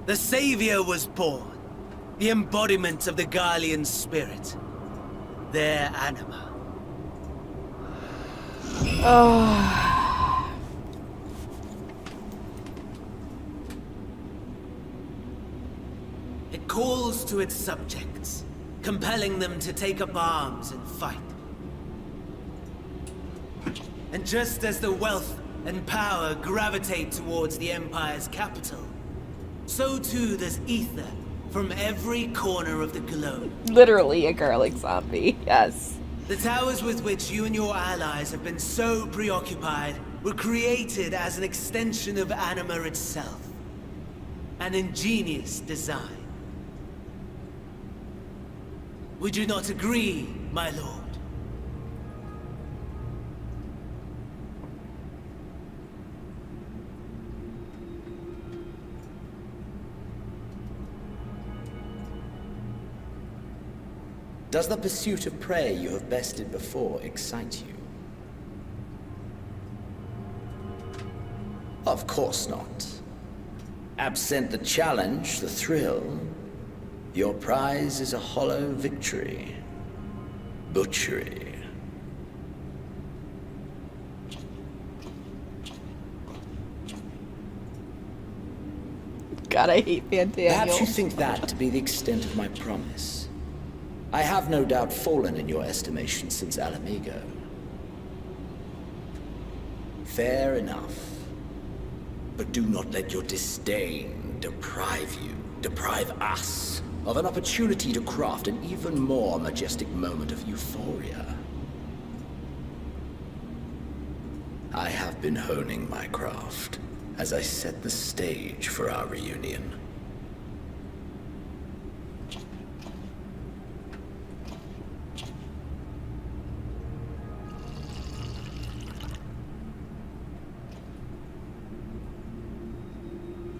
the Savior was born, the embodiment of the Garlean spirit, their anima. Oh. It calls to its subjects, compelling them to take up arms and fight. And just as the wealth and power gravitate towards the Empire's capital, so too does ether from every corner of the globe. Literally a garlic zombie, yes. The towers with which you and your allies have been so preoccupied were created as an extension of anima itself. An ingenious design. Would you not agree, my lord? Does the pursuit of prey you have bested before excite you? Of course not. Absent the challenge, the thrill, your prize is a hollow victory. Butchery. God, I hate Van Daniel. Perhaps you think that to be the extent of my promise. I have no doubt fallen in your estimation since Alamigo. Fair enough. But do not let your disdain deprive us, of an opportunity to craft an even more majestic moment of euphoria. I have been honing my craft as I set the stage for our reunion.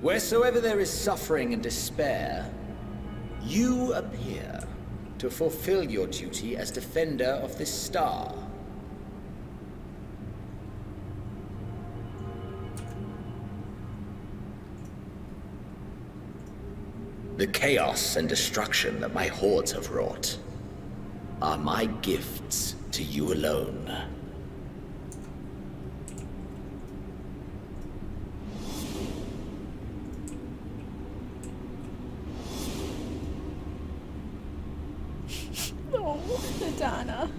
Wheresoever there is suffering and despair, you appear to fulfill your duty as defender of this star. The chaos and destruction that my hordes have wrought are my gifts to you alone. Oh, Madonna.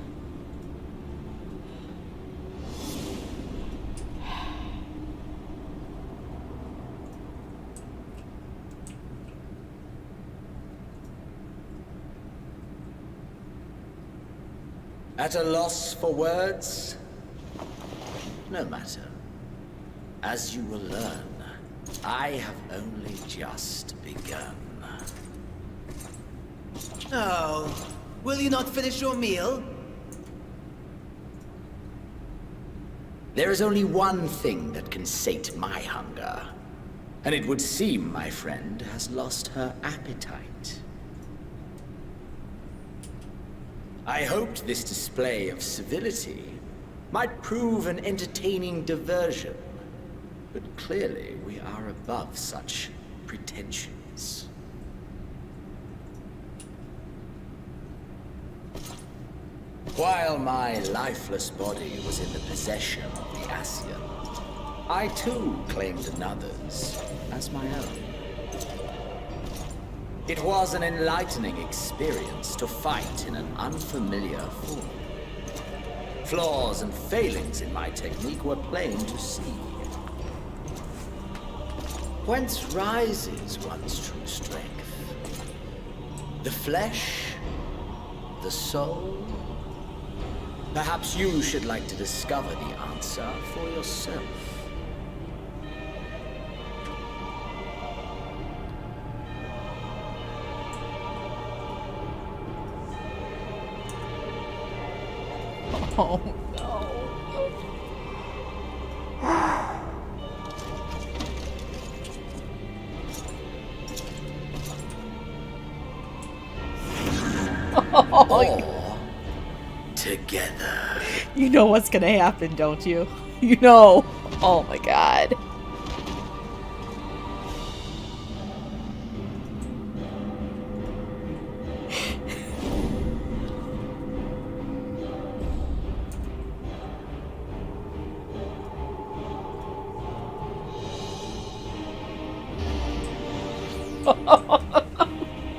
At a loss for words? No matter. As you will learn, I have only just begun. Oh, will you not finish your meal? There is only one thing that can sate my hunger. And it would seem my friend has lost her appetite. I hoped this display of civility might prove an entertaining diversion. But clearly we are above such pretensions. While my lifeless body was in the possession of the Ascian, I too claimed another's as my own. It was an enlightening experience to fight in an unfamiliar form. Flaws and failings in my technique were plain to see. Whence rises one's true strength? The flesh? The soul? Perhaps you should like to discover the answer for yourself. Oh, no. Or together. You know what's gonna happen, don't you? You know. Oh my god.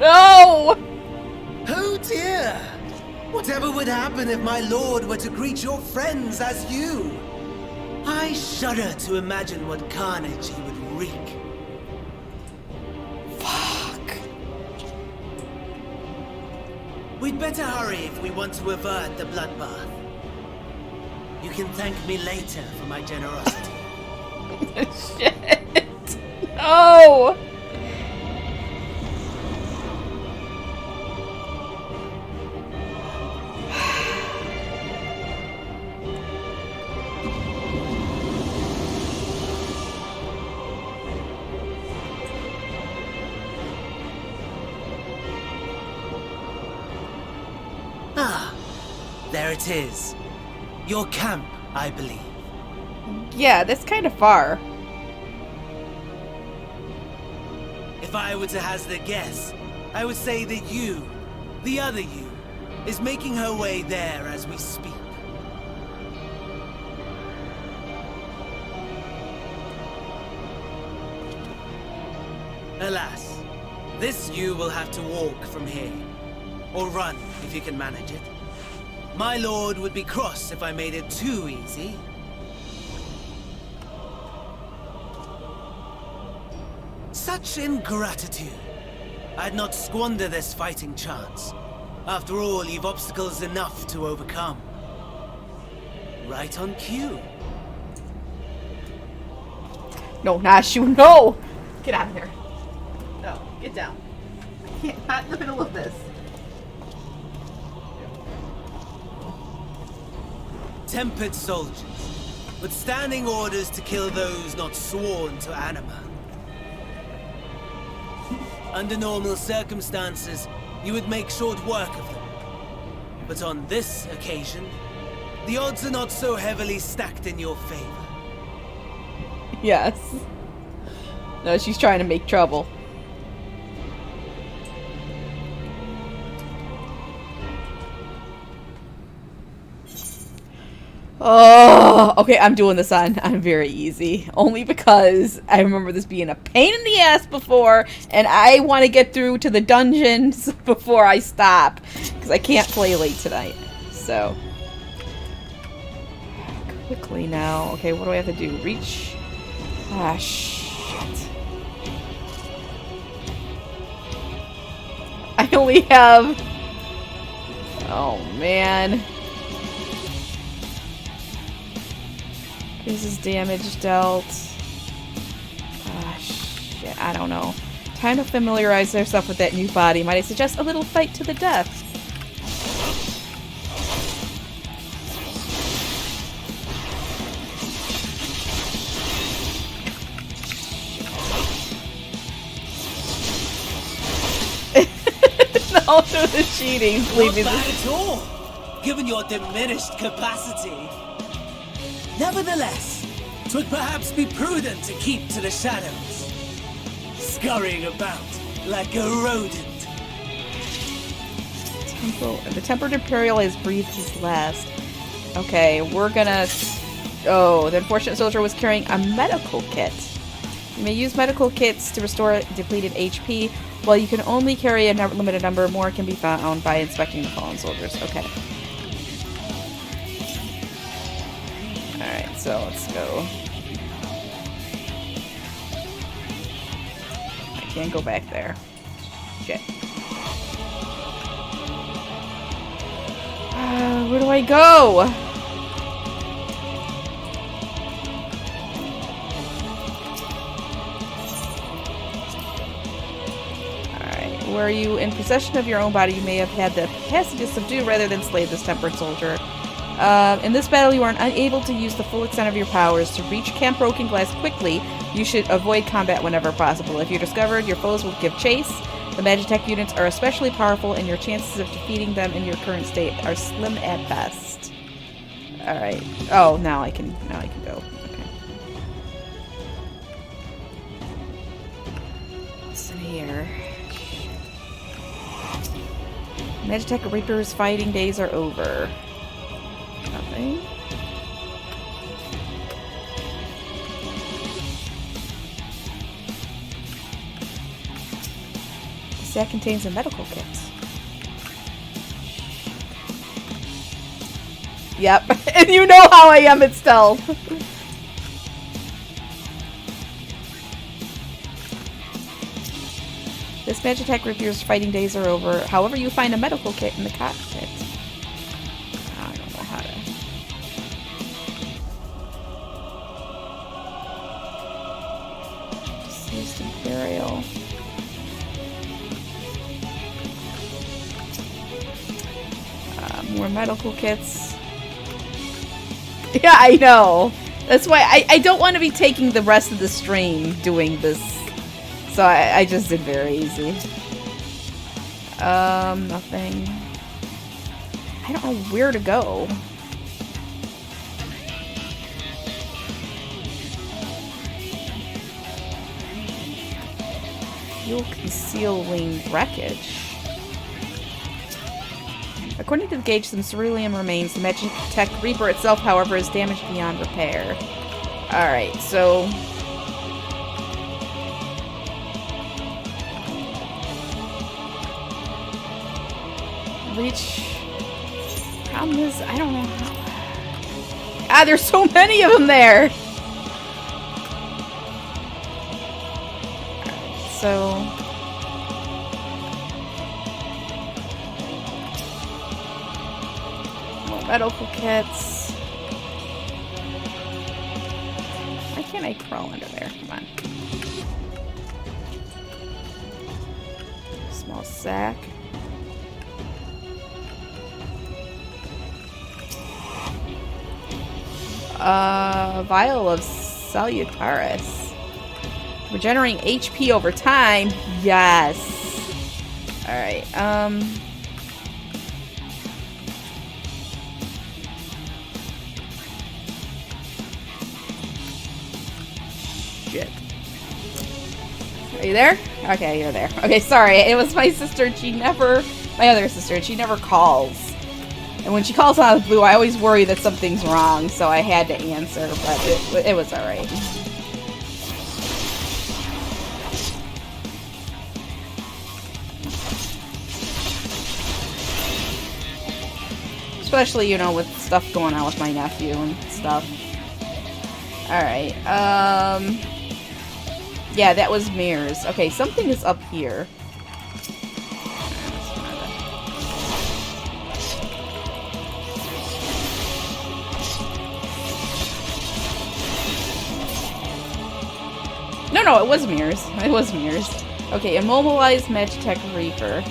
No! Oh dear! Whatever would happen if my lord were to greet your friends as you? I shudder to imagine what carnage he would wreak. Fuck. We'd better hurry if we want to avert the bloodbath. You can thank me later for my generosity. Shit. No! Ah, there it is. Your camp, I believe. Yeah, that's kind of far. If I were to hazard a guess, I would say that you, the other you, is making her way there as we speak. Alas, this you will have to walk from here. Or run, if you can manage it. My lord would be cross if I made it too easy. Such ingratitude. I'd not squander this fighting chance. After all, you've obstacles enough to overcome. Right on cue. No, Nashu, no! Get out of here. No, get down. I can't, not in the middle of this. Tempered soldiers, with standing orders to kill those not sworn to Anima. Under normal circumstances, you would make short work of them. But on this occasion, the odds are not so heavily stacked in your favor. Yes. No, she's trying to make trouble. Oh, okay, I'm doing this on very easy. Only because I remember this being a pain in the ass before, and I want to get through to the dungeons before I stop. Because I can't play late tonight. So. Quickly now. Okay, what do I have to do? Reach. Ah, shit. I only have... Oh, man. This is damage dealt. Ah, shit. I don't know. Time to familiarize yourself with that new body. Might I suggest a little fight to the death? No, do the cheating, please. Not bad at all, given your diminished capacity. Nevertheless, 'twould perhaps be prudent to keep to the shadows, scurrying about like a rodent. The Tempered Imperial has breathed his last. Okay, we're gonna... Oh, the unfortunate soldier was carrying a medical kit. You may use medical kits to restore depleted HP. While you can only carry a limited number, more can be found by inspecting the fallen soldiers. Okay. Alright, so let's go. I can't go back there. Shit. Where do I go? Were you in possession of your own body, you may have had the capacity to subdue rather than slay this tempered soldier. In this battle, you are unable to use the full extent of your powers. To reach Camp Broken Glass quickly, you should avoid combat whenever possible. If you're discovered, your foes will give chase. The Magitech units are especially powerful, and your chances of defeating them in your current state are slim at best. Alright. Oh, now I can go. Okay. What's in here? Magitech Reaper's fighting days are over. Nothing. This sack contains a medical kit. Yep, and you know how I am at stealth. This Magitech Reaper's fighting days are over. However, you find a medical kit in the cockpit. I don't know how to... Deceased Imperial. More medical kits. Yeah, I know. That's why I don't want to be taking the rest of the stream doing this. So I just did very easy. Nothing. I don't know where to go. Fuel concealing wreckage. According to the gauge, some ceruleum remains. The Magitech Reaper itself, however, is damaged beyond repair. Alright, so... Reach... Problem is, I don't know how... Ah, there's so many of them there! Alright, so... Medical kits. Why can't I crawl under there? Come on. Small sack. Vial of Salutaris. Regenerating HP over time. Yes. Alright, Shit. Are you there? Okay, you're there. Okay, sorry. It was my sister. My other sister, and she never calls. And when she calls out of the blue, I always worry that something's wrong, so I had to answer, but it was alright. Especially, you know, with stuff going on with my nephew and stuff. Alright, yeah, that was mirrors. Okay, something is up here. No, it was mirrors. It was mirrors. Okay, immobilized Magitech Reaper.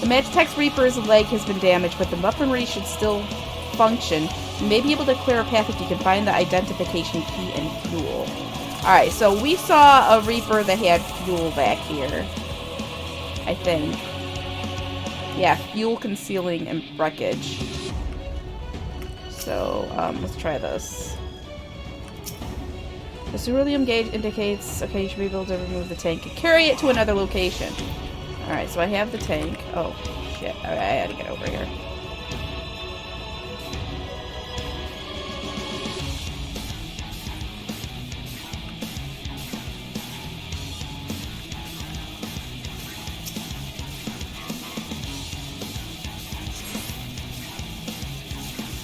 The Magitech Reaper's leg has been damaged, but the weaponry should still function. You may be able to clear a path if you can find the identification key and fuel. Alright, so we saw a Reaper that had fuel back here. I think. Yeah, fuel concealing and wreckage. So, let's try this. The ceruleum gauge indicates, okay, you should be able to remove the tank and carry it to another location. Alright, so I have the tank. Oh, shit. Alright, I had to get over here.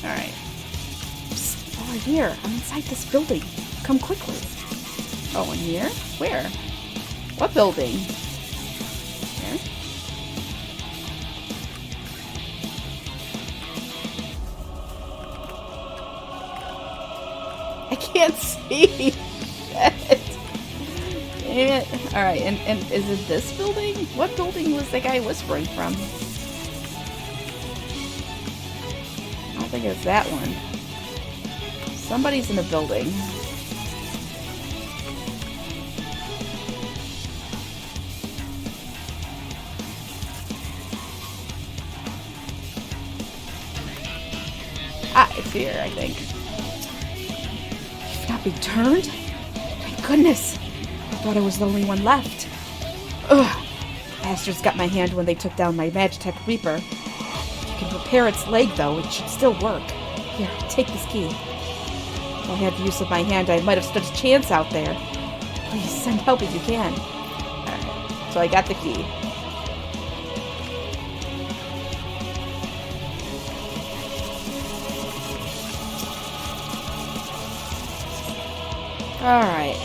Alright. Over here. I'm inside this building. Come quickly. Oh, in here? Where? What building? Here? I can't see. Shit. Damn it. Alright, and is it this building? What building was the guy whispering from? I don't think it's that one. Somebody's in a building. here, I think. She's not being turned? Thank goodness. I thought I was the only one left. Ugh. Bastards got my hand when they took down my Magitech Reaper. If you can repair its leg, though, it should still work. Here, take this key. If I had the use of my hand, I might have stood a chance out there. Please, send help if you can. Alright, so I got the key. Alright.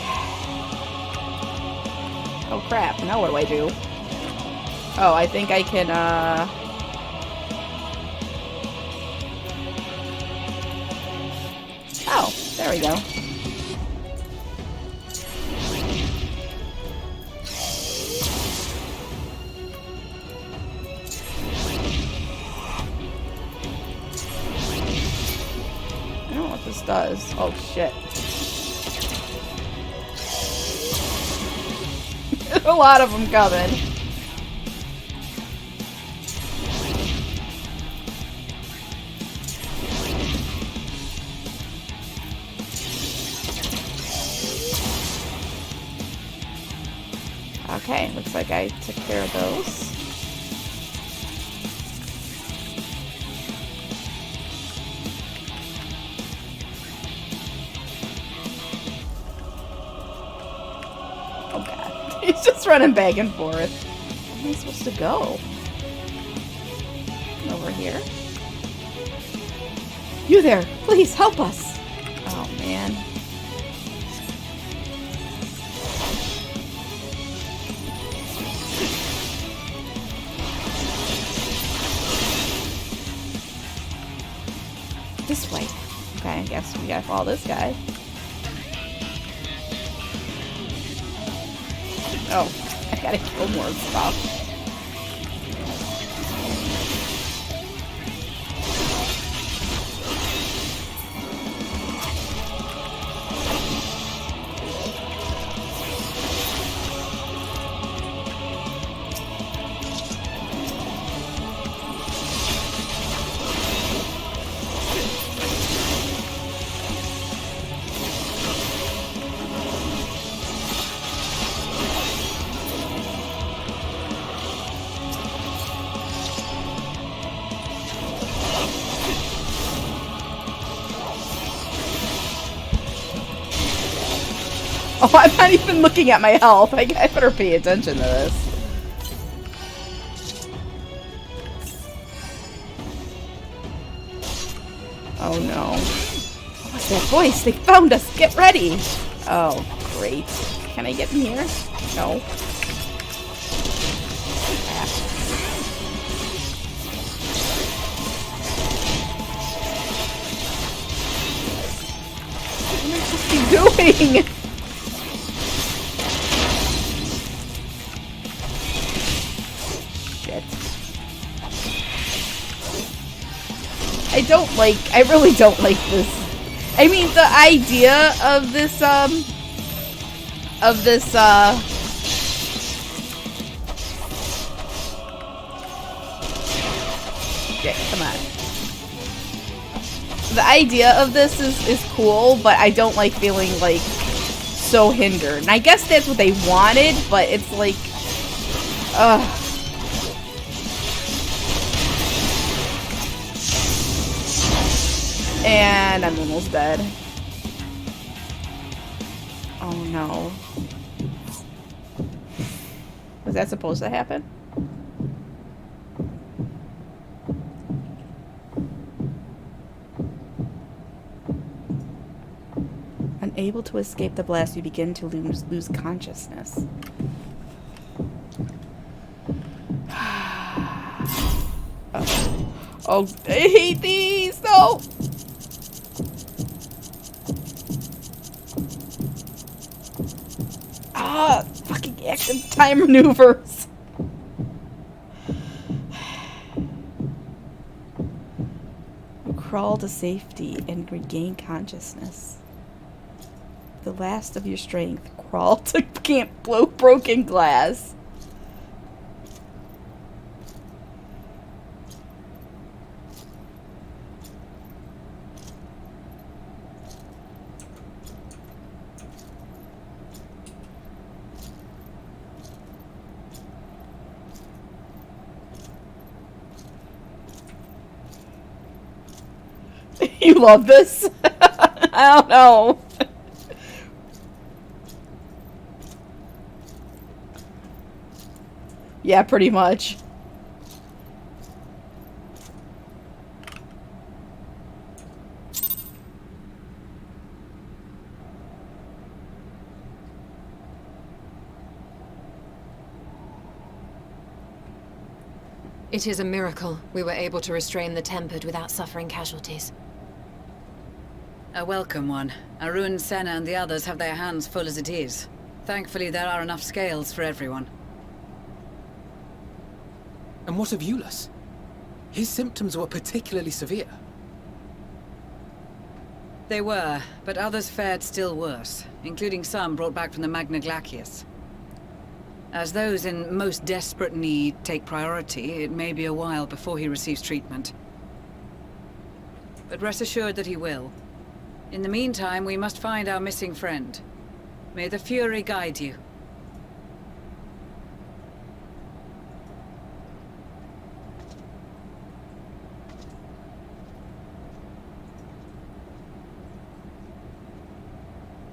Oh crap, now what do I do? Oh, I think I can, Oh, there we go. I don't know what this does. Oh, shit. There's a lot of them coming. Okay, looks like I took care of those. Oh god, he's just running back and forth. Where am I supposed to go? Over here? You there, please help us! Oh man. This way. Okay, I guess we gotta follow this guy. Oh, I gotta kill more stuff. Oh, I'm not even looking at my health. I better pay attention to this. Oh no. What's that voice? They found us! Get ready! Oh, great. Can I get in here? No. What am I supposed to be doing? I really don't like this. I mean, the idea of this, okay, come on. The idea of this is cool, but I don't like feeling, like, so hindered. And I guess that's what they wanted, but it's like, ugh. And I'm almost dead. Oh no. Was that supposed to happen? Unable to escape the blast, you begin to lose consciousness. Oh. Oh, I hate these! No! Ah, fucking active time maneuvers. Crawl to safety and regain consciousness. The last of your strength. Crawl to camp broken glass. You love this? I don't know. Yeah, pretty much. It is a miracle we were able to restrain the Tempered without suffering casualties. A welcome one. Arun, Senna, and the others have their hands full as it is. Thankfully, there are enough scales for everyone. And what of Euless? His symptoms were particularly severe. They were, but others fared still worse, including some brought back from the Magna Glacius. As those in most desperate need take priority, it may be a while before he receives treatment. But rest assured that he will. In the meantime, we must find our missing friend. May the Fury guide you.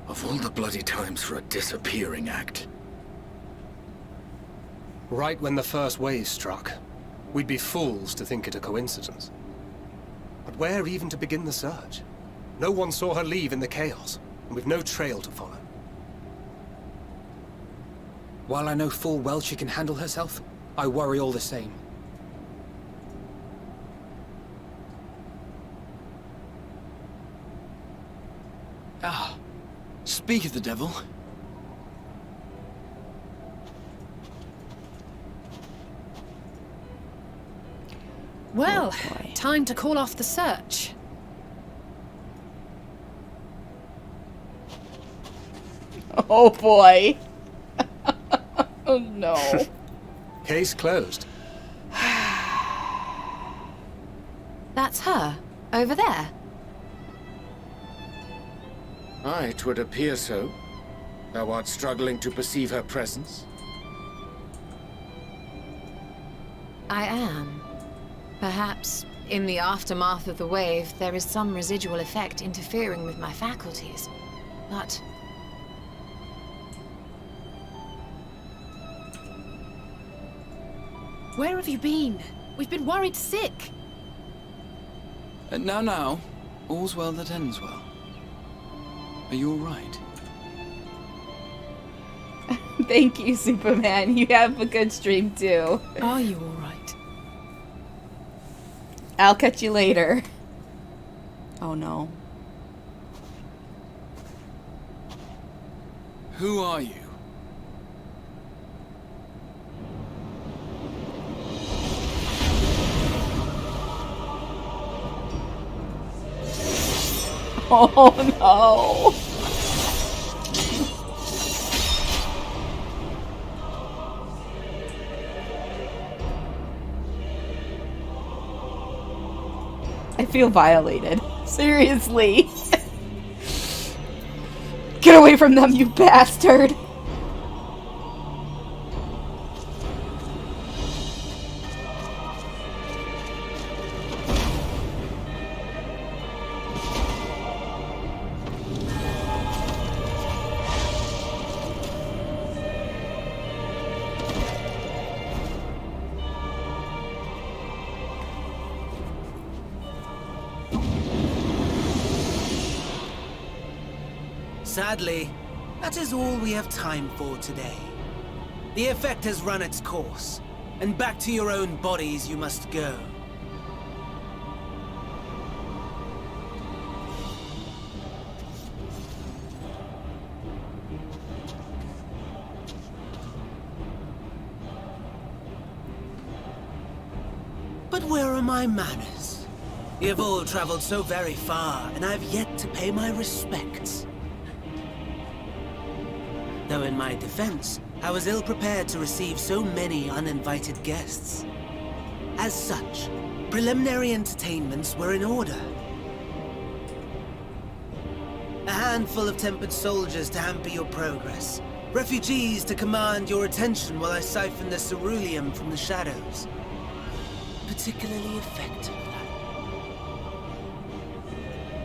Of all the bloody times for a disappearing act. Right when the first wave struck, we'd be fools to think it a coincidence. But where even to begin the search? No one saw her leave in the chaos, and we've no trail to follow. While I know full well she can handle herself, I worry all the same. Ah, speak of the devil. Well, time to call off the search. Oh boy. Oh no. Case closed. That's her, over there. Aye, 'twould appear so. Thou art struggling to perceive her presence? I am. Perhaps, in the aftermath of the wave, there is some residual effect interfering with my faculties. But... Where have you been? We've been worried sick. Now, all's well that ends well. Are you all right? Thank you, Superman. You have a good stream too. Are you all right? I'll catch you later. Oh no. Who are you? Oh no. I feel violated. Seriously. Get away from them, you bastard! Sadly, that is all we have time for today. The effect has run its course, and back to your own bodies you must go. But where are my manners? You've all traveled so very far, and I've yet to pay my respects. Though in my defense, I was ill-prepared to receive so many uninvited guests. As such, preliminary entertainments were in order. A handful of tempered soldiers to hamper your progress. Refugees to command your attention while I siphon the ceruleum from the shadows. Particularly effective.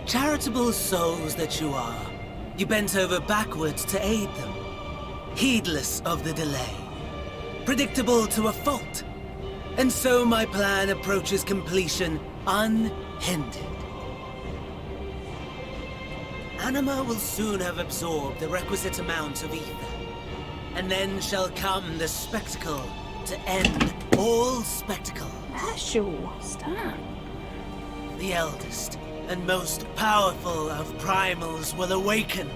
Charitable souls that you are, you bent over backwards to aid them, heedless of the delay, predictable to a fault. And so my plan approaches completion unhindered. Anima will soon have absorbed the requisite amount of ether, and then shall come the spectacle to end all spectacle. Ashu, stop. The eldest and most powerful of primals will awaken,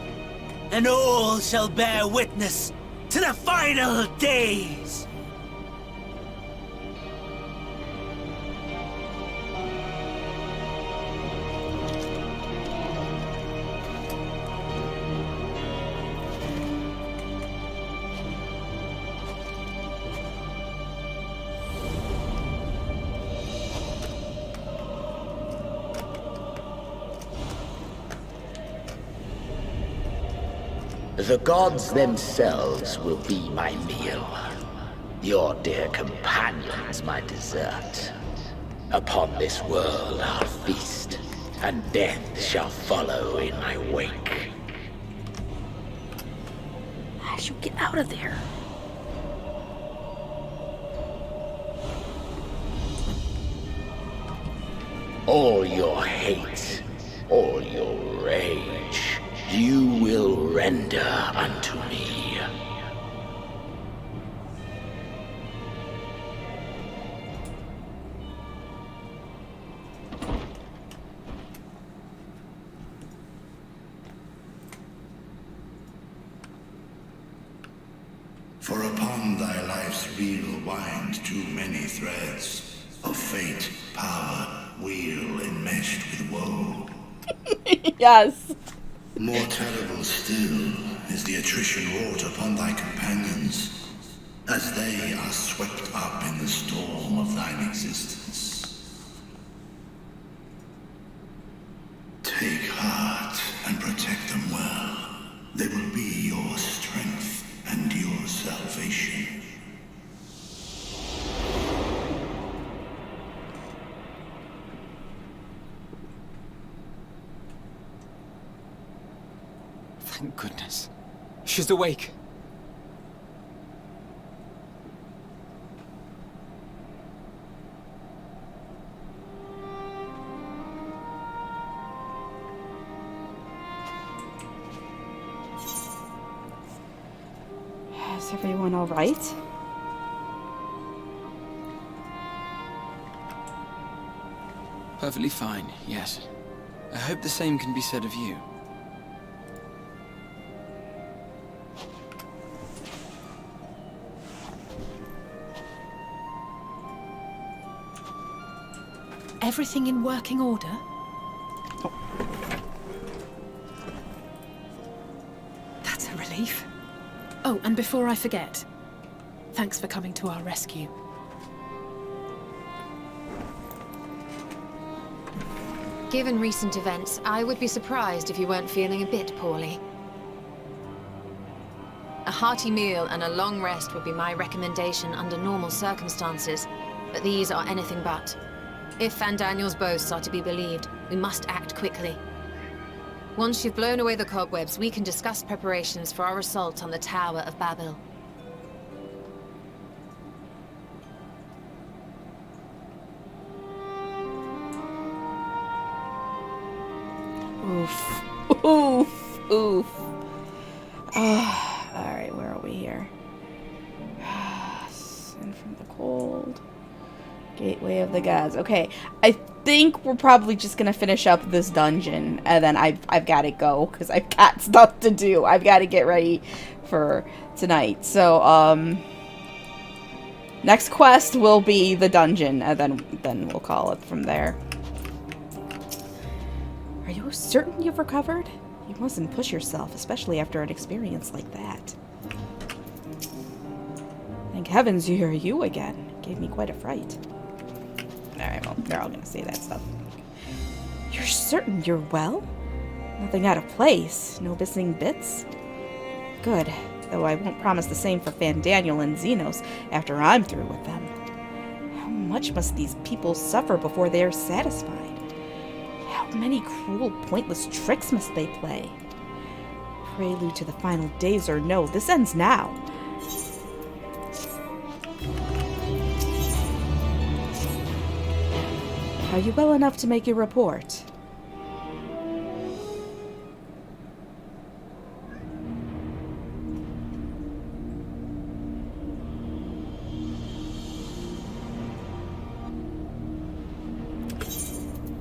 and all shall bear witness to the final days. The gods themselves will be my meal. Your dear companions my dessert. Upon this world I'll feast, and death shall follow in my wake. I should get out of there. All your hate, all your rage, you will render unto me. For upon thy life's reel wind too many threads of fate, power, weal enmeshed with woe. Yes. More terrible still is the attrition wrought upon thy companions, as they are swept up in the storm of thine existence. Take heart and protect them well. They will be your strength and your salvation. Thank goodness. She's awake. Is everyone all right? Perfectly fine, yes. I hope the same can be said of you. Everything in working order? That's a relief. Oh, and before I forget, thanks for coming to our rescue. Given recent events, I would be surprised if you weren't feeling a bit poorly. A hearty meal and a long rest would be my recommendation under normal circumstances, but these are anything but. If Van Daniel's boasts are to be believed, we must act quickly. Once you've blown away the cobwebs, we can discuss preparations for our assault on the Tower of Babel. Oof. Oof. Oof. Alright, where are we here? Sin from the cold. Gateway of the gods. Okay, I think we're probably just gonna finish up this dungeon, and then I've got to go because I've got stuff to do. I've got to get ready for tonight. So next quest will be the dungeon, and then we'll call it from there. Are you certain you've recovered? You mustn't push yourself, especially after an experience like that. Thank heavens you hear you again. Gave me quite a fright. Alright, well, they're all gonna say that stuff. You're certain you're well? Nothing out of place? No missing bits? Good, though I won't promise the same for Fandaniel and Xenos after I'm through with them. How much must these people suffer before they are satisfied? How What many cruel, pointless tricks must they play? Prelude to the final days or no, this ends now. Are you well enough to make your report?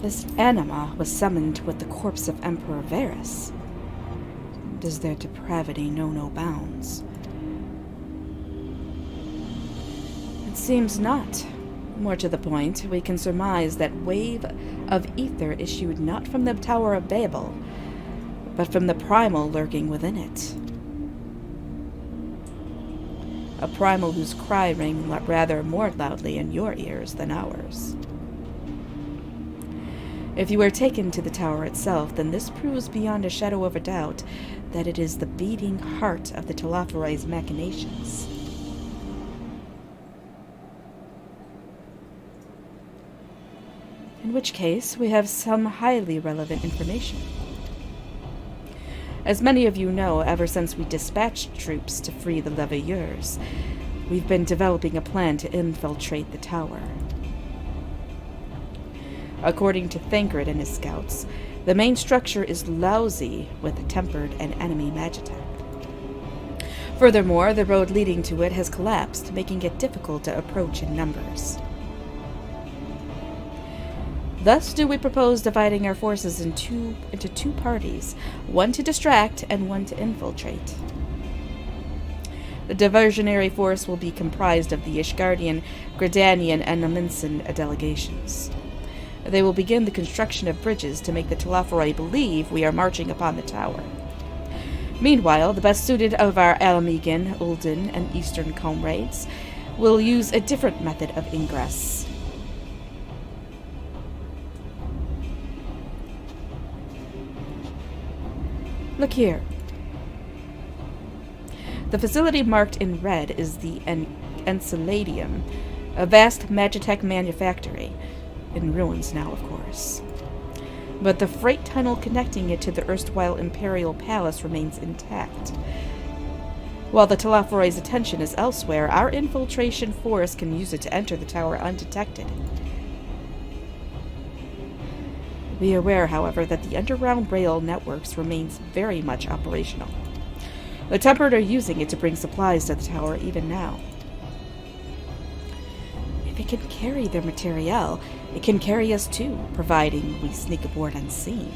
This anima was summoned with the corpse of Emperor Varus. Does their depravity know no bounds? It seems not. More to the point, we can surmise that wave of ether issued not from the Tower of Babel, but from the primal lurking within it. A primal whose cry rang rather more loudly in your ears than ours. If you are taken to the tower itself, then this proves beyond a shadow of a doubt that it is the beating heart of the Telophori's machinations. In which case, we have some highly relevant information. As many of you know, ever since we dispatched troops to free the Leveilleurs, we've been developing a plan to infiltrate the tower. According to Thancred and his scouts, the main structure is lousy with tempered and enemy magitech. Furthermore, the road leading to it has collapsed, making it difficult to approach in numbers. Thus do we propose dividing our forces into two parties, one to distract and one to infiltrate. The diversionary force will be comprised of the Ishgardian, Gridanian, and Naminsan delegations. They will begin the construction of bridges to make the Telophori believe we are marching upon the tower. Meanwhile, the best suited of our Alamegan, Ulden, and Eastern comrades will use a different method of ingress. Look here. The facility marked in red is the Enceladium, a vast magitech manufactory. In ruins now, of course. But the freight tunnel connecting it to the erstwhile Imperial Palace remains intact. While the Telophori's attention is elsewhere, our infiltration force can use it to enter the tower undetected. Be aware, however, that the underground rail networks remains very much operational. The Tempered are using it to bring supplies to the tower even now. If it can carry their materiel, it can carry us too, providing we sneak aboard unseen.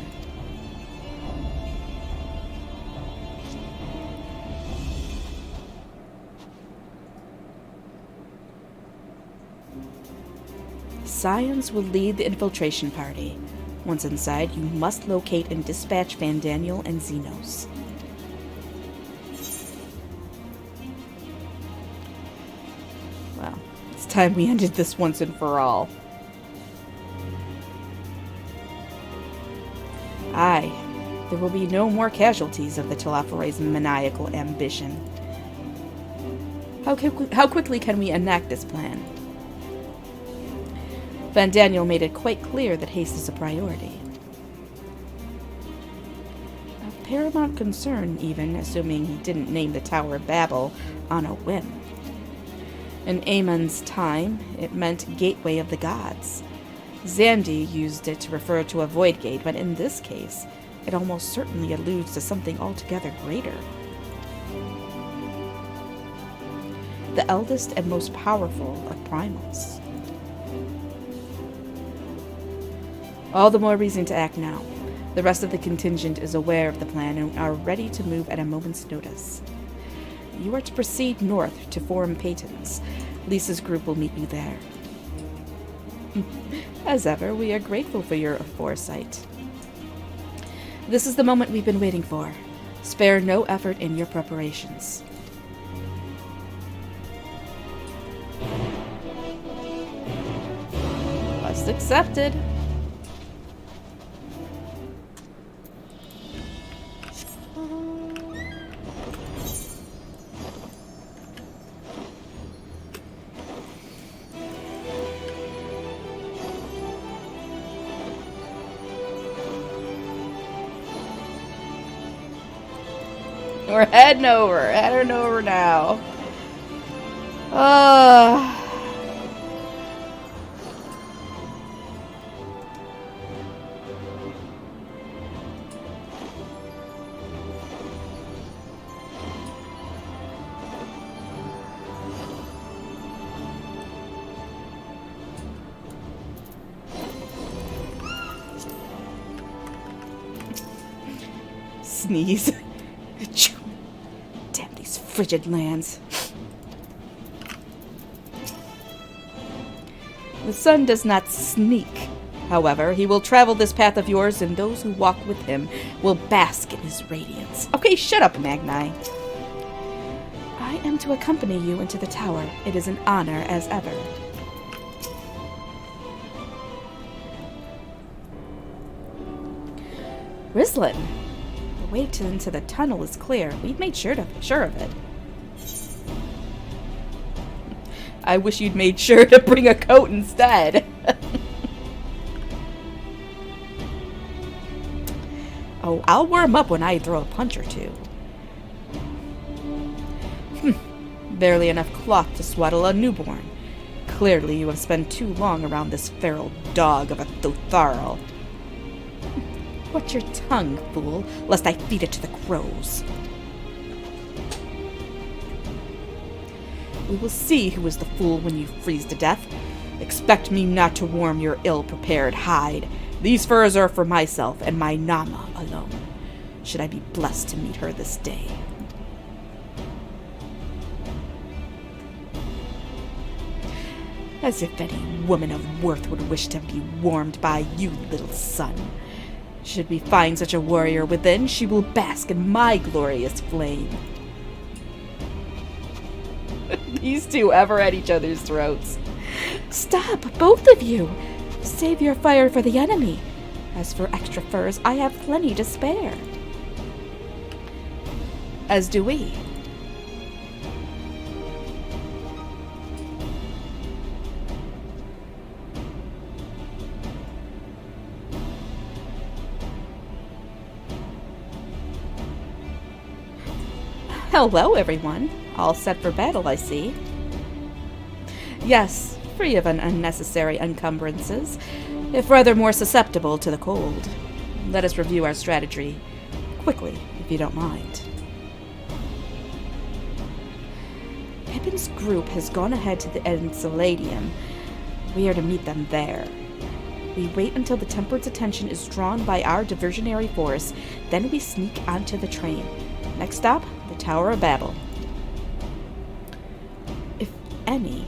Scions will lead the infiltration party. Once inside, you must locate and dispatch Van Daniel and Xenos. Well, it's time we ended this once and for all. Aye, there will be no more casualties of the Telophori's maniacal ambition. How quickly can we enact this plan? Van Daniel made it quite clear that haste is a priority. Of paramount concern, even, assuming he didn't name the Tower Babel on a whim. In Amon's time, it meant Gateway of the Gods. Xandi used it to refer to a void gate, but in this case, it almost certainly alludes to something altogether greater. The eldest and most powerful of primals. All the more reason to act now. The rest of the contingent is aware of the plan and are ready to move at a moment's notice. You are to proceed north to Forum Patons. Lisa's group will meet you there. As ever, we are grateful for your foresight. This is the moment we've been waiting for. Spare no effort in your preparations. Quest accepted. We're heading over now. Sneeze. Damn these frigid lands. The sun does not sneak. However, he will travel this path of yours, and those who walk with him will bask in his radiance. Okay, shut up, Magni. I am to accompany you into the tower. It is an honor as ever. Rislin, the way into the tunnel is clear. We've made sure of it. I wish you'd made sure to bring a coat instead. Oh, I'll warm up when I throw a punch or two. Barely enough cloth to swaddle a newborn. Clearly you have spent too long around this feral dog of a Thotharl. Watch your tongue, fool, lest I feed it to the crows. We will see who is the fool when you freeze to death. Expect me not to warm your ill-prepared hide. These furs are for myself and my Nama alone, should I be blessed to meet her this day. As if any woman of worth would wish to be warmed by you, little son. Should we find such a warrior within, she will bask in my glorious flame. These two ever at each other's throats. Stop, both of you! Save your fire for the enemy. As for extra furs, I have plenty to spare. As do we. Hello, everyone. All set for battle, I see. Yes, free of unnecessary encumbrances, if rather more susceptible to the cold. Let us review our strategy quickly, if you don't mind. Pippin's group has gone ahead to the Enceladium. We are to meet them there. We wait until the Tempered's attention is drawn by our diversionary force, then we sneak onto the train. Next stop, the Tower of Babel. If any,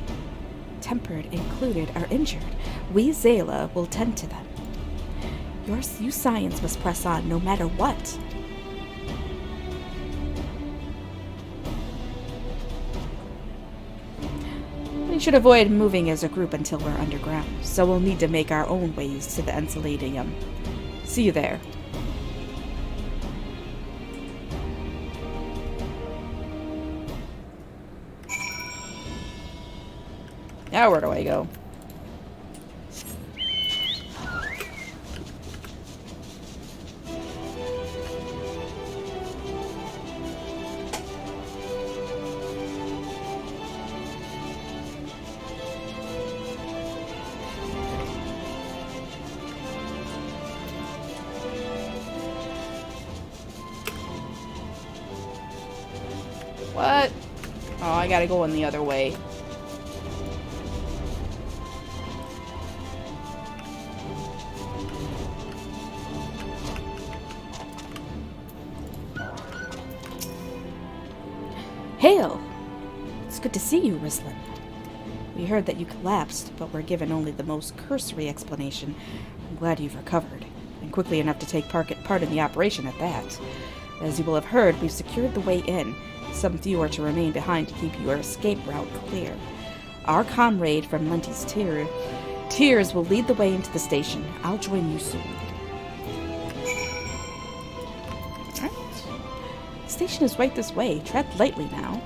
Tempered included, are injured, we Zayla will tend to them. You science must press on no matter what. We should avoid moving as a group until we're underground, so we'll need to make our own ways to the Enceladium. See you there. Now where do I go? What? Oh, I gotta go in the other way. Hail! It's good to see you, Rislin. We heard that you collapsed, but were given only the most cursory explanation. I'm glad you've recovered, and quickly enough to take part in the operation at that. As you will have heard, we've secured the way in. Some few are to remain behind to keep your escape route clear. Our comrade from Lenti's Tears will lead the way into the station. I'll join you soon. The station is right this way. Tread lightly now.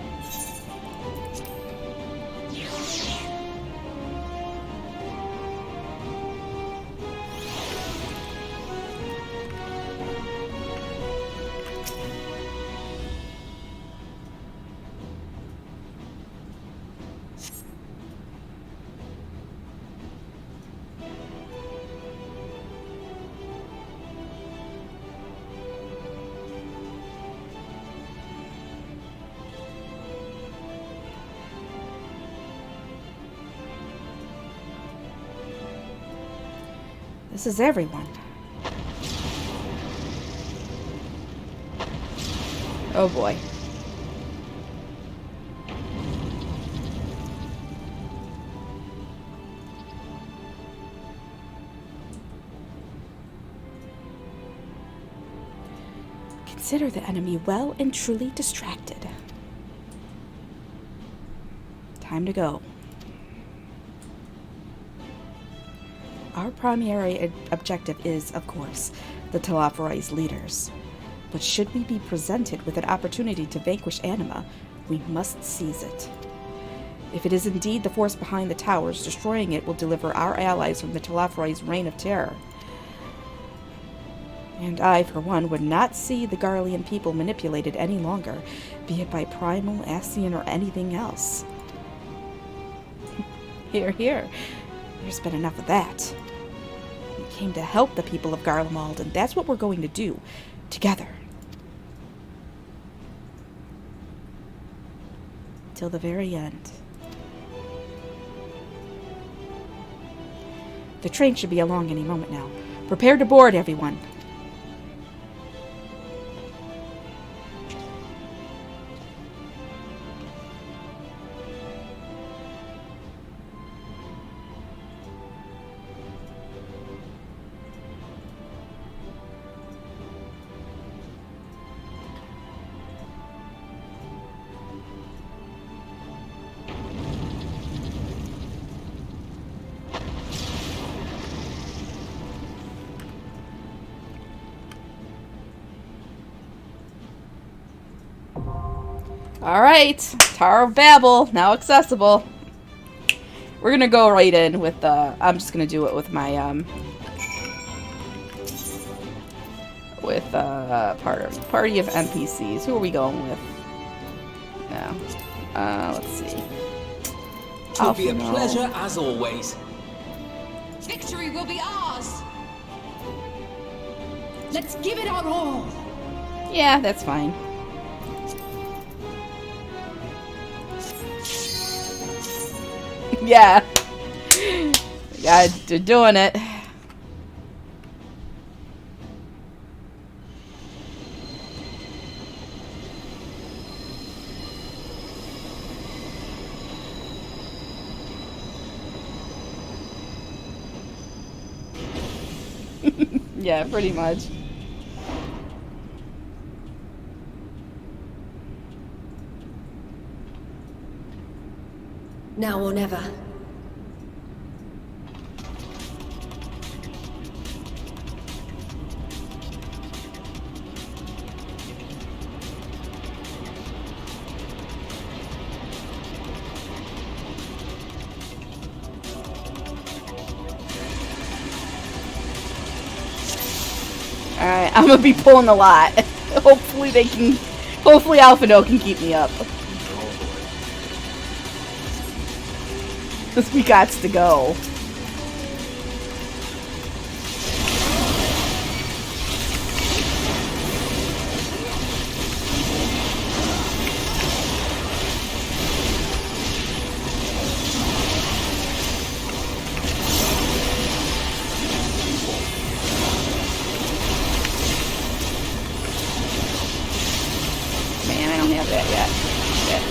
This is everyone. Oh boy. Consider the enemy well and truly distracted. Time to go. Our primary objective is, of course, the Telophori's leaders. But should we be presented with an opportunity to vanquish Anima, we must seize it. If it is indeed the force behind the towers, destroying it will deliver our allies from the Telophori's reign of terror. And I, for one, would not see the Garlean people manipulated any longer, be it by Primal, Ascian, or anything else. Here, here. There's been enough of that. We came to help the people of Garlemald, and that's what we're going to do. Together. Till the very end. The train should be along any moment now. Prepare to board, everyone. Alright, Tower of Babel, now accessible. We're gonna go right in with, I'm just gonna do it with my, party of NPCs. Who are we going with? No. Let's see. It will be a pleasure as always. Victory will be ours! Let's give it our all! Yeah, that's fine. Yeah. Yeah, they're doing it. Yeah, pretty much. Now or never. Alright, I'm gonna be pulling a lot. Hopefully Alphino can keep me up. Because we gots to go. Man, I don't have that yet. Shit.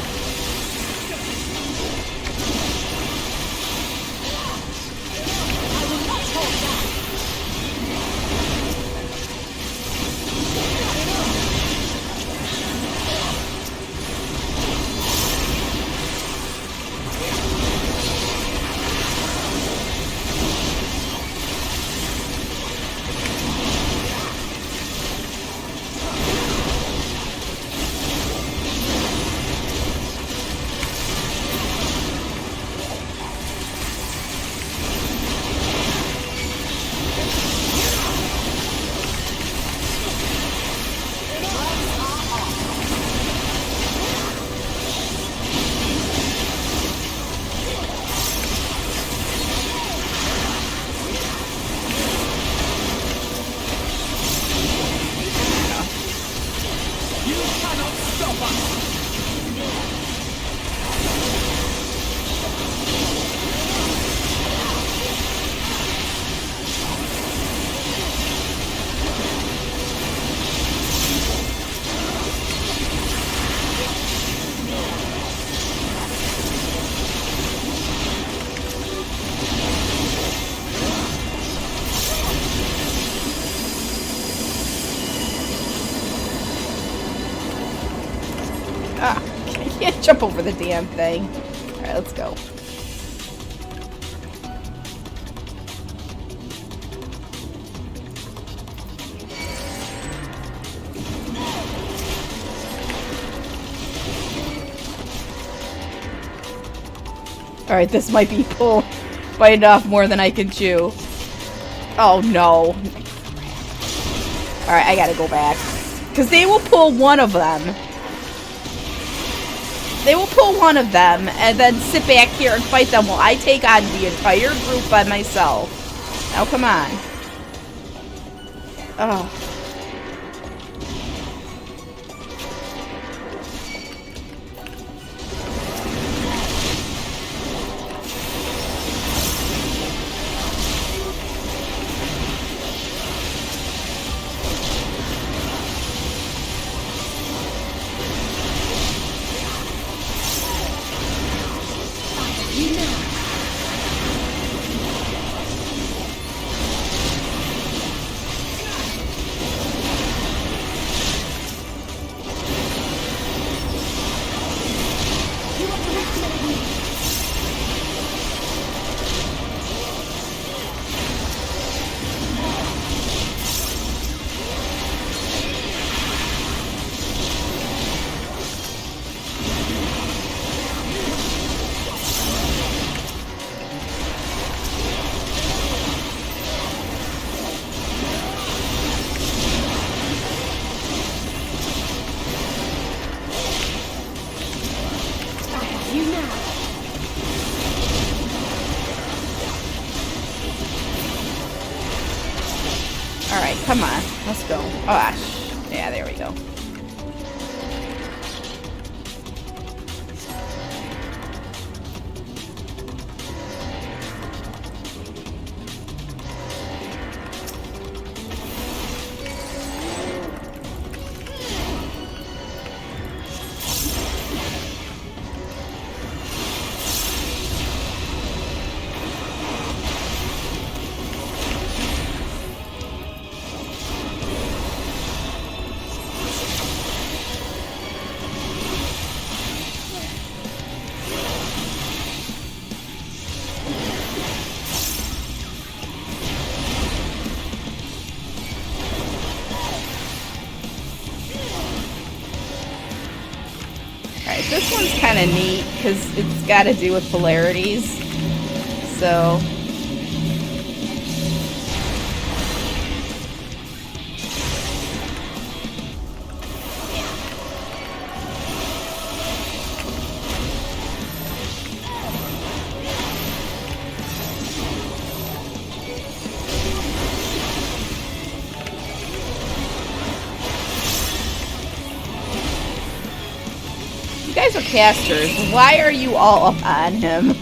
Jump over the damn thing. Alright, let's go. Alright, this might be biting off more than I can chew. Oh no. Alright, I gotta go back. Because they will pull one of them. They will pull one of them and then sit back here and fight them while I take on the entire group by myself. Now come on. Oh. Alright, come on. Let's go. Oh, gosh. Yeah, there we go. This one's kind of neat because it's got to do with polarities. So. You guys are casters. Why are you all up on him?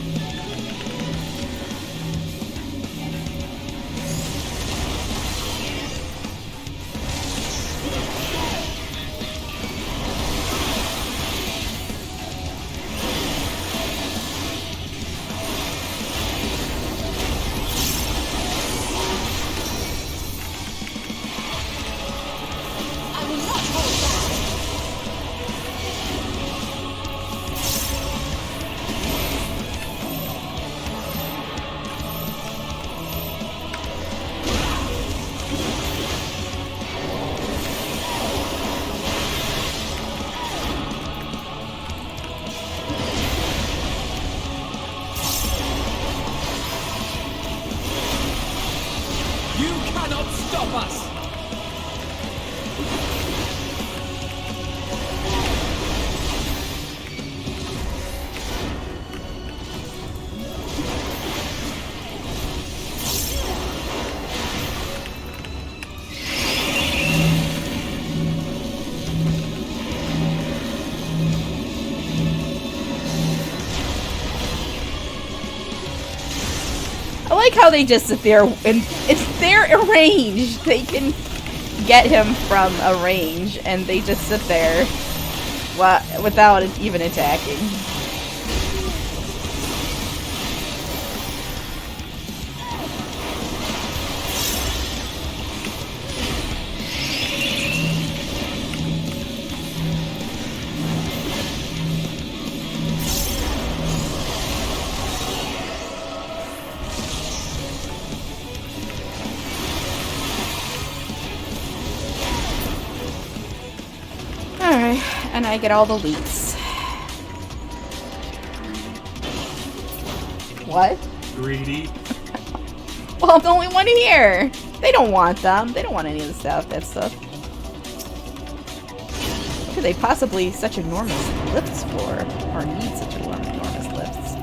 I like how they just sit there and they're arranged. They can get him from a range and they just sit there without even attacking. I get all the loots. What? Greedy. Well, I'm the only one here. They don't want them. They don't want any of the stuff. That stuff. What could they possibly such enormous lifts for? Or need such enormous lifts?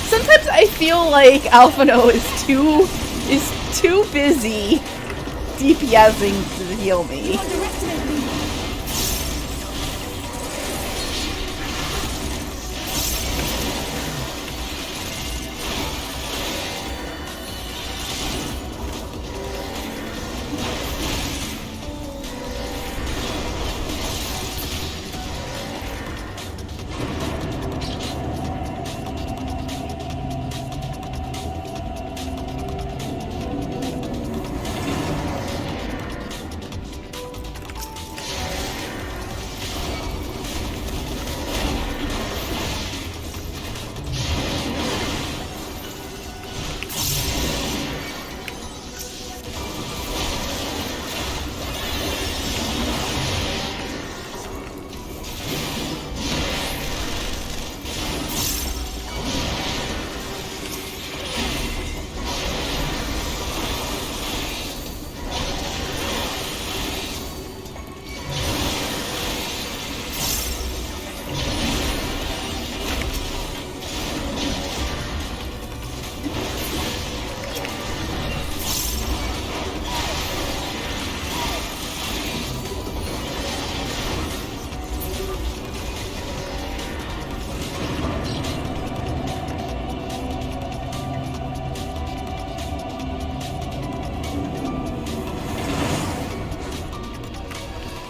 Sometimes I feel like Alphino is too busy DPSing to heal me.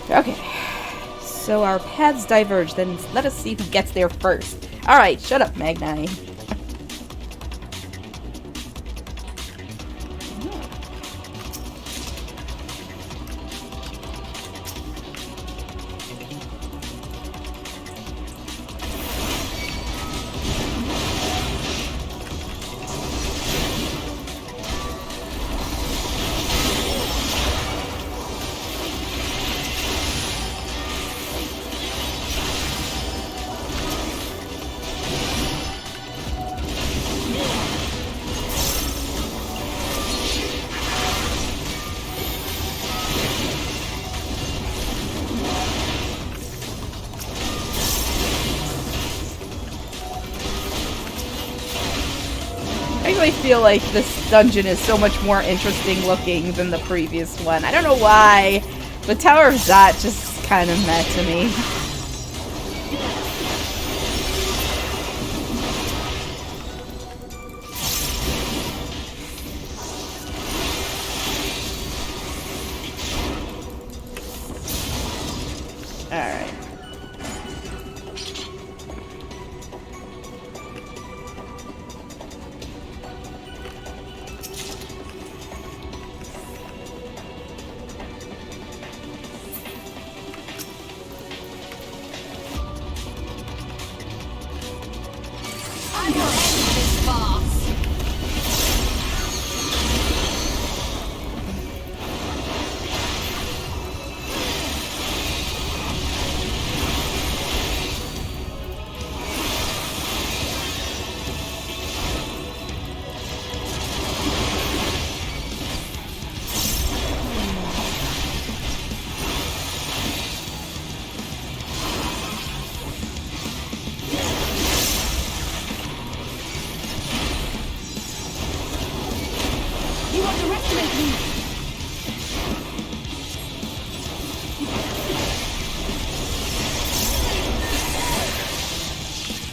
Okay, so our paths diverge, then let us see who gets there first. Alright, shut up, Magni. I feel like this dungeon is so much more interesting looking than the previous one. I don't know why, but Tower of Zot just kind of met to me.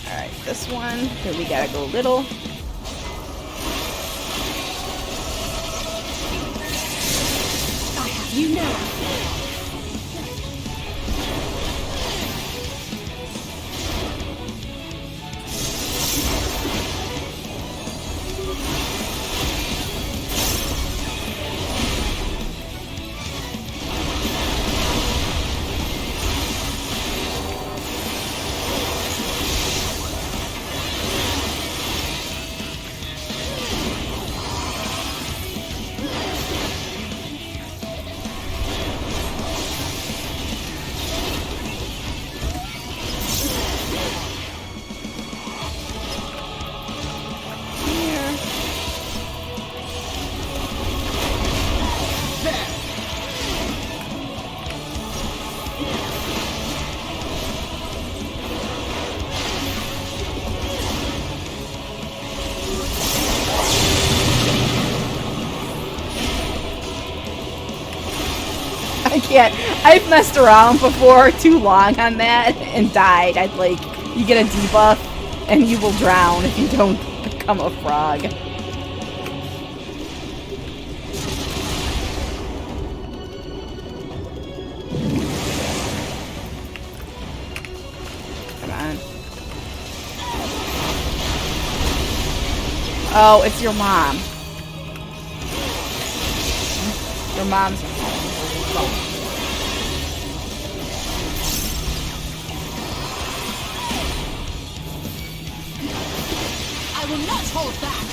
Alright, this one. Then we gotta go little. I have you now. I can't. I've messed around before too long on that and died. I'd like, you get a debuff and you will drown if you don't become a frog. Come on. Oh, it's your mom. Your mom's home. I will not hold back.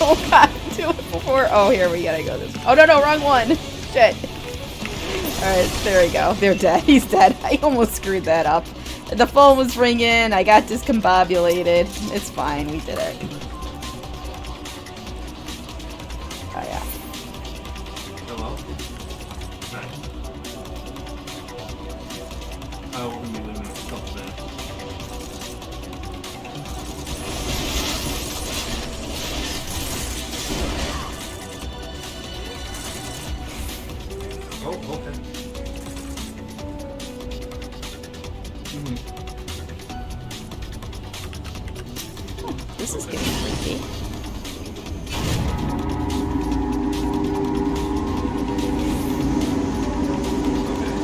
Oh god, do it before. Oh, here we gotta go this. Oh no, no, wrong one. Shit. Alright, there we go. They're dead. He's dead. I almost screwed that up. The phone was ringing. I got discombobulated. It's fine. We did it. Oh yeah. Hello? Nice. Oh, we're gonna be leaving in a couple minutes. Oh, okay. This is getting creepy.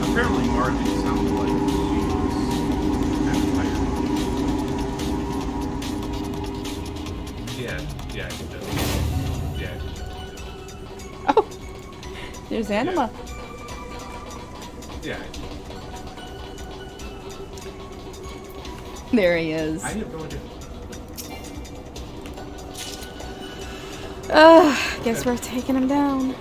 Apparently Margie sounds like she's yeah, he does. Yeah. Oh, there's Anima. Yeah. There he is. I have no idea. Guess we're taking him down.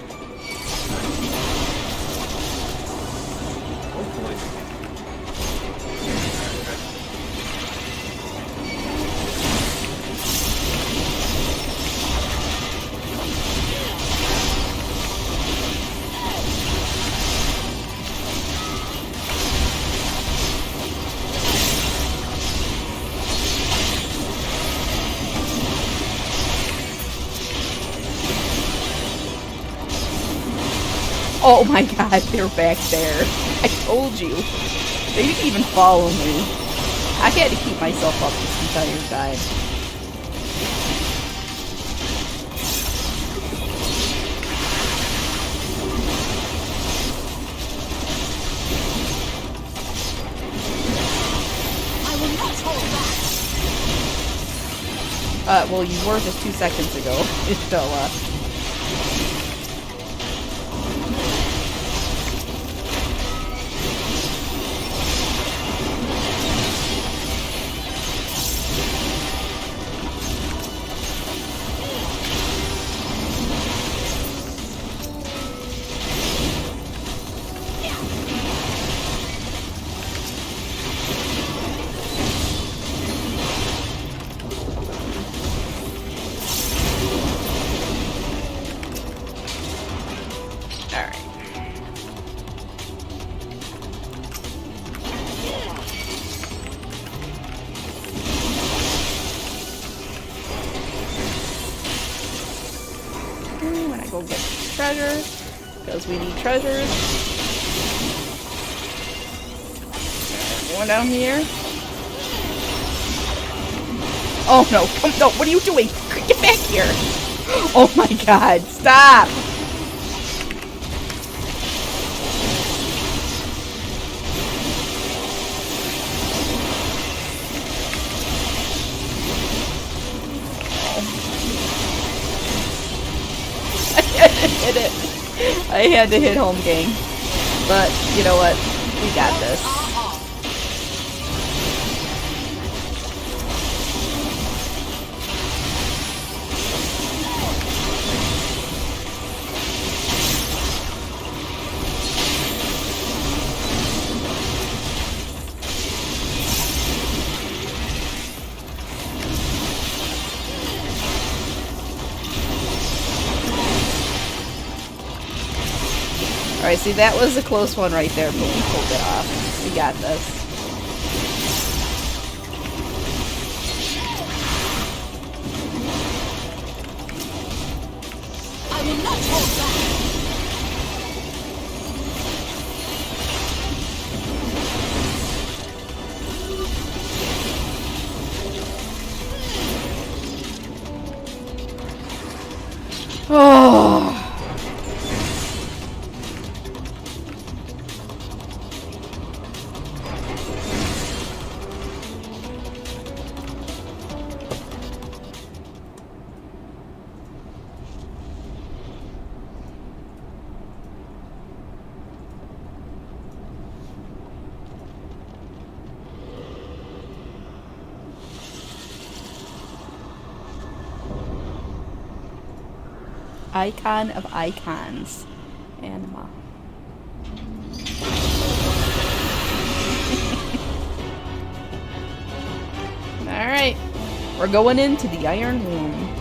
Oh my god, they're back there. I told you. They didn't even follow me. I had to keep myself up this entire time. I will not hold back. Well, you were just 2 seconds ago. So, go get treasure. Because we need treasures. Going down here. Oh no, no, what are you doing? Get back here! Oh my god, stop! Hit it. I had to hit home, gang. But, you know what? We got this. Alright, see, that was a close one right there, but we pulled it off. We got this. I will not hold back. Oh. Icon of icons. Anima. Alright. We're going into the Iron Womb.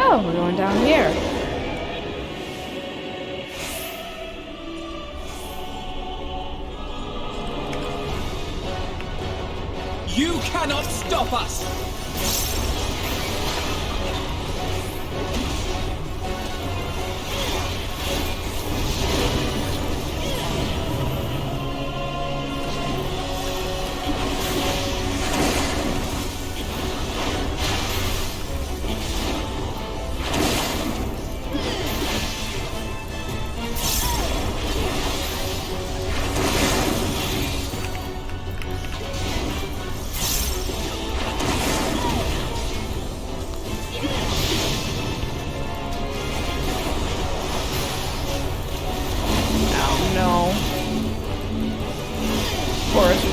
Oh, we're going down here. You cannot stop us!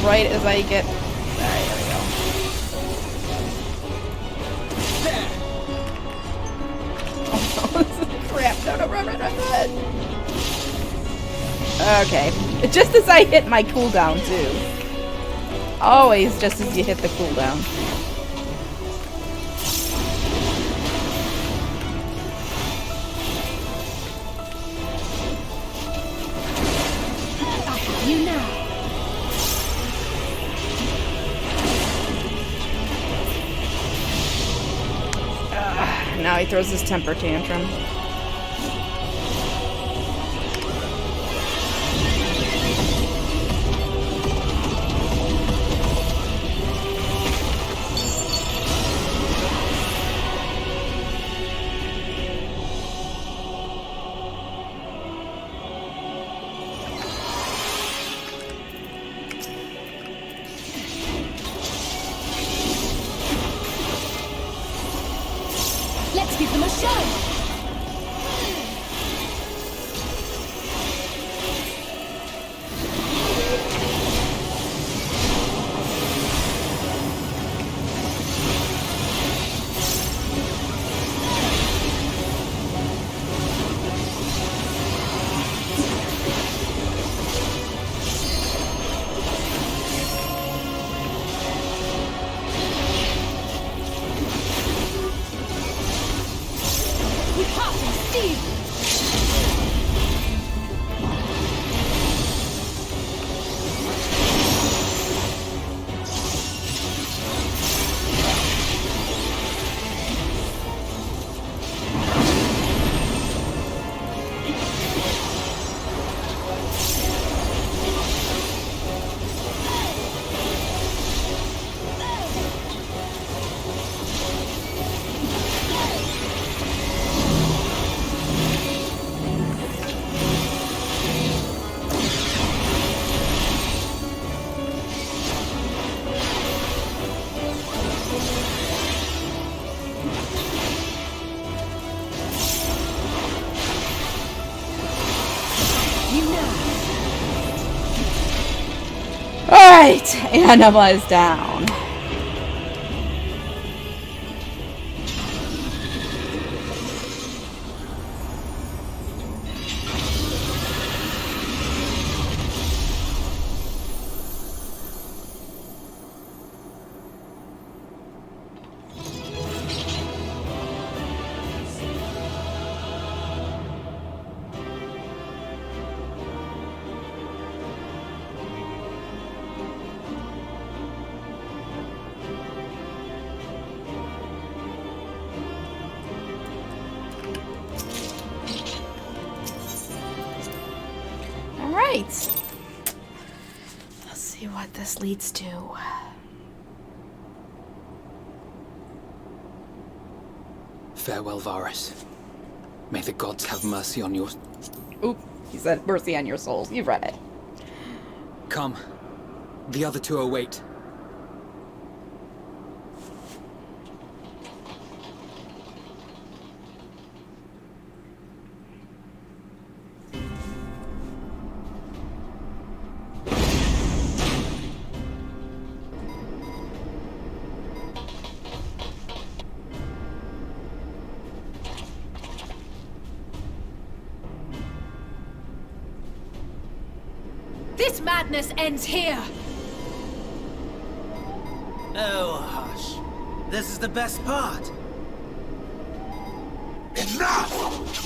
Right as I get... Alright, there we go. Oh no, this is crap. No, run. Okay. Just as I hit my cooldown, too. Always just as you hit the cooldown. You now. Now he throws his temper tantrum. Let's give them a show! Alright, Anima is down. Alright. Let's see what this leads to. Farewell, Varus. May the gods have mercy on your... Oop, he said mercy on your souls. You've read it. Come. The other two await. This madness ends here! Oh, hush. This is the best part. Enough!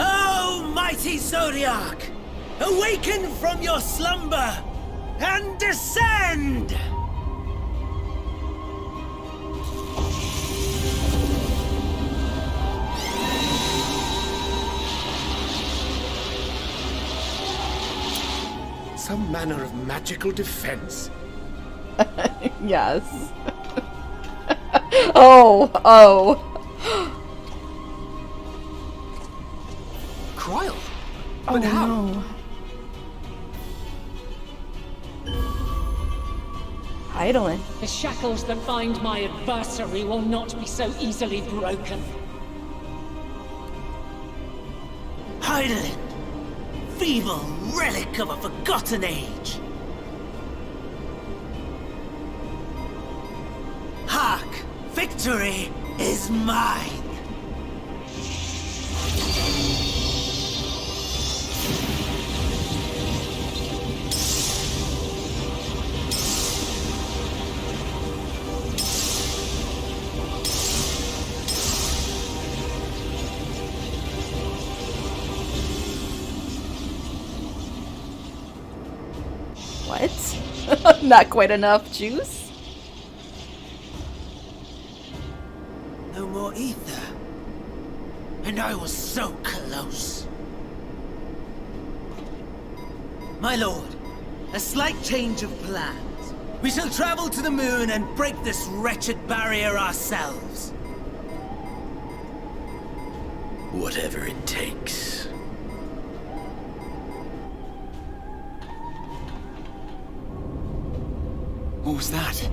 Oh, mighty Zodiac! Awaken from your slumber and descend! Some manner of magical defense? Yes. Oh. Cryle? Oh, But how? no. Idling. The shackles that bind my adversary will not be so easily broken. Heidelin! Feeble relic of a forgotten age! Hark! Victory is mine! What? Not quite enough juice? No more ether. And I was so close. My lord, a slight change of plans. We shall travel to the moon and break this wretched barrier ourselves. Whatever it takes. What was that?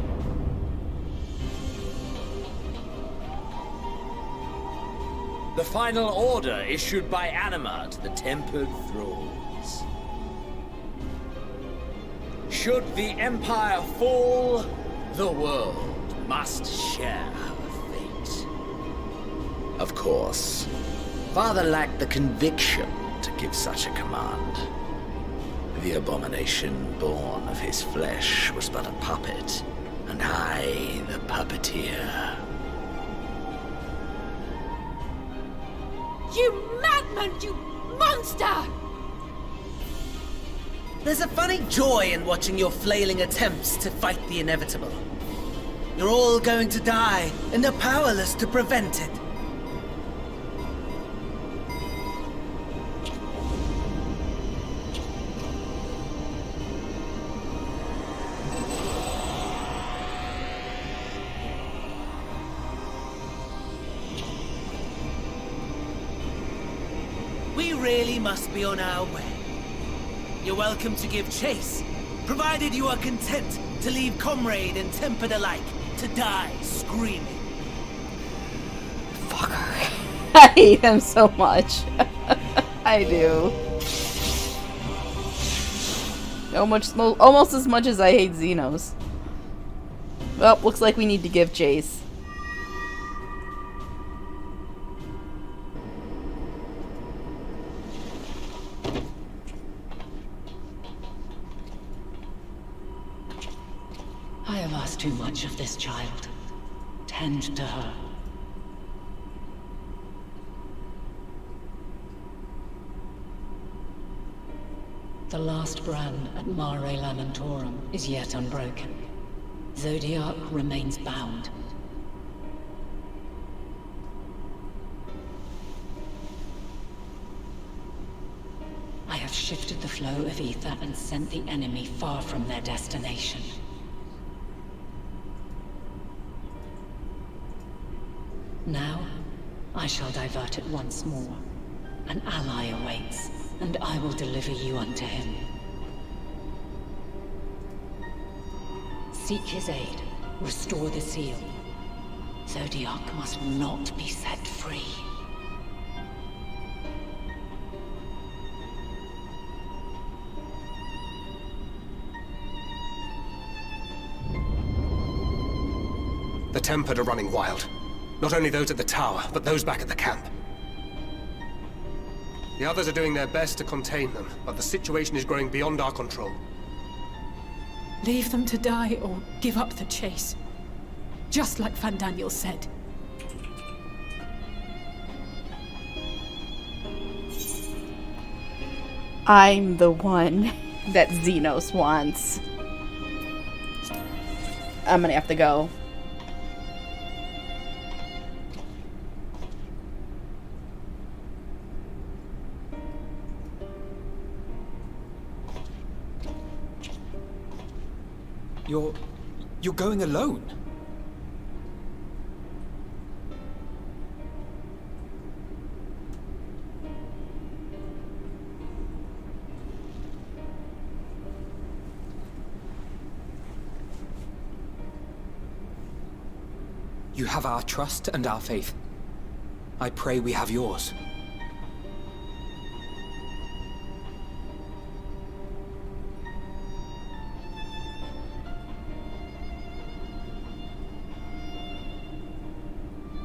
The final order issued by Anima to the Tempered Thralls. Should the Empire fall, the world must share our fate. Of course. Father lacked the conviction to give such a command. The abomination born of his flesh was but a puppet, and I the puppeteer. You madman! You monster! There's a funny joy in watching your flailing attempts to fight the inevitable. You're all going to die, and are powerless to prevent it. We really must be on our way. You're welcome to give chase, provided you are content to leave comrade and tempered alike to die screaming. I hate him so much. I do. Almost as much as I hate Xenos. Well, looks like we need to give chase. I have asked too much of this child. Tend to her. The last brand at Mare Lamentorum is yet unbroken. Zodiac remains bound. I have shifted the flow of ether and sent the enemy far from their destination. Now, I shall divert it once more. An ally awaits, and I will deliver you unto him. Seek his aid. Restore the seal. Zodiac must not be set free. The Tempered are running wild. Not only those at the tower, but those back at the camp. The others are doing their best to contain them, but the situation is growing beyond our control. Leave them to die or give up the chase. Just like Van Daniel said. I'm the one that Xenos wants. I'm gonna have to go. You're going alone? You have our trust and our faith. I pray we have yours.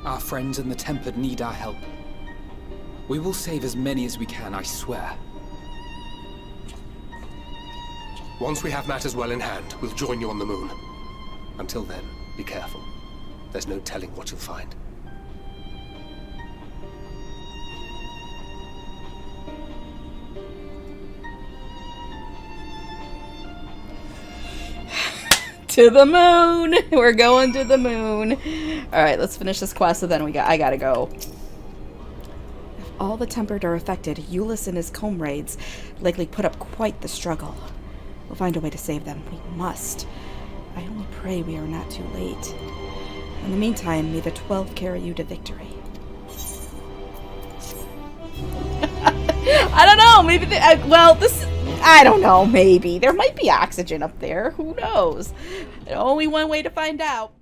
Our friends in the Tempered need our help. We will save as many as we can, I swear. Once we have matters well in hand, we'll join you on the moon. Until then, be careful. There's no telling what you'll find. To the moon! We're going to the moon. Alright, let's finish this quest, so then I gotta go. If all the tempered are affected, Eulis and his comrades likely put up quite the struggle. We'll find a way to save them. We must. I only pray we are not too late. In the meantime, may the 12 carry you to victory. I don't know, maybe I don't know, maybe. There might be oxygen up there. Who knows? Only one way to find out.